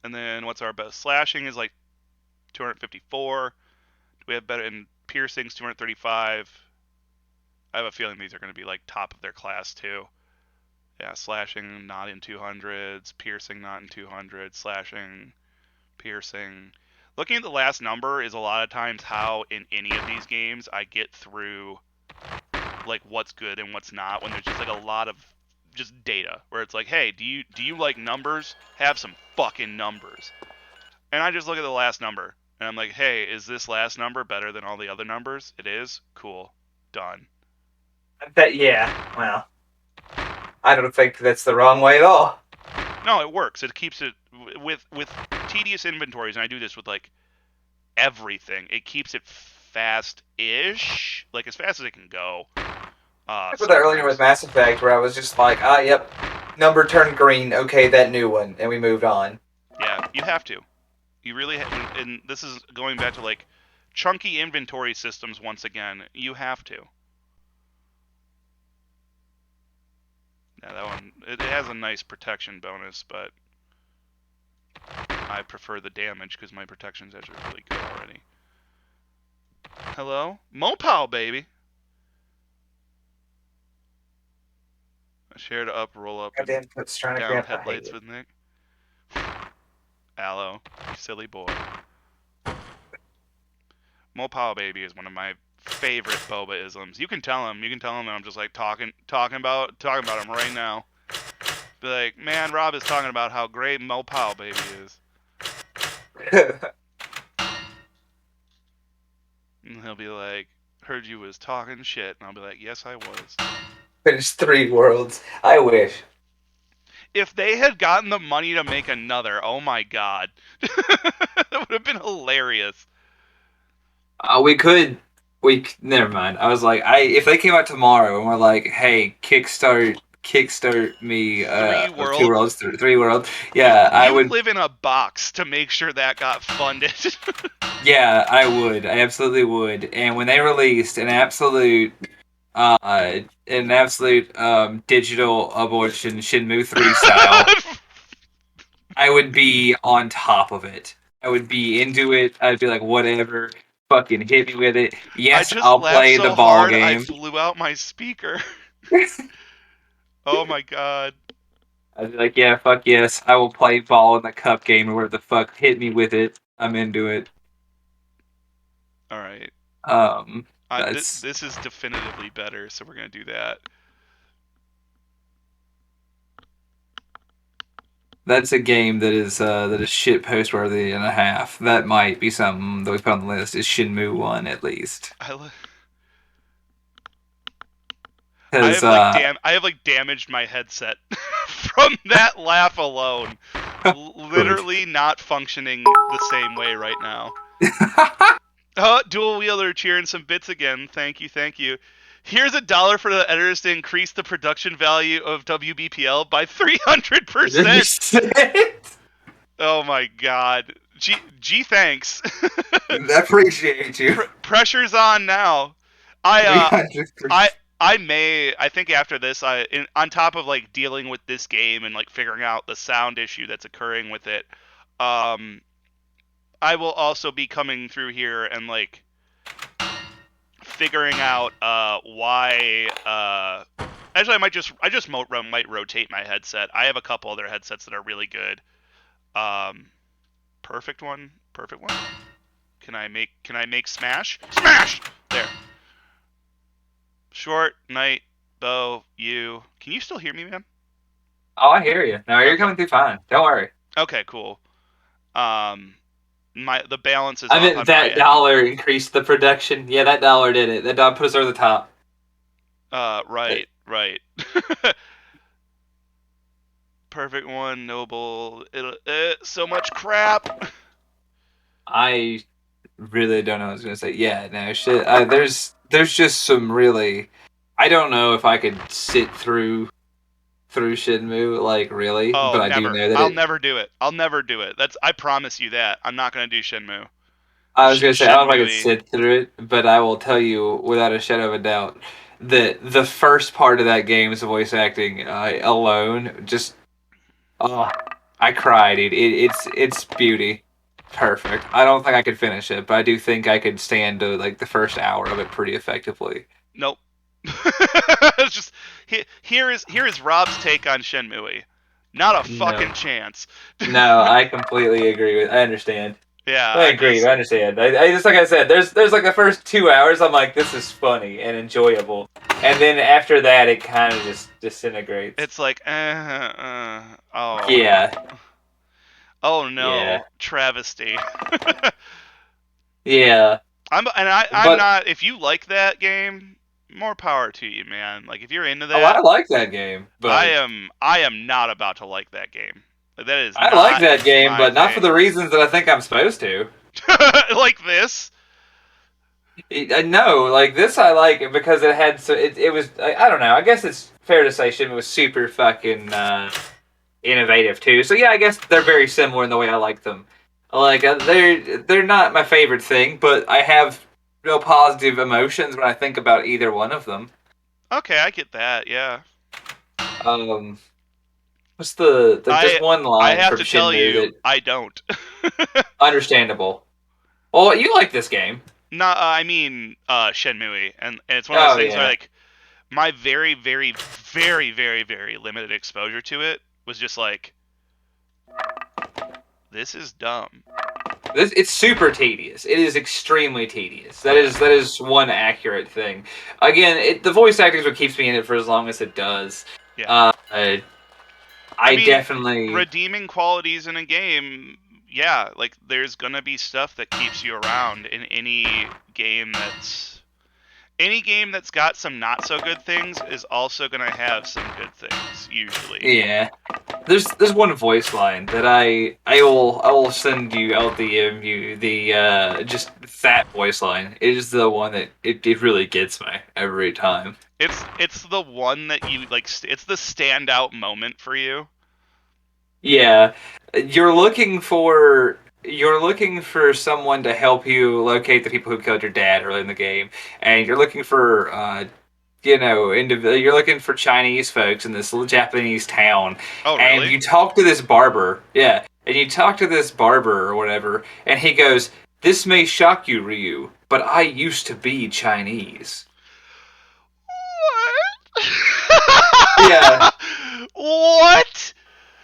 [SPEAKER 1] And then what's our best? Slashing is like 254. Do we have better in piercings 235? I have a feeling these are going to be like top of their class too. Yeah, slashing not in 200s, piercing not in 200s, slashing, piercing. Looking at the last number is a lot of times how in any of these games I get through like what's good and what's not when there's just like a lot of just data where it's like, hey, do you like numbers? Have some fucking numbers. And I just look at the last number and I'm like, hey, is this last number better than all the other numbers? It is? Cool. Done.
[SPEAKER 2] yeah, well, I don't think that's the wrong way at all.
[SPEAKER 1] No, it works. It keeps it with tedious inventories, and I do this with like everything. It keeps it fast-ish, like as fast as it can go.
[SPEAKER 2] I put that earlier with
[SPEAKER 1] Sometimes.
[SPEAKER 2] Mass Effect, where I was just like, yep, number turned green. Okay, that new one, and we moved on.
[SPEAKER 1] Yeah, you have to. You really and this is going back to like chunky inventory systems once again. You have to. Yeah, that one it has a nice protection bonus, but I prefer the damage because my protection's actually really good already. Hello? Mopal, baby! Share to up, roll up, and
[SPEAKER 2] Goddamn, put trying to
[SPEAKER 1] down
[SPEAKER 2] grab. I hate
[SPEAKER 1] headlights
[SPEAKER 2] it.
[SPEAKER 1] with Nick. Aloe, you silly boy. Mopal baby is one of my favorite boba isms. You can tell him. You can tell him that I'm just like talking about him right now. Be like, man, Rob is talking about how great Mopile Baby is. And he'll be like, heard you was talking shit. And I'll be like, yes, I was.
[SPEAKER 2] Finished 3 worlds. I wish.
[SPEAKER 1] If they had gotten the money to make another, oh my god. That would have been hilarious.
[SPEAKER 2] We could. Never mind. I was like, if they came out tomorrow and we're like, hey, kickstart me
[SPEAKER 1] Three
[SPEAKER 2] of 2
[SPEAKER 1] worlds.
[SPEAKER 2] worlds, 3 worlds. Yeah, I
[SPEAKER 1] You'd
[SPEAKER 2] would.
[SPEAKER 1] live in a box to make sure that got funded.
[SPEAKER 2] Yeah, I would. I absolutely would. And when they released uh, an absolute digital abortion Shenmue 3 style, I would be on top of it. I would be into it. I'd be like, whatever, fucking hit me with it.
[SPEAKER 1] I
[SPEAKER 2] Yes,
[SPEAKER 1] just
[SPEAKER 2] I'll
[SPEAKER 1] laughed
[SPEAKER 2] play the
[SPEAKER 1] so
[SPEAKER 2] ball
[SPEAKER 1] hard I
[SPEAKER 2] game.
[SPEAKER 1] blew out my speaker. Oh my god.
[SPEAKER 2] I'd be like, yeah, fuck yes, I will play ball in the cup game or whatever the fuck. Hit me with it. I'm into it.
[SPEAKER 1] Alright.
[SPEAKER 2] Um, that's
[SPEAKER 1] This is definitively better, so we're gonna do that.
[SPEAKER 2] that's a game that is shit post worthy and a half. That might be something that we put on the list. Is Shinmu 1 at least?
[SPEAKER 1] I
[SPEAKER 2] Because
[SPEAKER 1] have like damaged my headset from that laugh alone. Literally not functioning the same way right now. Dual wielder cheering some bits again. Thank you, thank you. Here's $1 for the editors to increase the production value of WBPL by 300%. Oh my god. G thanks.
[SPEAKER 2] I appreciate you.
[SPEAKER 1] Pressure's on now. I
[SPEAKER 2] 300%.
[SPEAKER 1] I think after this, on top of like dealing with this game and like figuring out the sound issue that's occurring with it, I will also be coming through here and like figuring out why. Actually, might rotate my headset. I have a couple other headsets that are really good. Perfect one. Can I make smash? Smash! There. Short, night, bow, you. Can you still hear me, man?
[SPEAKER 2] Oh, I hear you. No, you're
[SPEAKER 1] Okay.
[SPEAKER 2] coming through fine. Don't worry.
[SPEAKER 1] Okay, cool. The balance is
[SPEAKER 2] I
[SPEAKER 1] off
[SPEAKER 2] meant
[SPEAKER 1] on my
[SPEAKER 2] that
[SPEAKER 1] end.
[SPEAKER 2] dollar increased the production. Yeah, that dollar did it. That dollar put us over the top.
[SPEAKER 1] Right. Perfect one, noble. So much crap.
[SPEAKER 2] I really don't know what I was gonna say. Yeah, no shit. There's just some really. I don't know if I could sit through Shenmue like really,
[SPEAKER 1] Oh,
[SPEAKER 2] but I do
[SPEAKER 1] never.
[SPEAKER 2] know that
[SPEAKER 1] I'll
[SPEAKER 2] it.
[SPEAKER 1] never do it. I promise you that. I'm not gonna do Shenmue.
[SPEAKER 2] I was gonna say I don't know if I could
[SPEAKER 1] Shenmue.
[SPEAKER 2] sit through it, but I will tell you without a shadow of a doubt that the first part of that game's voice acting alone just oh, I cried. It's beauty. Perfect. I don't think I could finish it, but I do think I could stand like the first hour of it pretty effectively.
[SPEAKER 1] Nope. It's just here is Rob's take on Shenmue. Not a
[SPEAKER 2] No,
[SPEAKER 1] fucking chance.
[SPEAKER 2] no, I completely agree with. I understand.
[SPEAKER 1] Yeah,
[SPEAKER 2] I agree. I understand. I just like I said, there's like the first 2 hours. I'm like, this is funny and enjoyable, and then after that, it kind of just disintegrates.
[SPEAKER 1] it's like oh
[SPEAKER 2] Yeah,
[SPEAKER 1] oh
[SPEAKER 2] yeah,
[SPEAKER 1] no, travesty.
[SPEAKER 2] yeah.
[SPEAKER 1] I'm
[SPEAKER 2] But
[SPEAKER 1] not. If you like that game, more power to you, man. Like if you're into
[SPEAKER 2] oh, I
[SPEAKER 1] that,
[SPEAKER 2] like that game. But
[SPEAKER 1] I am not about to like that game. Like, that is
[SPEAKER 2] I like
[SPEAKER 1] not
[SPEAKER 2] that game,
[SPEAKER 1] my
[SPEAKER 2] but not for
[SPEAKER 1] thing.
[SPEAKER 2] the reasons that I think I'm supposed to.
[SPEAKER 1] Like this.
[SPEAKER 2] No, like this, I like it because it had so it was I don't know. I guess it's fair to say Shinmu was super fucking innovative too. So yeah, I guess they're very similar in the way I like them. Like they're not my favorite thing, but I have real positive emotions when I think about either one of them.
[SPEAKER 1] Okay, I get that. Yeah.
[SPEAKER 2] Um, what's the just
[SPEAKER 1] I
[SPEAKER 2] one
[SPEAKER 1] I
[SPEAKER 2] line
[SPEAKER 1] have
[SPEAKER 2] from
[SPEAKER 1] to tell
[SPEAKER 2] Shinmu
[SPEAKER 1] you,
[SPEAKER 2] that
[SPEAKER 1] I don't.
[SPEAKER 2] understandable. Well, you like this game.
[SPEAKER 1] Not, I mean, Shenmue, and it's one of those
[SPEAKER 2] Oh
[SPEAKER 1] things where
[SPEAKER 2] yeah.
[SPEAKER 1] like my very, very, very, very, very limited exposure to it was just like, this is dumb.
[SPEAKER 2] It's super tedious. It is extremely tedious. That is one accurate thing. Again, the voice acting is what keeps me in it for as long as it does.
[SPEAKER 1] Yeah.
[SPEAKER 2] Uh,
[SPEAKER 1] I
[SPEAKER 2] I
[SPEAKER 1] mean,
[SPEAKER 2] definitely.
[SPEAKER 1] redeeming qualities in a game, yeah, like there's gonna be stuff that keeps you around in game that's any game that's got some not so good things is also gonna have some good things usually.
[SPEAKER 2] Yeah. There's one voice line that I will send you. I'll DM you the just that voice line. It is the one that it really gets me every time.
[SPEAKER 1] It's the one that you like. It's the standout moment for you.
[SPEAKER 2] Yeah, you're looking for someone to help you locate the people who killed your dad early in the game, and you're looking for you're looking for Chinese folks in this little Japanese town,
[SPEAKER 1] Oh,
[SPEAKER 2] and
[SPEAKER 1] really?
[SPEAKER 2] you talk to this barber, yeah, and you talk to this barber or whatever, and he goes, "This may shock you, Ryu, but I used to be Chinese." Yeah,
[SPEAKER 1] What? What?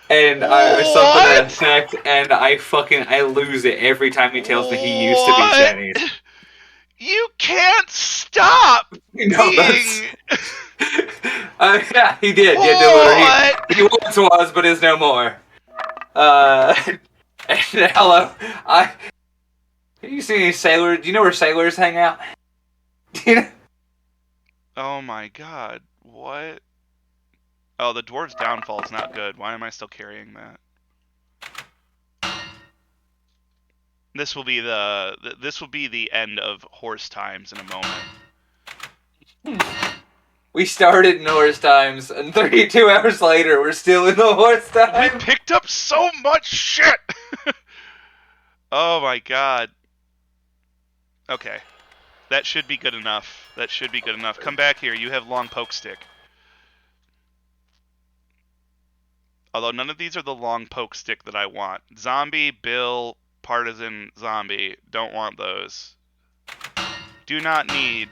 [SPEAKER 2] and or something to that
[SPEAKER 1] What?
[SPEAKER 2] effect, and I lose it every time he tells me he used to be
[SPEAKER 1] What?
[SPEAKER 2] Chinese.
[SPEAKER 1] You can't stop
[SPEAKER 2] You know that's.
[SPEAKER 1] being.
[SPEAKER 2] Yeah, he did. Yeah, did literally.
[SPEAKER 1] What?
[SPEAKER 2] He once was, but is no more. Uh, and hello. I. You see any sailors? Do you know where sailors hang out? Do you know?
[SPEAKER 1] Oh my god. What? Oh, the dwarf's downfall is not good. Why am I still carrying that? This will be the end of horse times in a moment.
[SPEAKER 2] We started in horse times, and 32 hours later, we're still in the horse
[SPEAKER 1] We
[SPEAKER 2] time.
[SPEAKER 1] picked up so much shit. Oh my god. Okay. That should be good enough. That should be good enough. Come back here. You have long poke stick. Although none of these are the long poke stick that I want. Zombie, Bill, Partisan, Zombie. Don't want those. Do not need.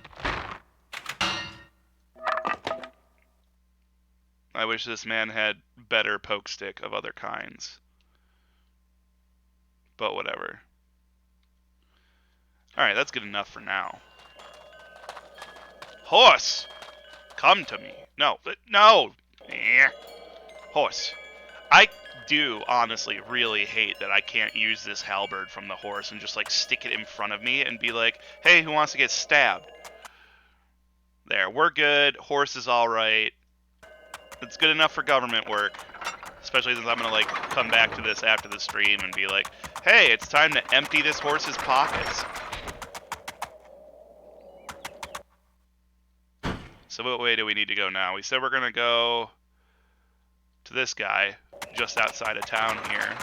[SPEAKER 1] I wish this man had better poke stick of other kinds. But whatever. Alright, that's good enough for now. Horse! Come to me. No. No! Horse. I do honestly really hate that I can't use this halberd from the horse and just like stick it in front of me and be like, hey, who wants to get stabbed? There, we're good. Horse is alright. It's good enough for government work. Especially since I'm gonna like come back to this after the stream and be like, hey, it's time to empty this horse's pockets. So what way do we need to go now? We said we're gonna go to this guy just outside of town here.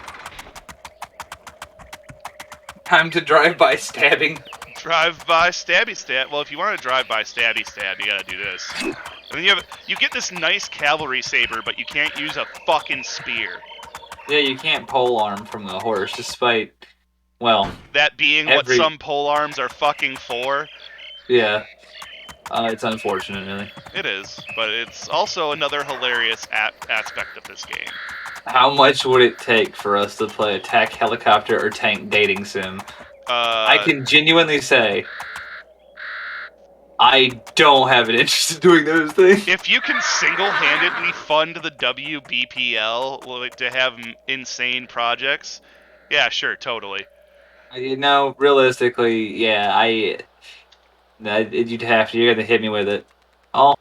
[SPEAKER 2] Time to drive by stabbing.
[SPEAKER 1] Drive by stabby stab. Well, if you want to drive by stabby stab, you gotta do this. And then you get this nice cavalry saber, but you can't use a fucking spear.
[SPEAKER 2] Yeah, you can't pole arm from the horse, despite, well,
[SPEAKER 1] That being what some pole arms are fucking for.
[SPEAKER 2] Yeah. It's unfortunate, really.
[SPEAKER 1] It is, but it's also another hilarious aspect of this game.
[SPEAKER 2] How much would it take for us to play attack helicopter or tank dating sim? I can genuinely say I don't have an interest in doing those things.
[SPEAKER 1] If you can single-handedly fund the WBPL like, to have insane projects, yeah, sure, totally.
[SPEAKER 2] Realistically, yeah, you'd have to. You're gonna hit me with it. Oh,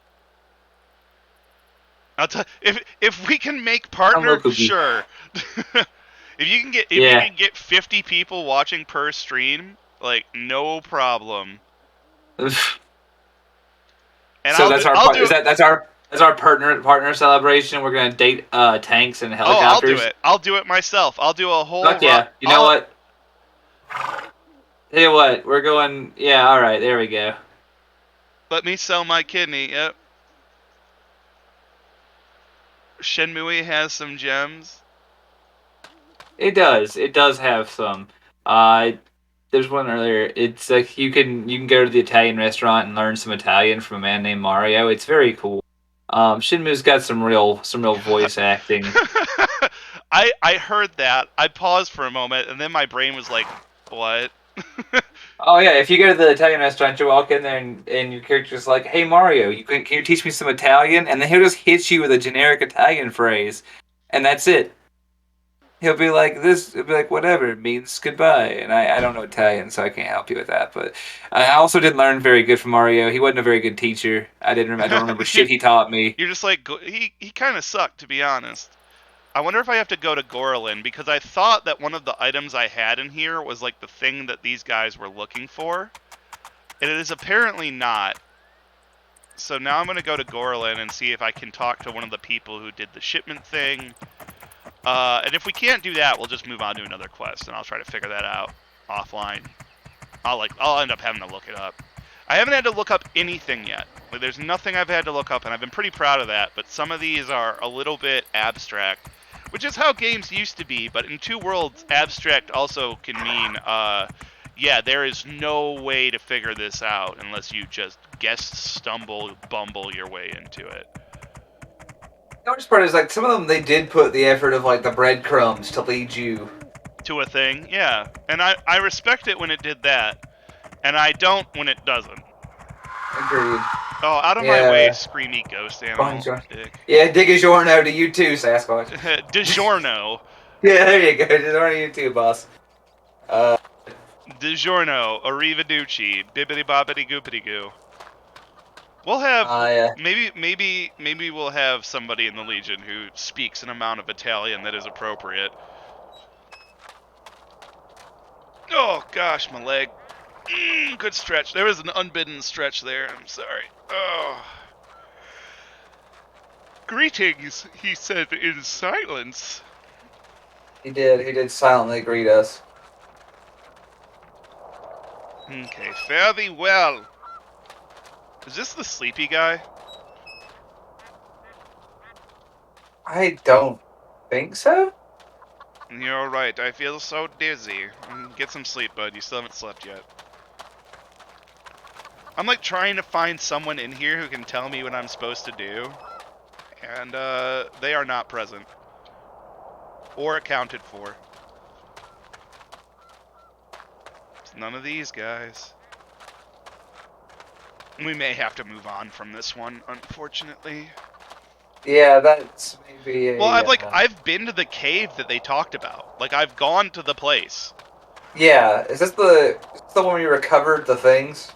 [SPEAKER 1] I'll tell if we can make partner, sure. If you can get 50 people watching per stream, like no problem.
[SPEAKER 2] And
[SPEAKER 1] so
[SPEAKER 2] that's our partner celebration. We're gonna date tanks and helicopters.
[SPEAKER 1] I'll do it myself. I'll do a whole.
[SPEAKER 2] Fuck yeah! You know what? Tell you what, we're going. Yeah, all right. There we go.
[SPEAKER 1] Let me sell my kidney. Yep. Shenmue has some gems.
[SPEAKER 2] It does. It does have some. There's one earlier. It's like you can go to the Italian restaurant and learn some Italian from a man named Mario. It's very cool. Shenmue's got some real voice acting.
[SPEAKER 1] I heard that. I paused for a moment, and then my brain was like, "What?"
[SPEAKER 2] Oh yeah, if you go to the Italian restaurant, you walk in there and your character's like, "Hey Mario, can you teach me some Italian?" And then he'll just hit you with a generic Italian phrase, and that's it. He'll be like this. He'll be like whatever it means goodbye, and I don't know Italian, so I can't help you with that. But I also didn't learn very good from Mario. He wasn't a very good teacher. I don't remember shit he taught me.
[SPEAKER 1] You're just like, he kind of sucked, to be honest. I wonder if I have to go to Gorlin, because I thought that one of the items I had in here was like the thing that these guys were looking for. And it is apparently not. So now I'm going to go to Gorlin and see if I can talk to one of the people who did the shipment thing. And if we can't do that, we'll just move on to another quest, and I'll try to figure that out offline. I'll end up having to look it up. I haven't had to look up anything yet. Like, there's nothing I've had to look up, and I've been pretty proud of that. But some of these are a little bit abstract, which is how games used to be. But in Two Worlds, abstract also can mean, yeah, there is no way to figure this out unless you just guess, stumble, bumble your way into it.
[SPEAKER 2] The worst part is like some of them they did put the effort of like the breadcrumbs to lead you
[SPEAKER 1] to a thing, yeah. And I respect it when it did that, and I don't when it doesn't.
[SPEAKER 2] Agreed.
[SPEAKER 1] Oh, out of my way, screamy ghost animal. Dick.
[SPEAKER 2] Yeah, DiGiorno to you too, Sasquatch.
[SPEAKER 1] DiGiorno.
[SPEAKER 2] Yeah, there you go. DiGiorno to you too, boss.
[SPEAKER 1] DiGiorno, arrivederci, bibbidi bobbidi goopity goo. We'll have maybe we'll have somebody in the Legion who speaks an amount of Italian that is appropriate. Oh gosh, my leg. Good stretch. There was an unbidden stretch there. I'm sorry. Oh. Greetings, he said in silence.
[SPEAKER 2] He did. He did silently greet us.
[SPEAKER 1] Okay, fare thee well. Is this the sleepy guy?
[SPEAKER 2] I don't think so.
[SPEAKER 1] You're right. I feel so dizzy. Get some sleep, bud. You still haven't slept yet. I'm like trying to find someone in here who can tell me what I'm supposed to do. And they are not present. Or accounted for. It's none of these guys. We may have to move on from this one, unfortunately.
[SPEAKER 2] Yeah, that's maybe a...
[SPEAKER 1] Well, I've been to the cave that they talked about. Like, I've gone to the place.
[SPEAKER 2] Yeah, is this the one where you recovered the things?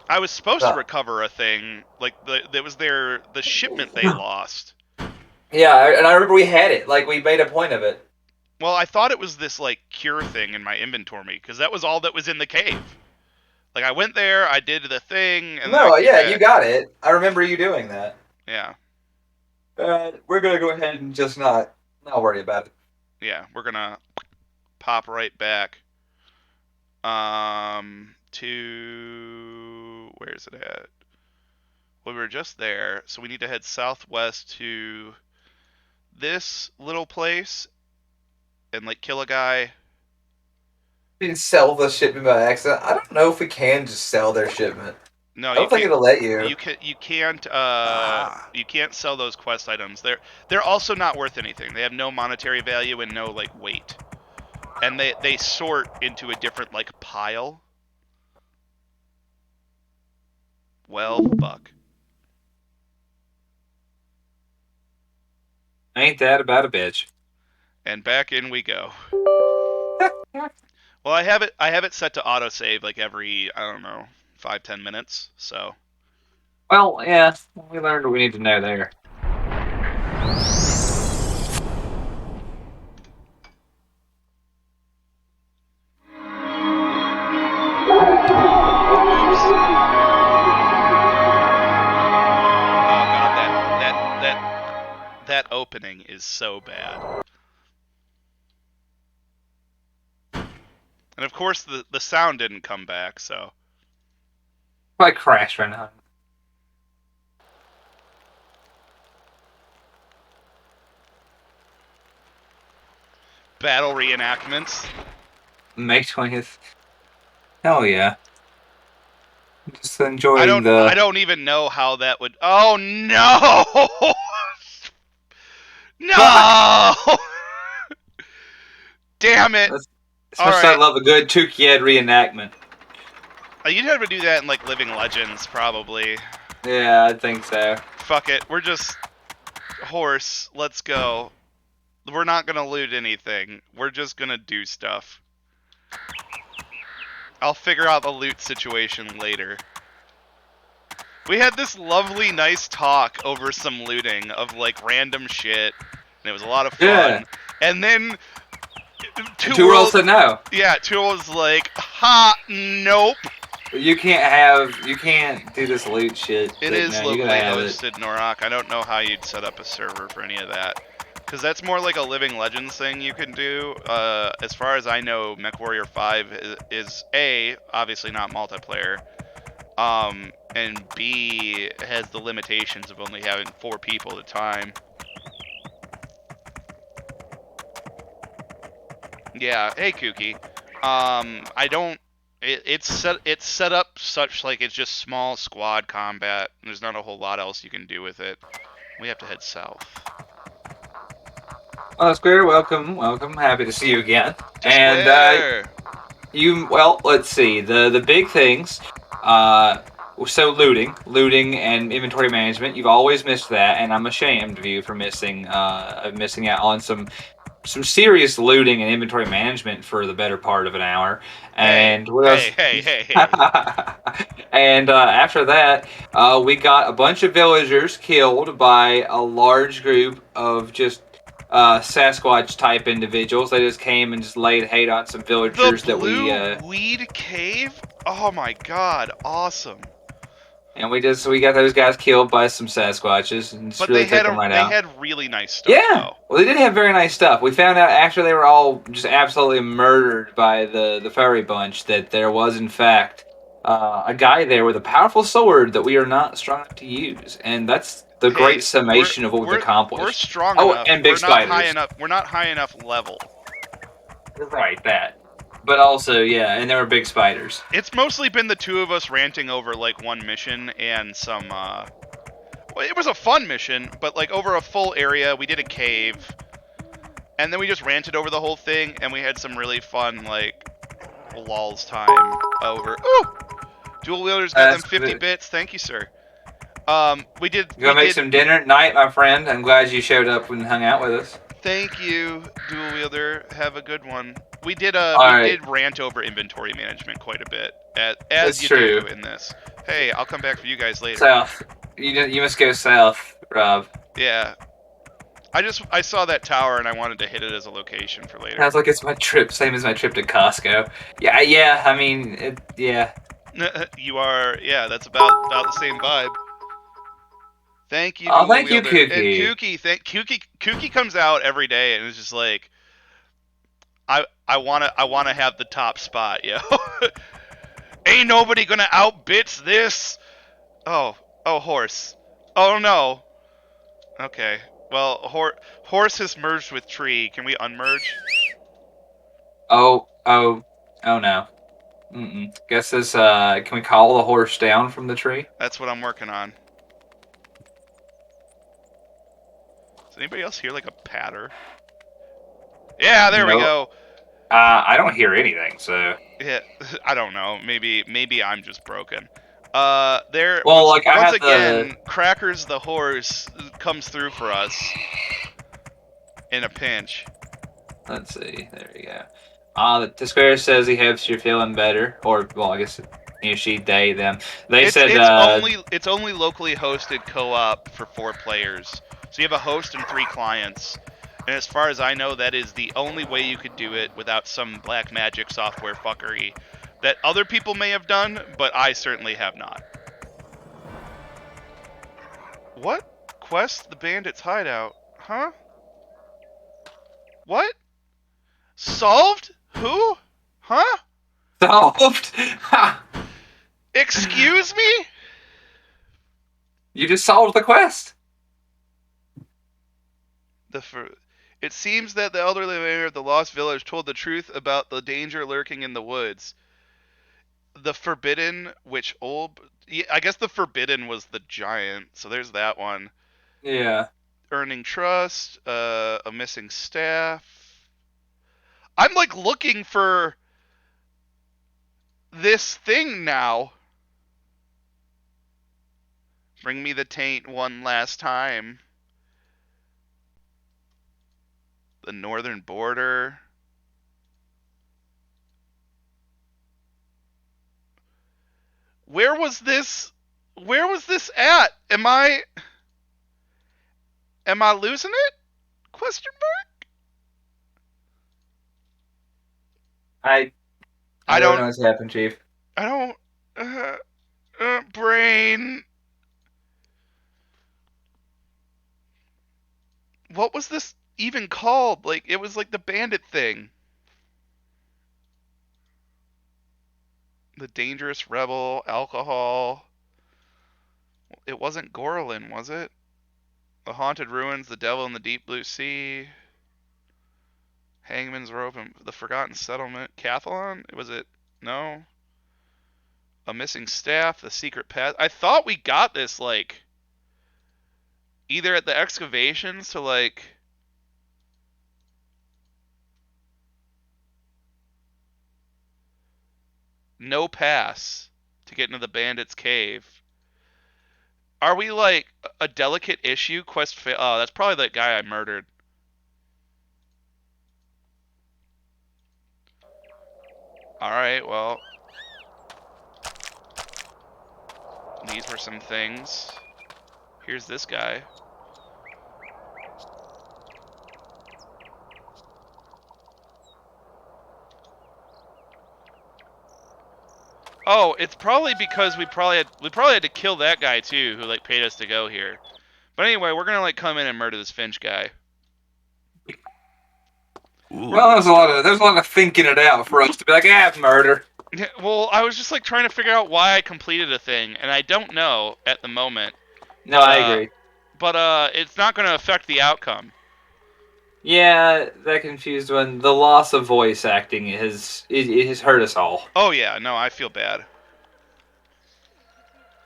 [SPEAKER 1] I was supposed to recover a thing, like that was the shipment they lost.
[SPEAKER 2] Yeah, and I remember we had it. Like, we made a point of it.
[SPEAKER 1] Well, I thought it was this like cure thing in my inventory because that was all that was in the cave. Like, I went there, I did the thing, and
[SPEAKER 2] no,
[SPEAKER 1] then
[SPEAKER 2] yeah, you got it. I remember you doing that.
[SPEAKER 1] Yeah.
[SPEAKER 2] We're gonna go ahead and just not worry about it.
[SPEAKER 1] Yeah, we're gonna pop right back. To where's it at? Well, we were just there, so we need to head southwest to this little place and like kill a guy.
[SPEAKER 2] You can sell the shipment by accident. I don't know if we can just sell their shipment.
[SPEAKER 1] No,
[SPEAKER 2] I don't think it'll let you.
[SPEAKER 1] You can't sell those quest items. They're also not worth anything. They have no monetary value and no like weight. And they sort into a different like pile. Well, fuck.
[SPEAKER 2] Ain't that about a bitch?
[SPEAKER 1] And back in we go. Well, I have it set to autosave like every, I don't know, 5-10 minutes, so.
[SPEAKER 2] Well, yeah, we learned what we need to know there.
[SPEAKER 1] Oh god, that opening is so bad. And of course the sound didn't come back, so.
[SPEAKER 2] Probably crashed right now.
[SPEAKER 1] Battle reenactments.
[SPEAKER 2] May 20th. Hell yeah. Just enjoying
[SPEAKER 1] I don't even know how that would. Oh no! No! Damn it!
[SPEAKER 2] As much as I love a good Tooch reenactment.
[SPEAKER 1] You'd have to do that in like Living Legends, probably.
[SPEAKER 2] Yeah, I think so.
[SPEAKER 1] Fuck it, we're just horse. Let's go. We're not gonna loot anything. We're just gonna do stuff. I'll figure out the loot situation later. We had this lovely, nice talk over some looting of like random shit, and it was a lot of
[SPEAKER 2] Yeah.
[SPEAKER 1] fun. And then
[SPEAKER 2] Two Worlds said no.
[SPEAKER 1] Yeah, Two Worlds like, ha, nope.
[SPEAKER 2] You can't do this loot shit.
[SPEAKER 1] It
[SPEAKER 2] But
[SPEAKER 1] is
[SPEAKER 2] no, you
[SPEAKER 1] locally
[SPEAKER 2] gotta have it.
[SPEAKER 1] hosted, Norak. I don't know how you'd set up a server for any of that. Because that's more like a Living Legends thing you can do. As far as I know, MechWarrior 5 is A, obviously not multiplayer, and B, has the limitations of only having 4 people at a time. Yeah, hey Kooky. I don't. It's set up such like it's just small squad combat. There's not a whole lot else you can do with it. We have to head south.
[SPEAKER 2] Oh, Square, welcome. Happy to see you again.
[SPEAKER 1] To
[SPEAKER 2] And
[SPEAKER 1] Square.
[SPEAKER 2] let's see the big things. So looting and inventory management. You've always missed that, and I'm ashamed of you for missing out on some serious looting and inventory management for the better part of an hour. And what else?
[SPEAKER 1] Hey.
[SPEAKER 2] And after that, we got a bunch of villagers killed by a large group of just Sasquatch type individuals. They just came and just laid hate on some
[SPEAKER 1] The
[SPEAKER 2] villagers that we
[SPEAKER 1] Blue Weed Cave? Oh my god, awesome.
[SPEAKER 2] and we got those guys killed by some Sasquatches and just
[SPEAKER 1] But
[SPEAKER 2] really took them right out.
[SPEAKER 1] they had really nice stuff
[SPEAKER 2] Yeah,
[SPEAKER 1] though.
[SPEAKER 2] well, they did have very nice stuff. We found out after they were all just absolutely murdered by the furry bunch that there was in fact a guy there with a powerful sword that we are not strong enough to use, and that's the great summation of what we've accomplished.
[SPEAKER 1] We're strong
[SPEAKER 2] oh,
[SPEAKER 1] enough.
[SPEAKER 2] and big spiders.
[SPEAKER 1] We're not high enough level.
[SPEAKER 2] Right, that. But also, yeah, and there were big spiders.
[SPEAKER 1] It's mostly been the two of us ranting over like one mission and some well, it was a fun mission, but like over a full area, we did a cave. And then we just ranted over the whole thing, and we had some really fun, like, lulz time over. Ooh! Dual Wielders got them 50 bits. Thank you, sir. We did.
[SPEAKER 2] You gonna make some dinner at night, my friend? I'm glad you showed up and hung out with us.
[SPEAKER 1] Thank you, Dual Wielder. Have a good one. We did rant over inventory management quite a bit, as you do in this. Hey, I'll come back for you guys later.
[SPEAKER 2] South. You must go south, Rob.
[SPEAKER 1] Yeah. I saw that tower and I wanted to hit it as a location for later.
[SPEAKER 2] Sounds like it's my trip, same as my trip to Costco. Yeah. I mean, yeah.
[SPEAKER 1] You are, yeah. That's about the same vibe. Thank you.
[SPEAKER 2] Oh, thank you, Kooky.
[SPEAKER 1] And Kooky comes out every day and is just like, I wanna have the top spot, yo. Ain't nobody gonna outbits this. Oh, horse. Oh no. Okay. Well, horse has merged with tree. Can we unmerge?
[SPEAKER 2] Oh no. Guess this. Can we call the horse down from the tree?
[SPEAKER 1] That's what I'm working on. Does anybody else hear like a patter? Yeah, there we go.
[SPEAKER 2] I don't hear anything, so.
[SPEAKER 1] Yeah, I don't know. Maybe I'm just broken. Once again, Crackers the horse comes through for us in a pinch.
[SPEAKER 2] Let's see. There we go. The square says he hopes you're feeling better, or well, I guess he, she, they, them. It's
[SPEAKER 1] only locally hosted co-op for 4 players. So you have a host and 3 clients. And as far as I know, that is the only way you could do it without some black magic software fuckery that other people may have done, but I certainly have not. What? Quest the bandit's hideout. Huh? What? Solved? Who? Huh?
[SPEAKER 2] Solved?
[SPEAKER 1] Excuse me?
[SPEAKER 2] You just solved the quest.
[SPEAKER 1] It seems that the elderly mayor of the Lost Village told the truth about the danger lurking in the woods. The Forbidden, I guess the Forbidden was the giant, so there's that one.
[SPEAKER 2] Yeah.
[SPEAKER 1] Earning trust, a missing staff. I'm like looking for this thing now. Bring me the taint one last time. the northern border. Where was this? Where was this at? Am I losing it? Question mark.
[SPEAKER 2] I
[SPEAKER 1] I
[SPEAKER 2] don't
[SPEAKER 1] don't.
[SPEAKER 2] know what's happened, Chief.
[SPEAKER 1] I don't. Brain. What was this even called? Like, it was like the bandit thing. The dangerous rebel, alcohol. It wasn't Gorlin, was it? The haunted ruins, the devil in the deep blue sea, Hangman's rope, and the forgotten settlement. Cathalon? Was it? No. A missing staff, the secret path. I thought we got this like either at the excavations to like no pass to get into the bandit's cave. Are we like a delicate issue quest fail? Oh, that's probably that guy I murdered. Alright, well. These were some things. Here's this guy. Oh, it's probably because we probably had to kill that guy too, who like paid us to go here. But anyway, we're gonna like come in and murder this Finch guy.
[SPEAKER 2] Well, there's a lot of thinking it out for us to be like, murder.
[SPEAKER 1] Yeah, well, I was just like trying to figure out why I completed a thing, and I don't know at the moment.
[SPEAKER 2] No, I agree.
[SPEAKER 1] But it's not gonna affect the outcome.
[SPEAKER 2] Yeah, that confused one. The loss of voice acting it has hurt us all.
[SPEAKER 1] Oh yeah, no, I feel bad.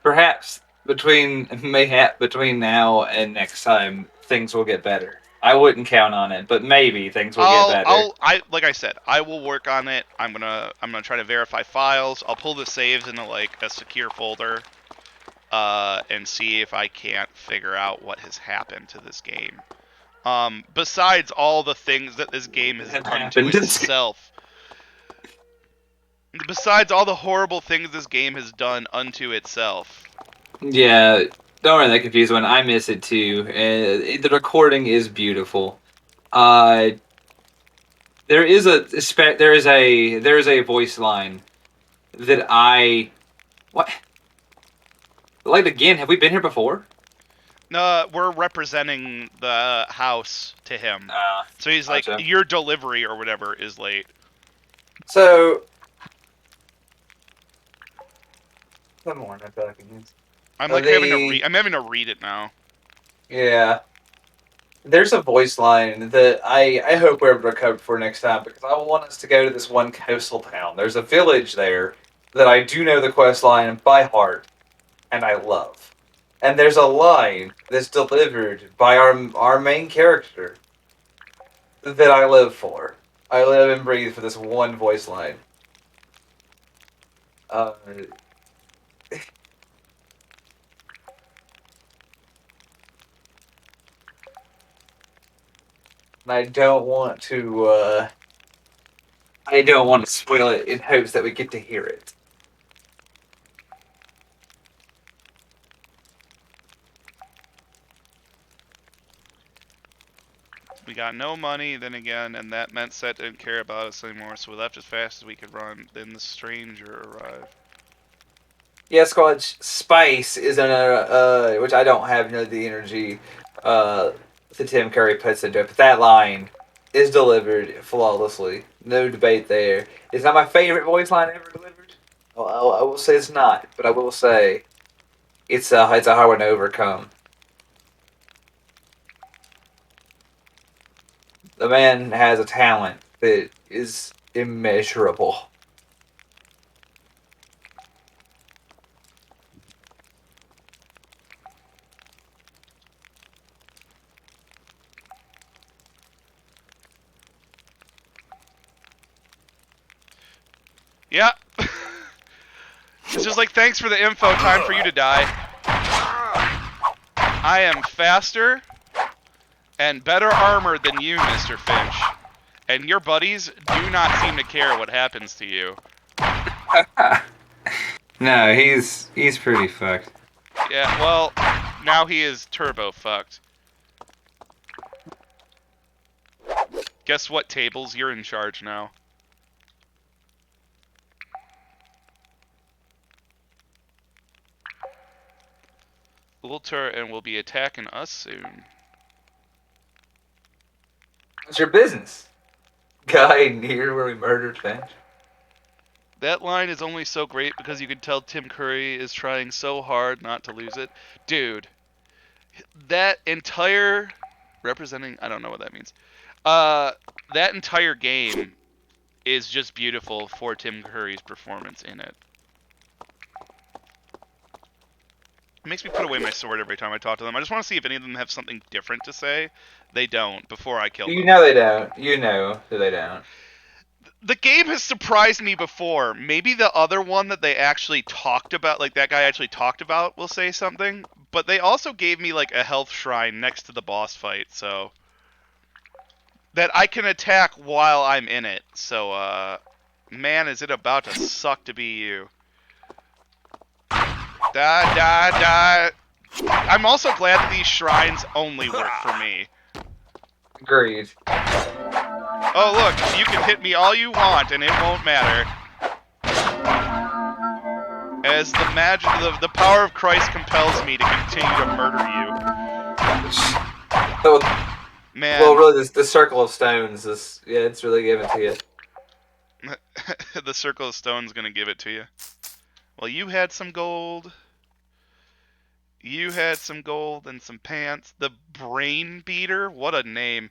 [SPEAKER 2] Perhaps between now and next time, things will get better. I wouldn't count on it, but maybe things will get better.
[SPEAKER 1] Like I said, I will work on it. I'm gonna try to verify files. I'll pull the saves into like a secure folder, and see if I can't figure out what has happened to this game. Besides all the things that this game has done to itself. Besides all the horrible things this game has done unto itself.
[SPEAKER 2] Yeah, don't worry that confused one. I miss it too. The recording is beautiful. There is a voice line that I what like again. Have we been here before?
[SPEAKER 1] No, we're representing the house to him. So he's like,
[SPEAKER 2] gotcha.
[SPEAKER 1] your delivery or whatever is late.
[SPEAKER 2] So, one more. I feel like
[SPEAKER 1] I'm like having to read it now.
[SPEAKER 2] Yeah. There's a voice line that I hope we're able to recover for next time because I want us to go to this one coastal town. There's a village there that I do know the quest line by heart, and I love. And there's a line that's delivered by our main character that I live for. I live and breathe for this one voice line. And I don't want to spoil it in hopes that we get to hear it.
[SPEAKER 1] We got no money, then again, and that meant Set didn't care about us anymore, so we left as fast as we could run. Then the stranger arrived.
[SPEAKER 2] Yeah, Squad Spice is another, which I don't have the energy that Tim Curry puts into it, but that line is delivered flawlessly. No debate there. It's not my favorite voice line ever delivered. Well, I will say it's not, but I will say it's a hard one to overcome. The man has a talent that is immeasurable.
[SPEAKER 1] Yeah. It's just like, thanks for the info, time for you to die. I am faster And better armor than you, Mr. Finch. And your buddies do not seem to care what happens to you.
[SPEAKER 2] No, he's pretty fucked.
[SPEAKER 1] Yeah, well, now he is turbo fucked. Guess what, Tables? You're in charge now. Ulter and will be attacking us soon.
[SPEAKER 2] What's your business? Guy near where we murdered Finch?
[SPEAKER 1] That line is only so great because you can tell Tim Curry is trying so hard not to lose it. Dude, that entire representing, I don't know what that means. That entire game is just beautiful for Tim Curry's performance in it. It makes me put away my sword every time I talk to them. I just want to see if any of them have something different to say. They don't before I kill them.
[SPEAKER 2] You know they don't. You know that they don't.
[SPEAKER 1] The game has surprised me before. Maybe the other one that they actually talked about, like that guy actually talked about, will say something. But they also gave me like a health shrine next to the boss fight, so that I can attack while I'm in it. So, man, is it about to suck to be you. Da da da. I'm also glad that these shrines only work for me.
[SPEAKER 2] Agreed.
[SPEAKER 1] Oh look, you can hit me all you want and it won't matter. As the power of Christ compels me to continue to murder you.
[SPEAKER 2] So,
[SPEAKER 1] Man.
[SPEAKER 2] well, really, the circle of stones is, yeah, it's really given to you.
[SPEAKER 1] The circle of stone's gonna give it to you. Well, you had some gold. You had some gold and some pants. The Brain Beater? What a name.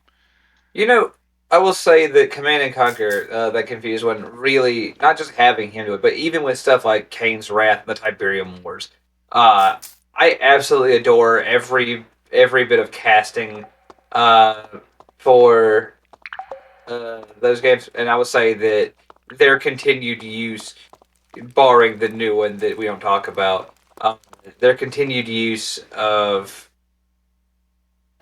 [SPEAKER 2] You know, I will say that Command and Conquer, that confused one, really, not just having him do it, but even with stuff like Kane's Wrath and the Tiberium Wars, I absolutely adore every bit of casting for those games, and I would say that their continued use, barring the new one that we don't talk about, their continued use of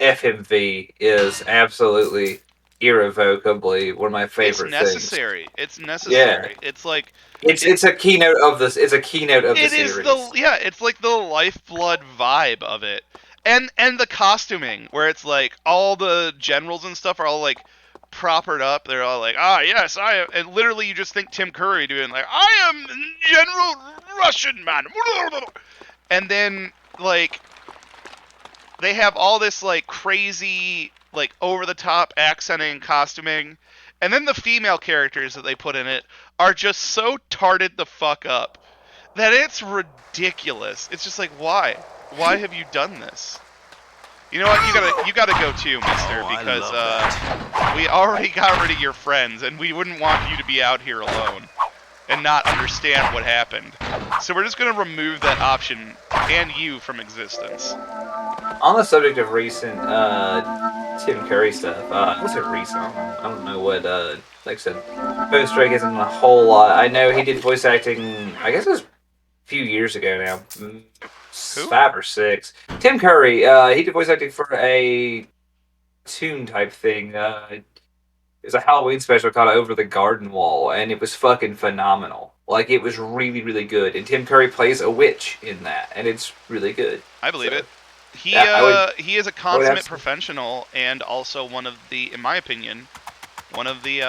[SPEAKER 2] FMV is absolutely irrevocably one of my favorite
[SPEAKER 1] It's necessary.
[SPEAKER 2] things.
[SPEAKER 1] It's necessary.
[SPEAKER 2] Yeah.
[SPEAKER 1] It's like
[SPEAKER 2] It's a keynote of this. It's a keynote of the
[SPEAKER 1] it is
[SPEAKER 2] series.
[SPEAKER 1] it's like the lifeblood vibe of it. And the costuming where it's like all the generals and stuff are all like propered up. They're all like, "Ah, yes, I am." And literally you just think Tim Curry doing like, "I am General Russian man." And then like they have all this like crazy like over the top accenting costuming, and then the female characters that they put in it are just so tarted the fuck up that it's ridiculous. It's just like, why have you done this? You know what, you gotta go too, mister, because we already got rid of your friends and we wouldn't want you to be out here alone and not understand what happened. So we're just gonna remove that option and you from existence.
[SPEAKER 2] On the subject of recent Tim Curry stuff, what's it recent? I don't know what, like I said, Post Drake isn't a whole lot. I know he did voice acting, I guess it was a few years ago now.
[SPEAKER 1] Who?
[SPEAKER 2] 5 or 6. Tim Curry, he did voice acting for a Toon type thing. It was a Halloween special called Over the Garden Wall, and it was fucking phenomenal. Like, it was really, really good. And Tim Curry plays a witch in that, and it's really good.
[SPEAKER 1] I believe it. He he is a consummate professional and also one of the, in my opinion, one of the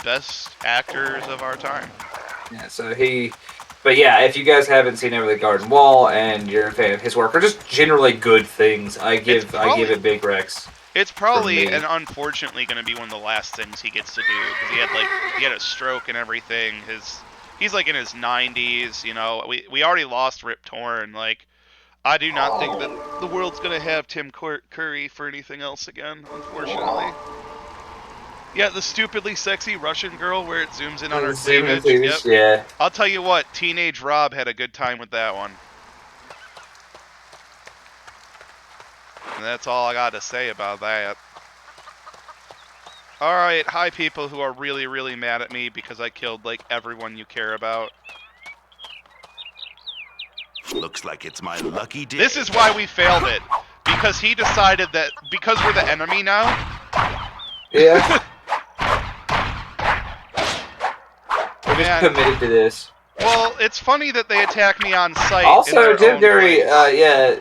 [SPEAKER 1] best actors of our time.
[SPEAKER 2] Yeah, so but yeah, if you guys haven't seen Over the Garden Wall and you're a fan of his work, or just generally good things, I give it big Rex.
[SPEAKER 1] It's probably and unfortunately going to be one of the last things he gets to do because he had a stroke and everything. He's like in his 90s, you know. We already lost Rip Torn. Like, I do not think that the world's going to have Tim Curry for anything else again, unfortunately. Yeah, the stupidly sexy Russian girl where it zooms in on her cleavage. Yep.
[SPEAKER 2] Yeah.
[SPEAKER 1] I'll tell you what, Teenage Rob had a good time with that one. And that's all I got to say about that. Alright, hi people who are really, really mad at me because I killed, like, everyone you care about.
[SPEAKER 3] Looks like it's my lucky day.
[SPEAKER 1] This is why we failed it. because he decided that because we're the enemy now.
[SPEAKER 2] Yeah. We're just
[SPEAKER 1] Man.
[SPEAKER 2] committed to this.
[SPEAKER 1] Well, it's funny that they attack me on sight in
[SPEAKER 2] Also,
[SPEAKER 1] their
[SPEAKER 2] Tim
[SPEAKER 1] own
[SPEAKER 2] Curry,
[SPEAKER 1] place.
[SPEAKER 2] yeah.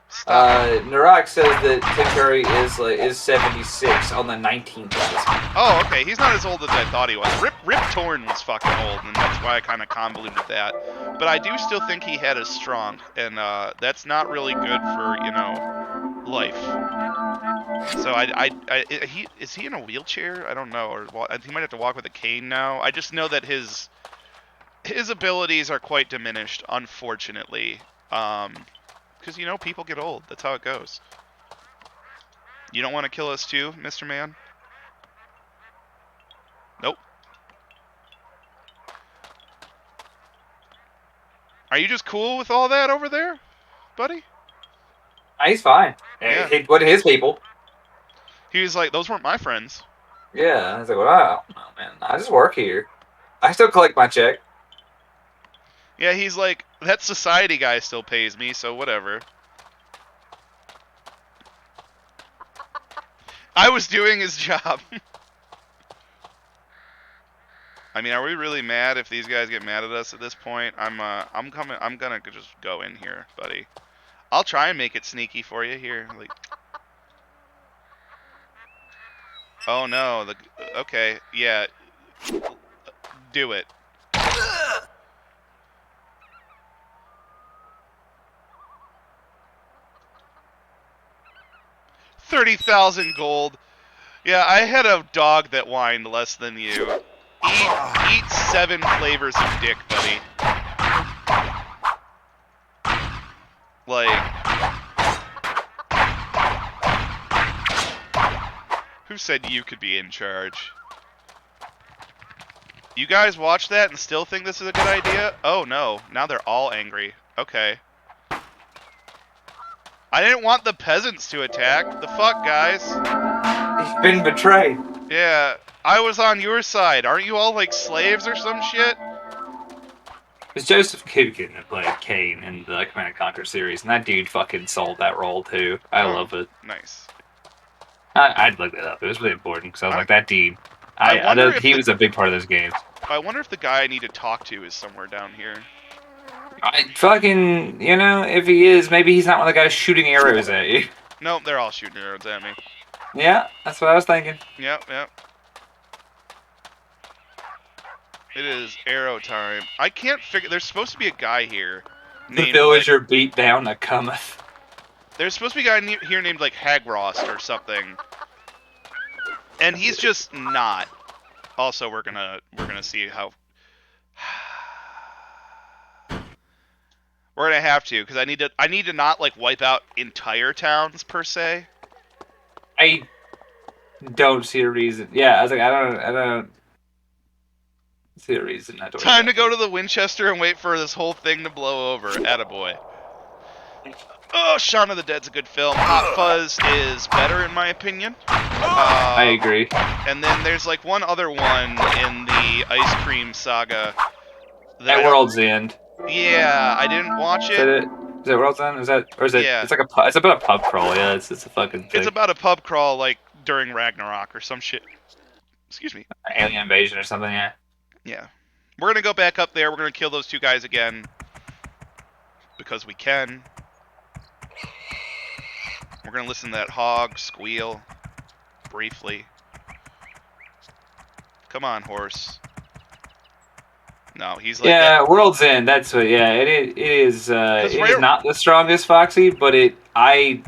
[SPEAKER 1] Stop.
[SPEAKER 2] Narak says that Tim Curry is 76 on the 19th episode.
[SPEAKER 1] Oh, okay. He's not as old as I thought he was. Rip Torn was fucking old, and that's why I kind of convoluted that. But I do still think he had a strong, and that's not really good for life. So is he in a wheelchair? I don't know, or he might have to walk with a cane now. I just know that his abilities are quite diminished, unfortunately. Because people get old. That's how it goes. You don't want to kill us too, Mr. Man? Nope. Are you just cool with all that over there, buddy?
[SPEAKER 2] He's fine.
[SPEAKER 1] Yeah.
[SPEAKER 2] What are his people?
[SPEAKER 1] He was like, those weren't my friends.
[SPEAKER 2] Yeah, I was like, well, I don't know, man. I just work here. I still collect my check.
[SPEAKER 1] Yeah, he's like, that society guy still pays me, so whatever. I was doing his job. I mean, are we really mad if these guys get mad at us at this point? I'm gonna just go in here, buddy. I'll try and make it sneaky for you here. Like, oh no, okay, yeah, do it. 30,000 gold. Yeah, I had a dog that whined less than you. Eat 7 flavors of dick, buddy. Like, who said you could be in charge? You guys watch that and still think this is a good idea? Oh no, now they're all angry. Okay. I didn't want the peasants to attack. The fuck, guys?
[SPEAKER 2] He's been betrayed.
[SPEAKER 1] Yeah, I was on your side. Aren't you all like slaves or some shit?
[SPEAKER 2] It's Joseph Coogan that played Kane in the Command & Conquer series, and that dude fucking sold that role too. I love it.
[SPEAKER 1] Nice.
[SPEAKER 2] I'd look that up. It was really important because I was like, that dude. I
[SPEAKER 1] wonder
[SPEAKER 2] know
[SPEAKER 1] if
[SPEAKER 2] he was a big part of those games.
[SPEAKER 1] I wonder if the guy I need to talk to is somewhere down here.
[SPEAKER 2] I fucking, if he is, maybe he's not one of the guys shooting arrows at you.
[SPEAKER 1] Nope, they're all shooting arrows at me.
[SPEAKER 2] Yeah, that's what I was thinking.
[SPEAKER 1] Yep. It is arrow time. I can't figure. There's supposed to be a guy here.
[SPEAKER 2] The villager beat down that cometh.
[SPEAKER 1] There's supposed to be a guy here named like Hagrost or something, and he's just not. Also, we're gonna see how. We're gonna have to, because I need to not like wipe out entire towns per se.
[SPEAKER 2] I don't see a reason. Yeah, I was like, I don't see a reason.
[SPEAKER 1] Time to go to the Winchester and wait for this whole thing to blow over. Attaboy. Oh, Shaun of the Dead's a good film. Hot Fuzz is better in my opinion.
[SPEAKER 2] I agree.
[SPEAKER 1] And then there's like one other one in the Ice Cream Saga.
[SPEAKER 2] At World's End.
[SPEAKER 1] Yeah, I didn't watch it.
[SPEAKER 2] Is that World's End? Is it?
[SPEAKER 1] Yeah.
[SPEAKER 2] It's like it's about a pub crawl. Yeah, it's a fucking thing.
[SPEAKER 1] It's about a pub crawl like during Ragnarok or some shit. Excuse me.
[SPEAKER 2] Alien invasion or something. Yeah.
[SPEAKER 1] Yeah. We're gonna go back up there. We're gonna kill those 2 guys again because we can. We're gonna listen to that hog squeal briefly. Come on, horse. No, he's like that.
[SPEAKER 2] World's End. That's what. Yeah, it is. It is not the strongest Foxy, but I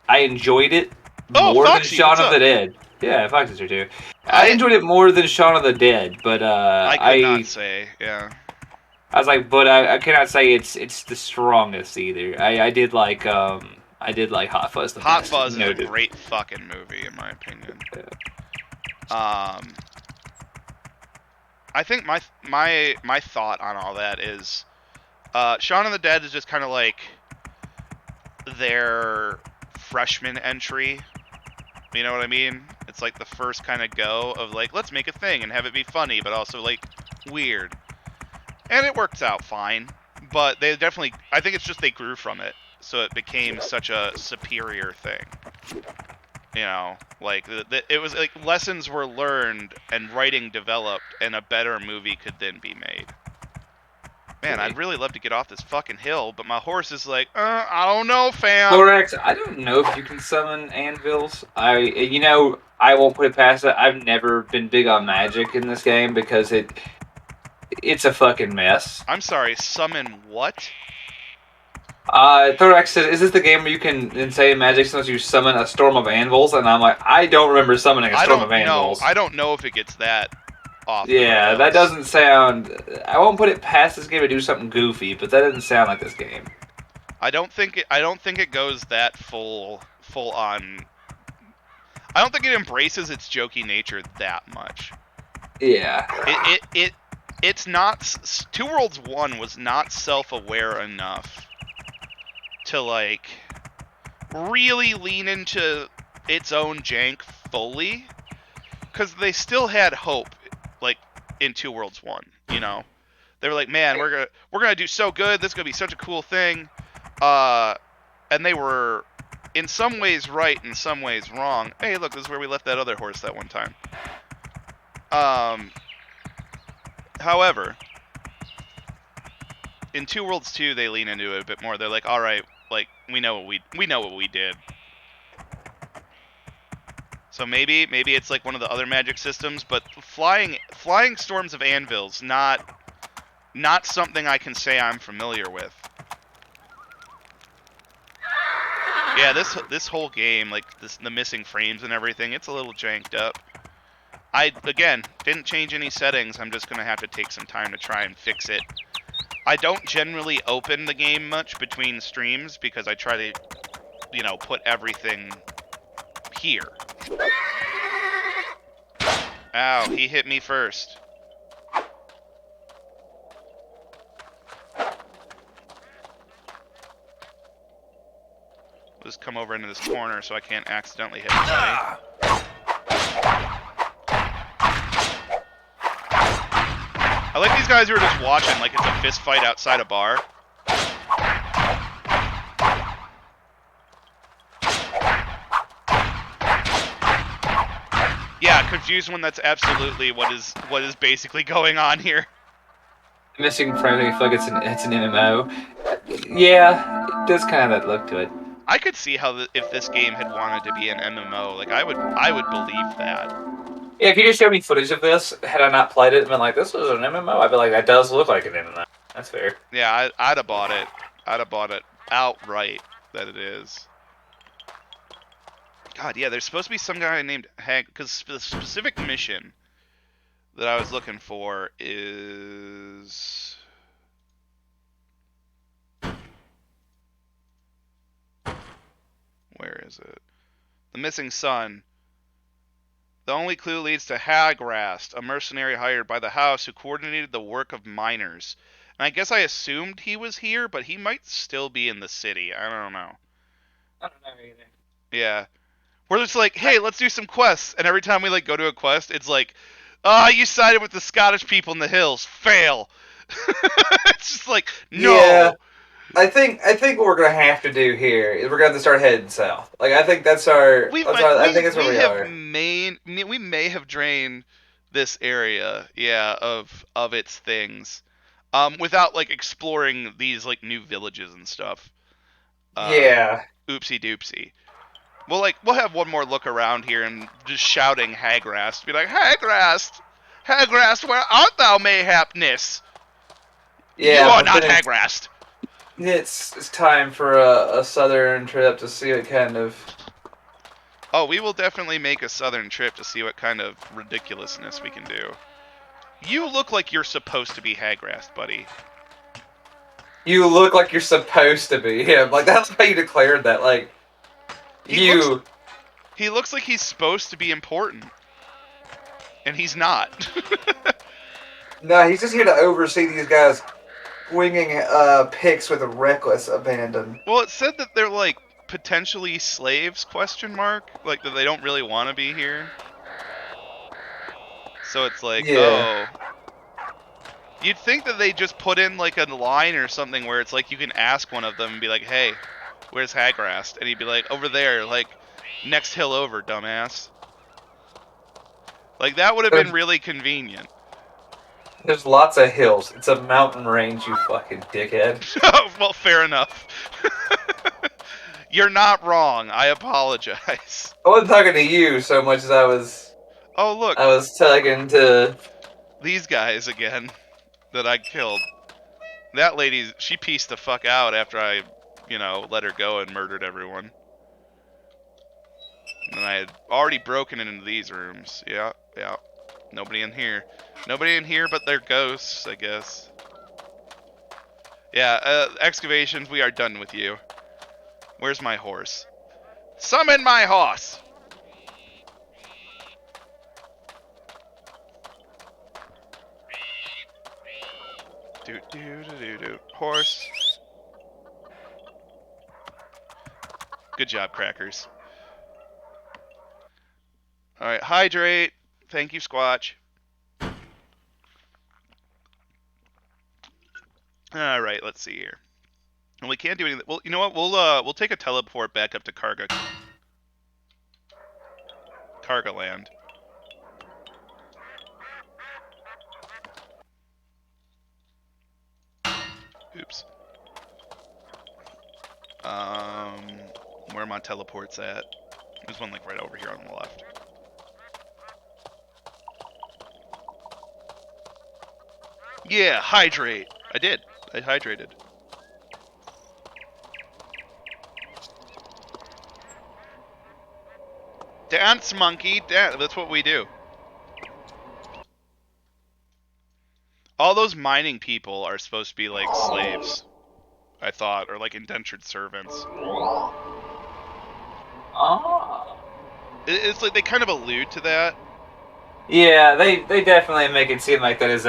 [SPEAKER 2] enjoyed it more
[SPEAKER 1] Foxy,
[SPEAKER 2] than Shaun of the Dead. Yeah, Foxy's here too. I enjoyed it more than Shaun of the Dead, but
[SPEAKER 1] I could not say. Yeah.
[SPEAKER 2] I was like, but I cannot say it's the strongest either. I did like Hot Fuzz.
[SPEAKER 1] Hot Fuzz is a great fucking movie in my opinion. Yeah. I think my thought on all that is, Shaun of the Dead is just kind of like their freshman entry. You know what I mean? It's like the first kind of go of like, let's make a thing and have it be funny, but also like weird. And it works out fine. But they definitely, I think it's just they grew from it. so it became such a superior thing. You know, like it was like lessons were learned and writing developed, and a better movie could then be made. Man, I'd really love to get off this fucking hill, but my horse is like, I don't know, fam.
[SPEAKER 2] Thorax, I don't know if you can summon anvils. I won't put it past it. I've never been big on magic in this game because it's a fucking mess.
[SPEAKER 1] I'm sorry, summon what?
[SPEAKER 2] Thorax said, "Is this the game where you can insane magic since you summon a storm of anvils?" And I'm like, I don't remember summoning a storm of anvils.
[SPEAKER 1] I don't know if it gets that off the
[SPEAKER 2] Yeah,
[SPEAKER 1] rails.
[SPEAKER 2] that doesn't sound. I won't put it past this game to do something goofy, but that doesn't sound like this game.
[SPEAKER 1] I don't think it goes that full on. I don't think it embraces its jokey nature that much.
[SPEAKER 2] Yeah.
[SPEAKER 1] It's not. Two Worlds 1 was not self-aware enough to like really lean into its own jank fully, because they still had hope, like in Two Worlds 1. You know, they were like, man, we're gonna do so good. This is gonna be such a cool thing. And they were in some ways right, in some ways wrong. Hey, look, this is where we left that other horse that one time. However, in Two Worlds 2, they lean into it a bit more. They're like, all right, like we know what we did. So maybe it's like one of the other magic systems, but flying storms of anvils, not something I can say I'm familiar with. Yeah, this whole game, like the missing frames and everything, it's a little janked up. I, again, didn't change any settings. I'm just going to have to take some time to try and fix it. I don't generally open the game much between streams because I try to, put everything here. Ow, he hit me first. Just come over into this corner so I can't accidentally hit anybody. I like these guys who are just watching like it's a fist fight outside a bar. Yeah, confused one. That's absolutely what is basically going on here.
[SPEAKER 2] Missing frames, I feel like it's an MMO. Yeah, it does kind of that look to it.
[SPEAKER 1] I could see how if this game had wanted to be an MMO, like I would believe that.
[SPEAKER 2] Yeah, if you just showed me footage of this, had I not played it and been like, this was an MMO, I'd be like, that does look like an MMO. That's fair.
[SPEAKER 1] Yeah, I'd have bought it. I'd have bought it outright that it is. God, yeah, there's supposed to be some guy named Hank, because the specific mission that I was looking for is... Where is it? The Missing Son. The only clue leads to Hagrast, a mercenary hired by the house who coordinated the work of miners. And I guess I assumed he was here, but he might still be in the city. I don't know.
[SPEAKER 2] I don't know either.
[SPEAKER 1] Yeah. We're just like, hey, let's do some quests. And every time we like go to a quest, it's like, you sided with the Scottish people in the hills. Fail. It's just like, no.
[SPEAKER 2] Yeah. I think what we're gonna have to do here is we're gonna have to start heading south. Like I think that's our. I think that's where we are.
[SPEAKER 1] We may have drained this area, yeah, of its things, without like exploring these like new villages and stuff.
[SPEAKER 2] Yeah.
[SPEAKER 1] Oopsie doopsie. We'll have one more look around here and just shouting Hagrast. Be like, Hagrast! Hagrast, where art thou, mayhapness?
[SPEAKER 2] Yeah.
[SPEAKER 1] You are not Hagrast!
[SPEAKER 2] It's time for a southern trip to see what kind of...
[SPEAKER 1] Oh, we will definitely make a southern trip to see what kind of ridiculousness we can do. You look like you're supposed to be Hagrast, buddy.
[SPEAKER 2] You look like you're supposed to be him. Like, that's how you declared that. Like,
[SPEAKER 1] He looks like he's supposed to be important. And he's not.
[SPEAKER 2] No, he's just here to oversee these guys winging picks with a reckless abandon.
[SPEAKER 1] Well, it said that they're, like, potentially slaves, ? Like, that they don't really want to be here. So it's like,
[SPEAKER 2] yeah.
[SPEAKER 1] oh. You'd think that they just put in, like, a line or something where it's like you can ask one of them and be like, hey, Where's Hagrast? And he'd be like, over there, like, next hill over, dumbass. Like, that would have been really convenient.
[SPEAKER 2] There's lots of hills. It's a mountain range, you fucking dickhead.
[SPEAKER 1] Well, fair enough. You're not wrong. I apologize.
[SPEAKER 2] I wasn't talking to you so much as
[SPEAKER 1] Oh, look.
[SPEAKER 2] I was talking to
[SPEAKER 1] These guys again that I killed. That lady, she pieced the fuck out after I, let her go and murdered everyone. And I had already broken into these rooms. Yeah. Nobody in here. Nobody in here but their ghosts, I guess. Yeah, excavations, we are done with you. Where's my horse? Summon my horse! Do. Horse. Good job, Crackers. Alright, hydrate. Thank you, Squatch. Alright, let's see here. And we can't do anything. Well, you know what? We'll take a teleport back up to Carga Land. Oops. Where are my teleports at? There's one like right over here on the left. Yeah, hydrate. I did. I hydrated. Dance, monkey. Dance. That's what we do. All those mining people are supposed to be like slaves, I thought, or like indentured servants.
[SPEAKER 2] Oh.
[SPEAKER 1] It's like they kind of allude to that.
[SPEAKER 2] Yeah, they definitely make it seem like that is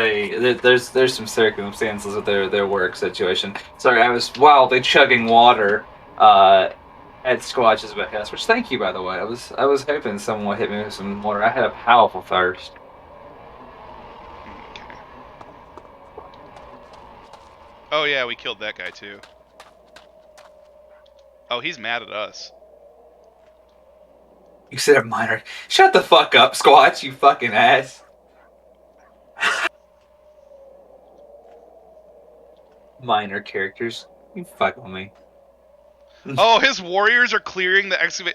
[SPEAKER 2] there's some circumstances with their work situation. Sorry, I was wildly chugging water at Squatch's behest, which thank you by the way. I was hoping someone would hit me with some water. I had a powerful thirst.
[SPEAKER 1] Okay. Oh yeah, we killed that guy too. Oh, he's mad at us.
[SPEAKER 2] You said a minor. Shut the fuck up, Squatch, you fucking ass. Minor characters. You fuck with me.
[SPEAKER 1] Oh, his warriors are clearing the excavate.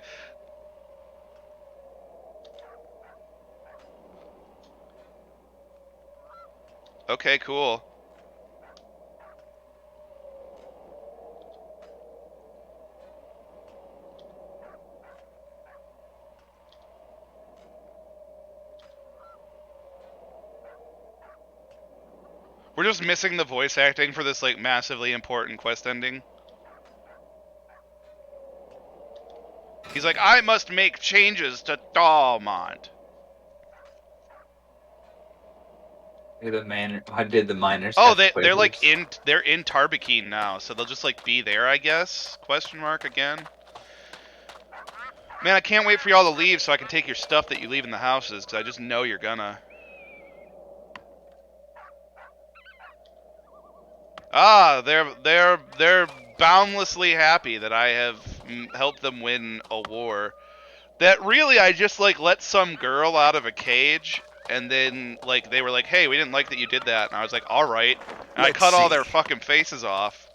[SPEAKER 1] Okay, cool. We're just missing the voice acting for this like massively important quest ending. He's like, I must make changes to Dalmont.
[SPEAKER 2] I did the miners.
[SPEAKER 1] Oh, they're like in Tarbakeen now, so they'll just like be there, I guess? Question mark again. Man, I can't wait for y'all to leave so I can take your stuff that you leave in the houses, because I just know you're gonna. Ah, they're boundlessly happy that I have helped them win a war. That really I just like let some girl out of a cage, and then like they were like, "Hey, we didn't like that you did that," and I was like, "All right," and I cut all their fucking faces off,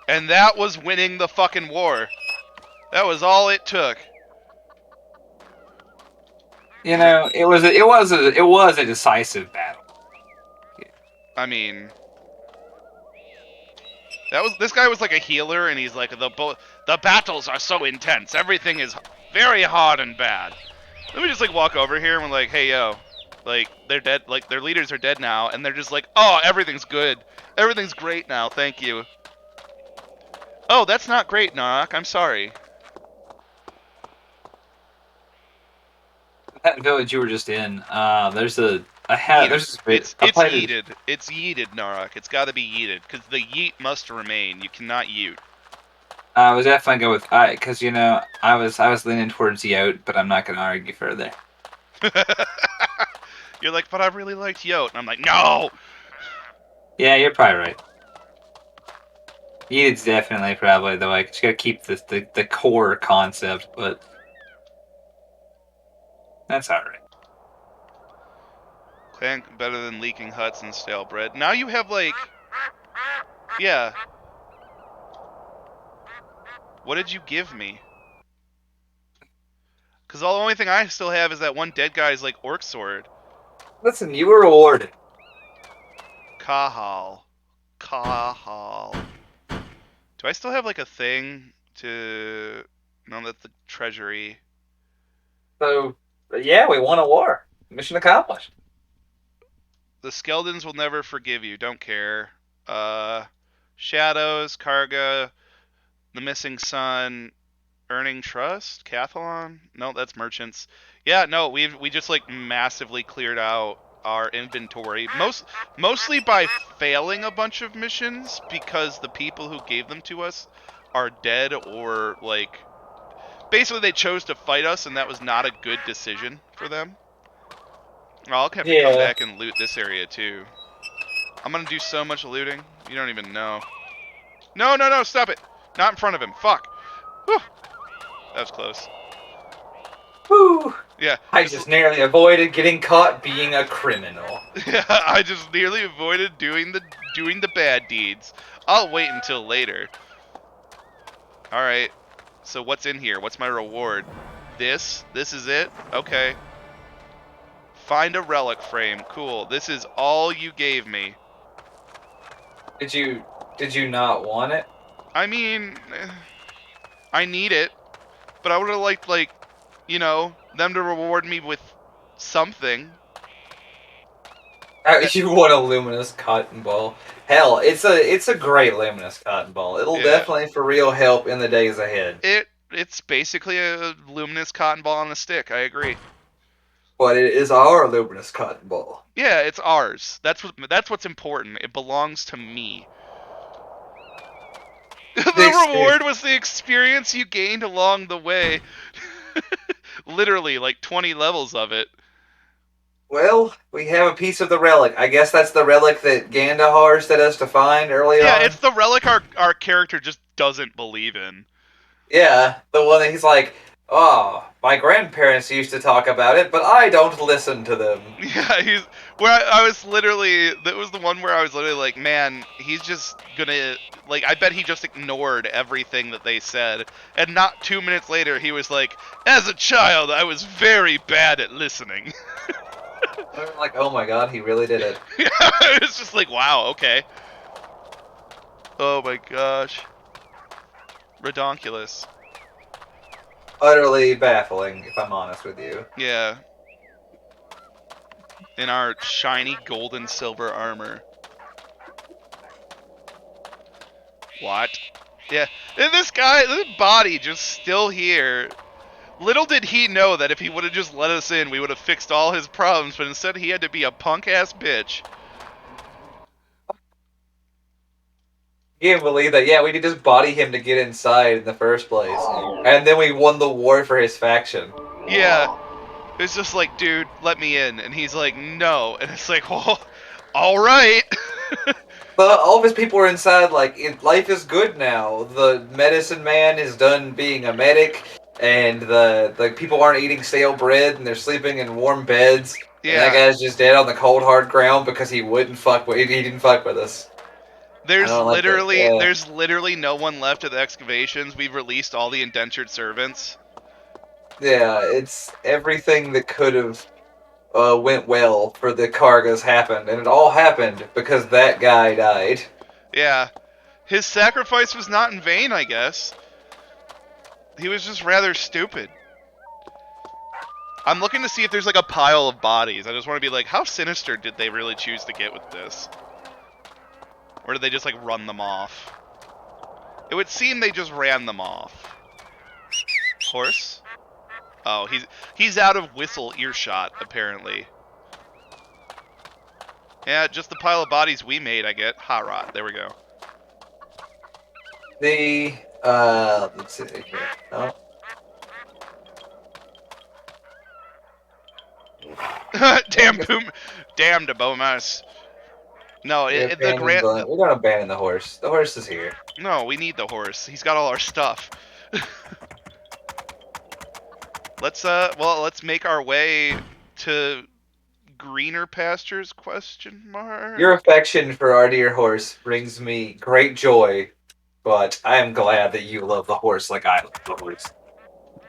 [SPEAKER 1] and that was winning the fucking war. That was all it took.
[SPEAKER 2] You know, it was a decisive battle.
[SPEAKER 1] I mean, this guy was like a healer, and he's like the battles are so intense. Everything is very hard and bad. Let me just like walk over here and we're like, hey yo, like they're dead, like their leaders are dead now, and they're just like, oh, everything's good, everything's great now, thank you. Oh, that's not great, Narok. I'm sorry.
[SPEAKER 2] That village you were just in, there's a
[SPEAKER 1] It's yeeted. It's yeeted, Narok. It's got to be yeeted because the yeet must remain. You cannot yeet.
[SPEAKER 2] I was definitely go with because you know I was leaning towards Yote, but I'm not gonna argue further.
[SPEAKER 1] You're like, but I really liked Yote, and I'm like, no.
[SPEAKER 2] Yeah, you're probably right. It's definitely probably the way. 'Cause you gotta keep the core concept, but that's alright.
[SPEAKER 1] Clank better than leaking huts and stale bread. Now you have like, yeah. What did you give me? Because the only thing I still have is that one dead guy's like orc sword.
[SPEAKER 2] Listen, you were rewarded.
[SPEAKER 1] Kahal. Kahal. Do I still have like a thing to... No, that's the treasury.
[SPEAKER 2] So, yeah, we won a war. Mission accomplished.
[SPEAKER 1] The skeletons will never forgive you. Don't care. Shadows, Karga, the missing son, earning trust, Cathalon. No, that's merchants. Yeah, no, we just like massively cleared out our inventory. Mostly by failing a bunch of missions because the people who gave them to us are dead or like basically they chose to fight us and that was not a good decision for them. I'll have to come
[SPEAKER 2] Yeah.
[SPEAKER 1] back and loot this area too. I'm gonna do so much looting, you don't even know. No, no, no, stop it! Not in front of him, fuck! Whew. That was close.
[SPEAKER 2] Whew.
[SPEAKER 1] Yeah,
[SPEAKER 2] I just narrely avoided getting caught being a criminal.
[SPEAKER 1] yeah, I just nearly avoided doing the bad deeds. I'll wait until later. Alright, so what's in here? What's my reward? This? This is it? Okay. Find a relic frame. Cool. This is all you gave me.
[SPEAKER 2] Did you not want it?
[SPEAKER 1] I mean, I need it, but I would have liked, like, you know, them to reward me with something.
[SPEAKER 2] You want a luminous cotton ball? Hell, it's a great luminous cotton ball. It'll
[SPEAKER 1] Yeah.
[SPEAKER 2] definitely for real help in the days ahead.
[SPEAKER 1] It's basically a luminous cotton ball on a stick. I agree.
[SPEAKER 2] But it is our luminous cotton ball.
[SPEAKER 1] Yeah, it's ours. That's what's important. It belongs to me. The reward was the experience you gained along the way. Literally, like 20 levels of it.
[SPEAKER 2] Well, we have a piece of the relic. I guess that's the relic that Gandahar said us to find early on.
[SPEAKER 1] Yeah, it's the relic our character just doesn't believe in.
[SPEAKER 2] Yeah, the one that he's like, oh, my grandparents used to talk about it, but I don't listen to them.
[SPEAKER 1] Yeah, he's where I was literally. That was the one where I was literally like, man, he's just gonna like. I bet he just ignored everything that they said, and not 2 minutes later, he was like, as a child, I was very bad at listening.
[SPEAKER 2] I'm like, oh my god, he really did it.
[SPEAKER 1] Yeah, it's just like, wow, okay. Oh my gosh. Redonkulous.
[SPEAKER 2] Utterly baffling, if I'm honest with you.
[SPEAKER 1] Yeah. In our shiny gold and silver armor. What? Yeah. And this body just still here. Little did he know that if he would have just let us in, we would have fixed all his problems, but instead he had to be a punk-ass bitch.
[SPEAKER 2] You can't believe that. Yeah, we did just body him to get inside in the first place. And then we won the war for his faction.
[SPEAKER 1] Yeah. It's just like, dude, let me in. And he's like, no. And it's like, well, alright.
[SPEAKER 2] But all of his people are inside, like, life is good now. The medicine man is done being a medic, and the people aren't eating stale bread, and they're sleeping in warm beds.
[SPEAKER 1] Yeah.
[SPEAKER 2] And that guy's just dead on the cold, hard ground because he didn't fuck with us.
[SPEAKER 1] There's literally
[SPEAKER 2] yeah.
[SPEAKER 1] there's literally no one left at the excavations. We've released all the indentured servants.
[SPEAKER 2] Yeah, it's everything that could have went well for the Kargas happened, and it all happened because that guy died.
[SPEAKER 1] Yeah. His sacrifice was not in vain, I guess. He was just rather stupid. I'm looking to see if there's like a pile of bodies. I just want to be like, how sinister did they really choose to get with this? Or did they just like run them off? It would seem they just ran them off. Horse? Oh, he's out of whistle earshot, apparently. Yeah, just the pile of bodies we made, I get. Hot rot. There we go.
[SPEAKER 2] Let's see here. Oh.
[SPEAKER 1] Damn boom. Damn the Bomas. No,
[SPEAKER 2] We don't abandon the horse. The horse is here.
[SPEAKER 1] No, we need the horse. He's got all our stuff. Let's make our way to greener pastures, question mark.
[SPEAKER 2] Your affection for our dear horse brings me great joy, but I am glad that you love the horse like I love the horse.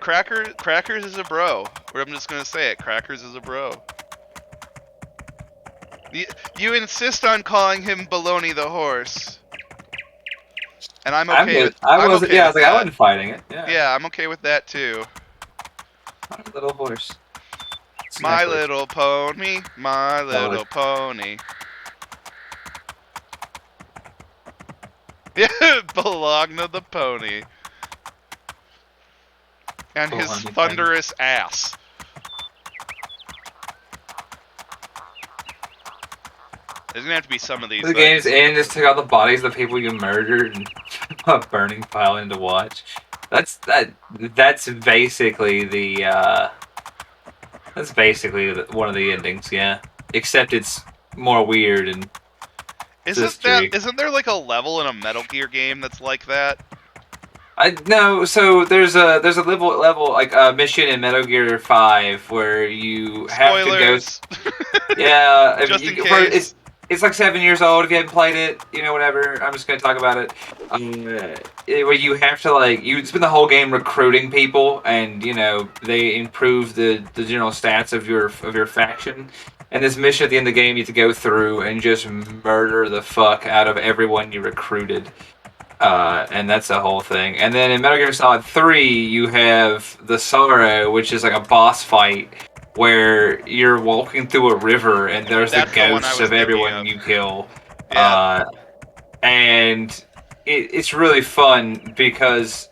[SPEAKER 1] Crackers is a bro. Or I'm just gonna say it. Crackers is a bro. You insist on calling him Baloney the horse, and I'm okay with.
[SPEAKER 2] I wasn't.
[SPEAKER 1] Okay
[SPEAKER 2] Yeah, I
[SPEAKER 1] with
[SPEAKER 2] was like, I
[SPEAKER 1] that.
[SPEAKER 2] wasn't fighting it. Yeah.
[SPEAKER 1] Yeah, I'm okay with that too.
[SPEAKER 2] My little horse.
[SPEAKER 1] My little pony, my little pony. Yeah, belong to the pony. And his thunderous ass. There's gonna have to be some of these.
[SPEAKER 2] The game's end just took out the bodies of the people you murdered and a burning pile in to watch. That's basically the one of the endings, yeah. Except it's more weird and
[SPEAKER 1] isn't there like a level in a Metal Gear game that's like that?
[SPEAKER 2] No, so there's a level like a mission in Metal Gear 5 where you have to go. Yeah,
[SPEAKER 1] just in case.
[SPEAKER 2] It's like 7 years old if you haven't played it, whatever. I'm just gonna talk about it. Where you have to you spend the whole game recruiting people, and they improve the general stats of your faction. And this mission at the end of the game, you have to go through and just murder the fuck out of everyone you recruited. And that's the whole thing. And then in Metal Gear Solid 3, you have the Sorrow, which is like a boss fight where you're walking through a river and there's the ghosts of everyone you kill.
[SPEAKER 1] Yeah.
[SPEAKER 2] And it's really fun because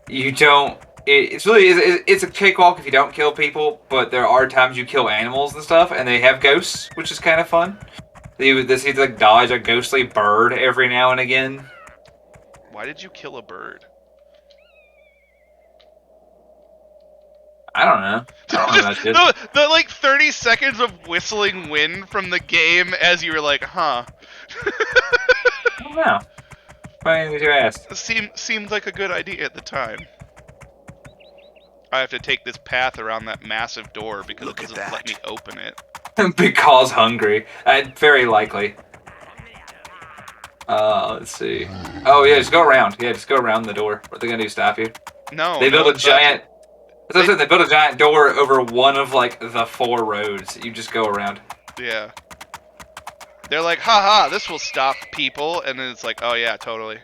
[SPEAKER 2] you don't. It's a cakewalk if you don't kill people, but there are times you kill animals and stuff, and they have ghosts, which is kind of fun. They like dodge a ghostly bird every now and again.
[SPEAKER 1] Why did you kill a bird?
[SPEAKER 2] I don't know.
[SPEAKER 1] The like 30 seconds of whistling wind from the game as you were like, huh.
[SPEAKER 2] I don't know. Funny that you asked.
[SPEAKER 1] Seemed like a good idea at the time. I have to take this path around that massive door because it doesn't let me open it.
[SPEAKER 2] Because hungry. Very likely. Let's see. Oh yeah, just go around. Yeah, just go around the door. What are they gonna do? Stop you?
[SPEAKER 1] No.
[SPEAKER 2] They built a giant. They built a giant door over one of the 4 roads. You just go around.
[SPEAKER 1] Yeah. They're like, haha, this will stop people, and then it's like, oh yeah, totally.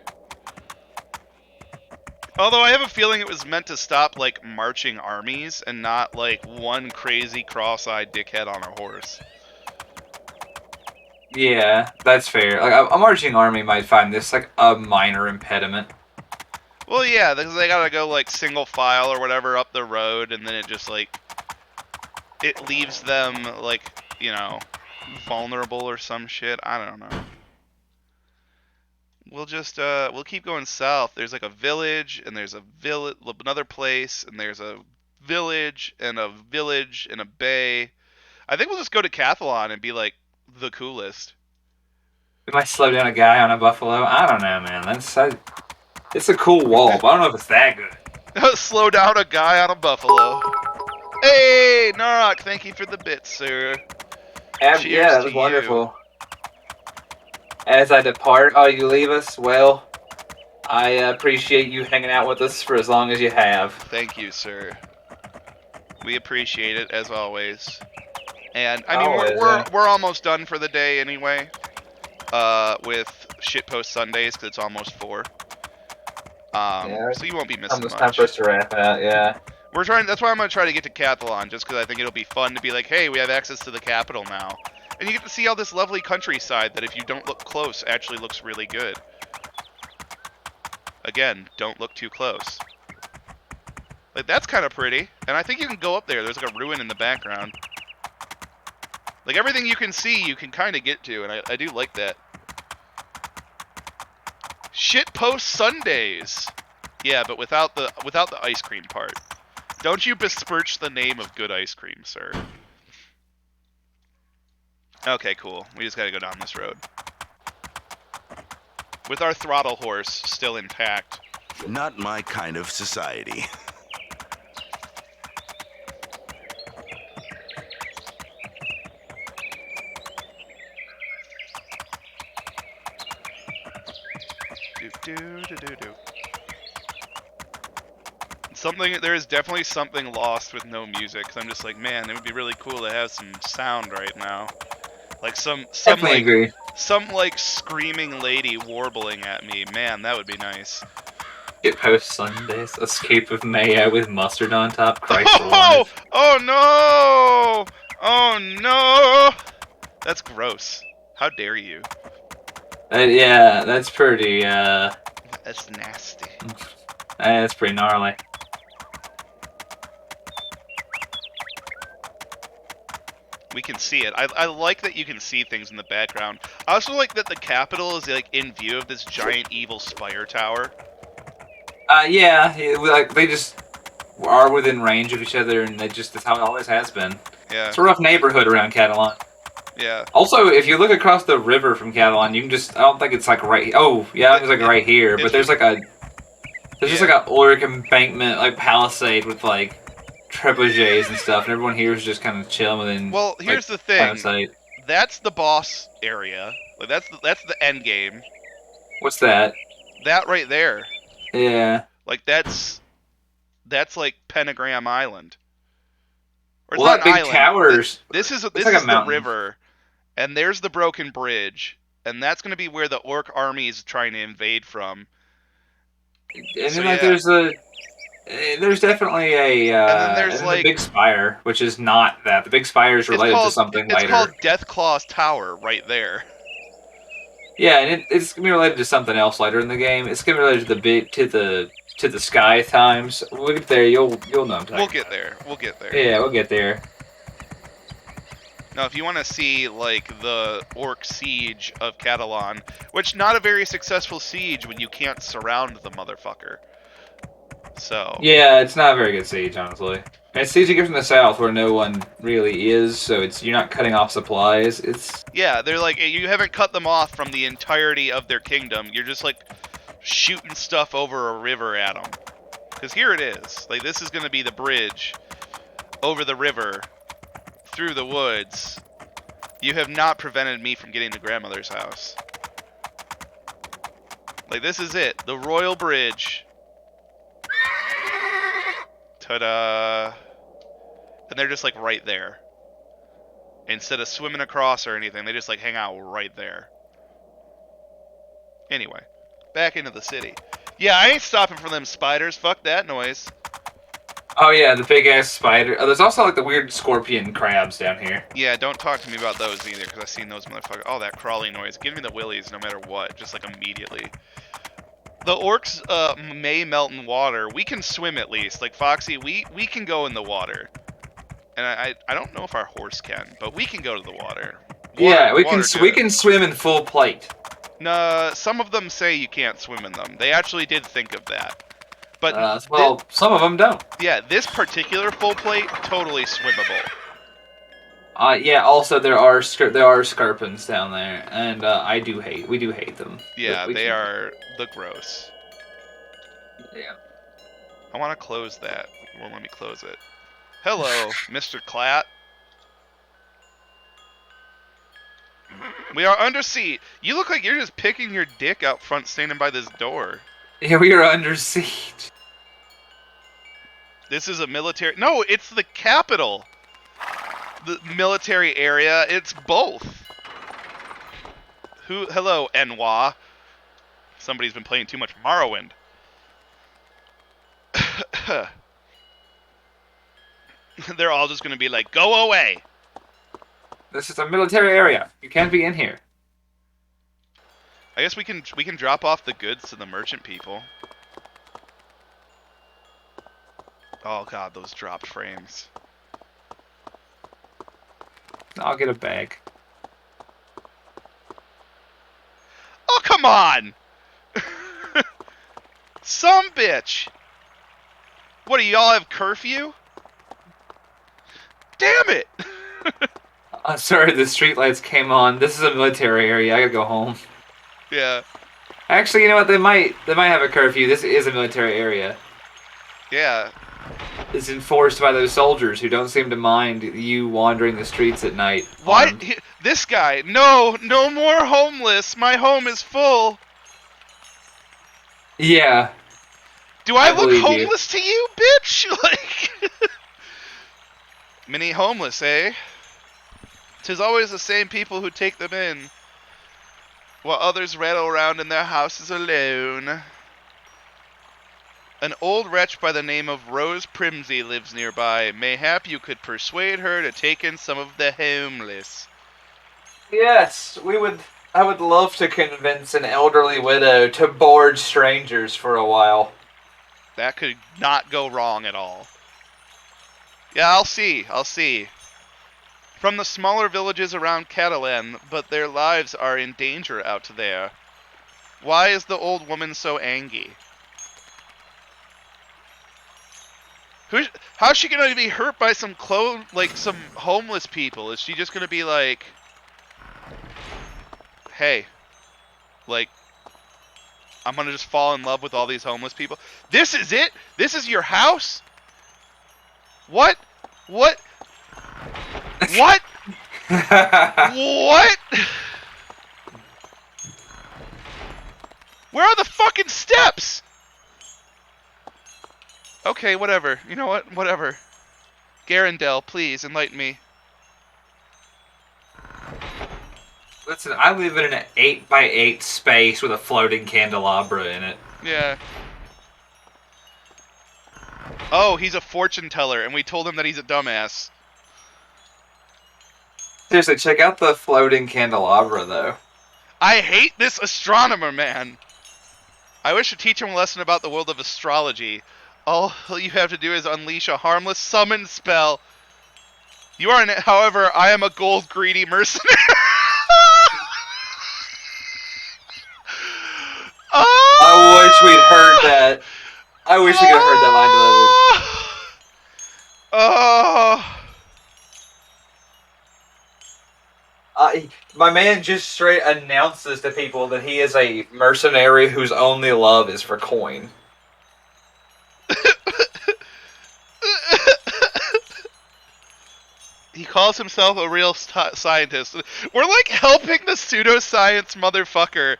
[SPEAKER 1] Although I have a feeling it was meant to stop marching armies and not one crazy cross-eyed dickhead on a horse.
[SPEAKER 2] Yeah, that's fair. A marching army might find this a minor impediment.
[SPEAKER 1] Well, yeah, because they gotta go single file or whatever up the road, and then it just it leaves them vulnerable or some shit. I don't know. We'll just we'll keep going south. There's a village, and there's another place, and there's a village and a bay. I think we'll just go to Cathalon and be the coolest.
[SPEAKER 2] We might slow down a guy on a buffalo. I don't know, man. It's a cool wall, but I don't know if it's that good.
[SPEAKER 1] Slow down a guy on a buffalo. Hey, Narok, thank you for the bits, sir.
[SPEAKER 2] Yeah, that was wonderful. As I depart, you leave us? Well, I appreciate you hanging out with us for as long as you have.
[SPEAKER 1] Thank you, sir. We appreciate it, as always. And, I mean, we're almost done for the day anyway. With Shitpost Sundays, because it's almost 4. So you won't be missing much.
[SPEAKER 2] Almost time for us to wrap out, yeah.
[SPEAKER 1] That's why I'm going to try to get to Cathalon, just because I think it'll be fun to be like, hey, we have access to the capital now. And you get to see all this lovely countryside that if you don't look close, actually looks really good. Again, don't look too close. That's kind of pretty. And I think you can go up there. There's a ruin in the background. Everything you can see, you can kind of get to, and I do like that. Shitpost Sundays! Yeah, but without the ice cream part. Don't you besmirch the name of good ice cream, sir. Okay, cool. We just gotta go down this road. With our throttle horse still intact.
[SPEAKER 3] Not my kind of society.
[SPEAKER 1] There is definitely something lost with no music. Cause I'm just like, man, it would be really cool to have some sound right now, like some
[SPEAKER 2] Definitely agree.
[SPEAKER 1] like screaming lady warbling at me. Man, that would be nice.
[SPEAKER 2] Shitpost Sundays, a scoop of mayo with mustard on top. Christ
[SPEAKER 1] Oh,
[SPEAKER 2] alive.
[SPEAKER 1] oh no! Oh no! That's gross. How dare you?
[SPEAKER 2] Yeah, that's pretty.
[SPEAKER 1] That's nasty.
[SPEAKER 2] That's pretty gnarly.
[SPEAKER 1] We can see it. I like that you can see things in the background. I also like that the Capitol is like in view of this giant evil spire tower.
[SPEAKER 2] Yeah, like they just are within range of each other, and that's how it always has been.
[SPEAKER 1] Yeah.
[SPEAKER 2] It's a rough neighborhood around Catalan.
[SPEAKER 1] Yeah.
[SPEAKER 2] Also, if you look across the river from Catalan, you can just—I don't think it's like right. Oh, yeah, it's like right here, but there's just like a orc embankment, like palisade with like trebuchets and stuff, and everyone here is just kind of chilling within.
[SPEAKER 1] Well, here's the thing. That's the boss area. Like that's the end game.
[SPEAKER 2] What's that?
[SPEAKER 1] That right there.
[SPEAKER 2] Yeah.
[SPEAKER 1] Like that's like Pentagram Island. Or it's
[SPEAKER 2] Well,
[SPEAKER 1] not
[SPEAKER 2] that
[SPEAKER 1] an
[SPEAKER 2] big
[SPEAKER 1] island.
[SPEAKER 2] towers.
[SPEAKER 1] This is
[SPEAKER 2] like a
[SPEAKER 1] the
[SPEAKER 2] mountain.
[SPEAKER 1] river, and there's the broken bridge, and that's going to be where the orc army is trying to invade from.
[SPEAKER 2] And then there's definitely a
[SPEAKER 1] and then there's
[SPEAKER 2] and
[SPEAKER 1] like
[SPEAKER 2] the big spire, which is not that. The big spire is related to something later.
[SPEAKER 1] It's called Deathclaw's Tower right there.
[SPEAKER 2] Yeah, and it's gonna be related to something else later in the game. It's gonna be related to the sky times. We'll get there. You'll know.
[SPEAKER 1] We'll get there. We'll get there.
[SPEAKER 2] Yeah, we'll get there.
[SPEAKER 1] Now, if you want to see like the orc siege of Catalan, which not a very successful siege when you can't surround the motherfucker. So
[SPEAKER 2] yeah, it's not a very good siege, honestly. And it's easy to get from the south where no one really is, so you're not cutting off supplies.
[SPEAKER 1] Yeah, they're like, you haven't cut them off from the entirety of their kingdom. You're just like shooting stuff over a river at them. Because here it is. Like, this is going to be the bridge over the river through the woods. You have not prevented me from getting to grandmother's house. Like, this is it. The royal bridge. Ta-da. And they're just like right there. Instead of swimming across or anything, they just like hang out right there. Anyway, back into the city. Yeah, I ain't stopping for them spiders. Fuck that noise.
[SPEAKER 2] Oh yeah, the big ass spider. Oh, there's also like the weird scorpion crabs down here.
[SPEAKER 1] Yeah, don't talk to me about those either, because I've seen those motherfuckers. Oh, that crawly noise. Give me the willies no matter what, just like immediately. The orcs may melt in water. We can swim at least. Like, Foxy, we can go in the water. And I don't know if our horse can, but we can go to the water.
[SPEAKER 2] Yeah, we can swim in full plate.
[SPEAKER 1] No, some of them say you can't swim in them. They actually did think of that. But
[SPEAKER 2] well, some of them don't.
[SPEAKER 1] Yeah, this particular full plate, totally swimmable.
[SPEAKER 2] Yeah. Also, there are scarpins down there, and we do hate them.
[SPEAKER 1] Yeah, they are the gross.
[SPEAKER 2] Yeah.
[SPEAKER 1] I want to close that. Won't let me close it. Hello, Mr. Clat. We are under siege. You look like you're just picking your dick out front, standing by this door.
[SPEAKER 2] Yeah, we are under siege.
[SPEAKER 1] This is a military... No, it's the capital. The military area. It's both. Hello, Enwa. Somebody's been playing too much Morrowind. They're all just going to be like, go away.
[SPEAKER 2] This is a military area. You can't be in here.
[SPEAKER 1] I guess we can drop off the goods to the merchant people. Oh god, those dropped frames.
[SPEAKER 2] I'll get a bag.
[SPEAKER 1] Oh, come on! Some bitch! What, do y'all have curfew? Damn it!
[SPEAKER 2] Sorry, the streetlights came on. This is a military area. I gotta go home.
[SPEAKER 1] Yeah.
[SPEAKER 2] Actually, you know what? They might have a curfew. This is a military area.
[SPEAKER 1] Yeah.
[SPEAKER 2] It's enforced by those soldiers who don't seem to mind you wandering the streets at night
[SPEAKER 1] Why?
[SPEAKER 2] armed.
[SPEAKER 1] This guy. No, no more homeless. My home is full.
[SPEAKER 2] Yeah,
[SPEAKER 1] Do I
[SPEAKER 2] I
[SPEAKER 1] look
[SPEAKER 2] believe you.
[SPEAKER 1] homeless to you, bitch? Like, many homeless, eh? 'Tis always the same people who take them in, while others rattle around in their houses alone. An old wretch by the name of Rose Primsey lives nearby. Mayhap you could persuade her to take in some of the homeless.
[SPEAKER 2] Yes, we would. I would love to convince an elderly widow to board strangers for a while.
[SPEAKER 1] That could not go wrong at all. Yeah, I'll see. I'll see. From the smaller villages around Catalan, but their lives are in danger out there. Why is the old woman so angry? How's she gonna be hurt by some some homeless people? Is she just gonna be like, hey, like, I'm gonna just fall in love with all these homeless people? This is it? This is your house? What? What? What? What? Where are the fucking steps? Okay, whatever. You know what? Whatever. Garandel, please enlighten me.
[SPEAKER 2] Listen, I live in an 8x8 space with a floating candelabra in it.
[SPEAKER 1] Yeah. Oh, he's a fortune teller, and we told him that he's a dumbass.
[SPEAKER 2] Seriously, check out the floating candelabra, though.
[SPEAKER 1] I hate this astronomer man. I wish to teach him a lesson about the world of astrology. All you have to do is unleash a harmless summon spell. You are, however, I am a gold greedy mercenary.
[SPEAKER 2] I wish we'd heard that. I wish we could have heard that line delivered.
[SPEAKER 1] Oh.
[SPEAKER 2] My man just straight announces to people that he is a mercenary whose only love is for coin.
[SPEAKER 1] He calls himself a real scientist. We're like helping the pseudoscience motherfucker.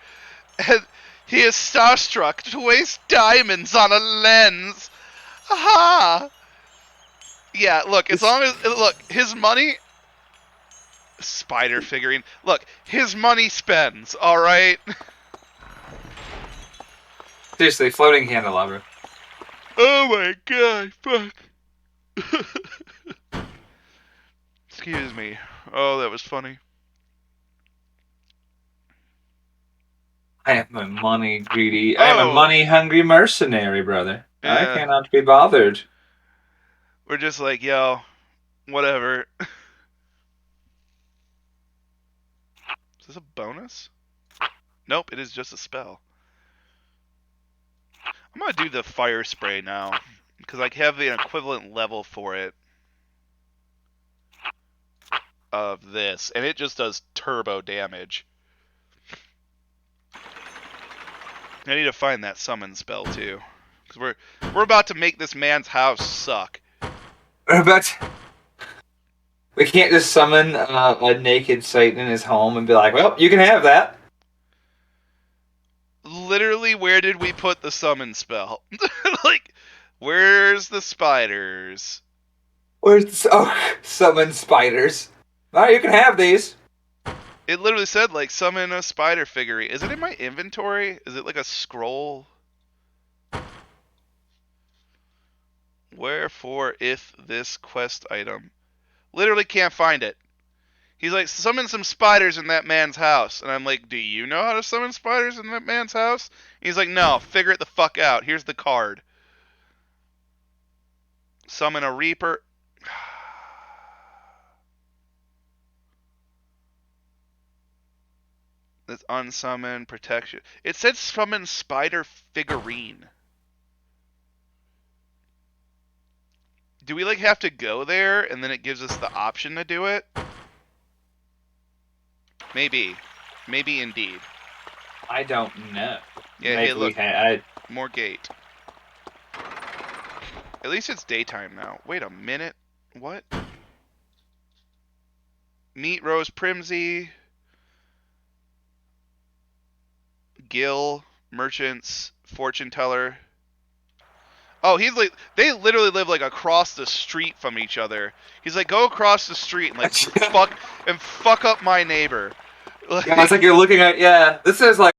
[SPEAKER 1] And he is starstruck to waste diamonds on a lens. Aha! Yeah, look, as long as look, his money spider figurine. Look, his money spends, all right?
[SPEAKER 2] Seriously, floating candelabra.
[SPEAKER 1] Oh my god, fuck. Excuse me. Oh, that was funny.
[SPEAKER 2] I am a money greedy. I am a
[SPEAKER 1] Oh,
[SPEAKER 2] money hungry mercenary, brother. I
[SPEAKER 1] yeah.
[SPEAKER 2] cannot be bothered.
[SPEAKER 1] We're just like, yo, whatever. Is this a bonus? Nope, it is just a spell. I'm gonna do the fire spray now, because I have the equivalent level for it of this, and it just does turbo damage. I need to find that summon spell too, because we're about to make this man's house suck.
[SPEAKER 2] But we can't just summon a naked Satan in his home and be like, "Well, you can have that."
[SPEAKER 1] Literally, where did we put the summon spell? Like, where's the spiders?
[SPEAKER 2] Where's summon spiders? All right, you can have these.
[SPEAKER 1] It literally said, like, summon a spider figurine. Is it in my inventory? Is it like a scroll? Wherefore if this quest item? Literally can't find it. He's like, summon some spiders in that man's house. And I'm like, do you know how to summon spiders in that man's house? He's like, no, figure it the fuck out. Here's the card. Summon a reaper. That's unsummon protection. It said summon spider figurine. Do we like have to go there and then it gives us the option to do it? Maybe indeed.
[SPEAKER 2] I don't know.
[SPEAKER 1] Yeah.
[SPEAKER 2] Maybe
[SPEAKER 1] Hey, look,
[SPEAKER 2] I
[SPEAKER 1] more gate. At least it's daytime now. Wait a minute. What? Meet Rose Primsy. Gil, merchants, fortune teller. Oh, he's like, they literally live like across the street from each other. He's like, go across the street and like fuck up my neighbor.
[SPEAKER 2] Yeah, it's like you're looking at, yeah, this is like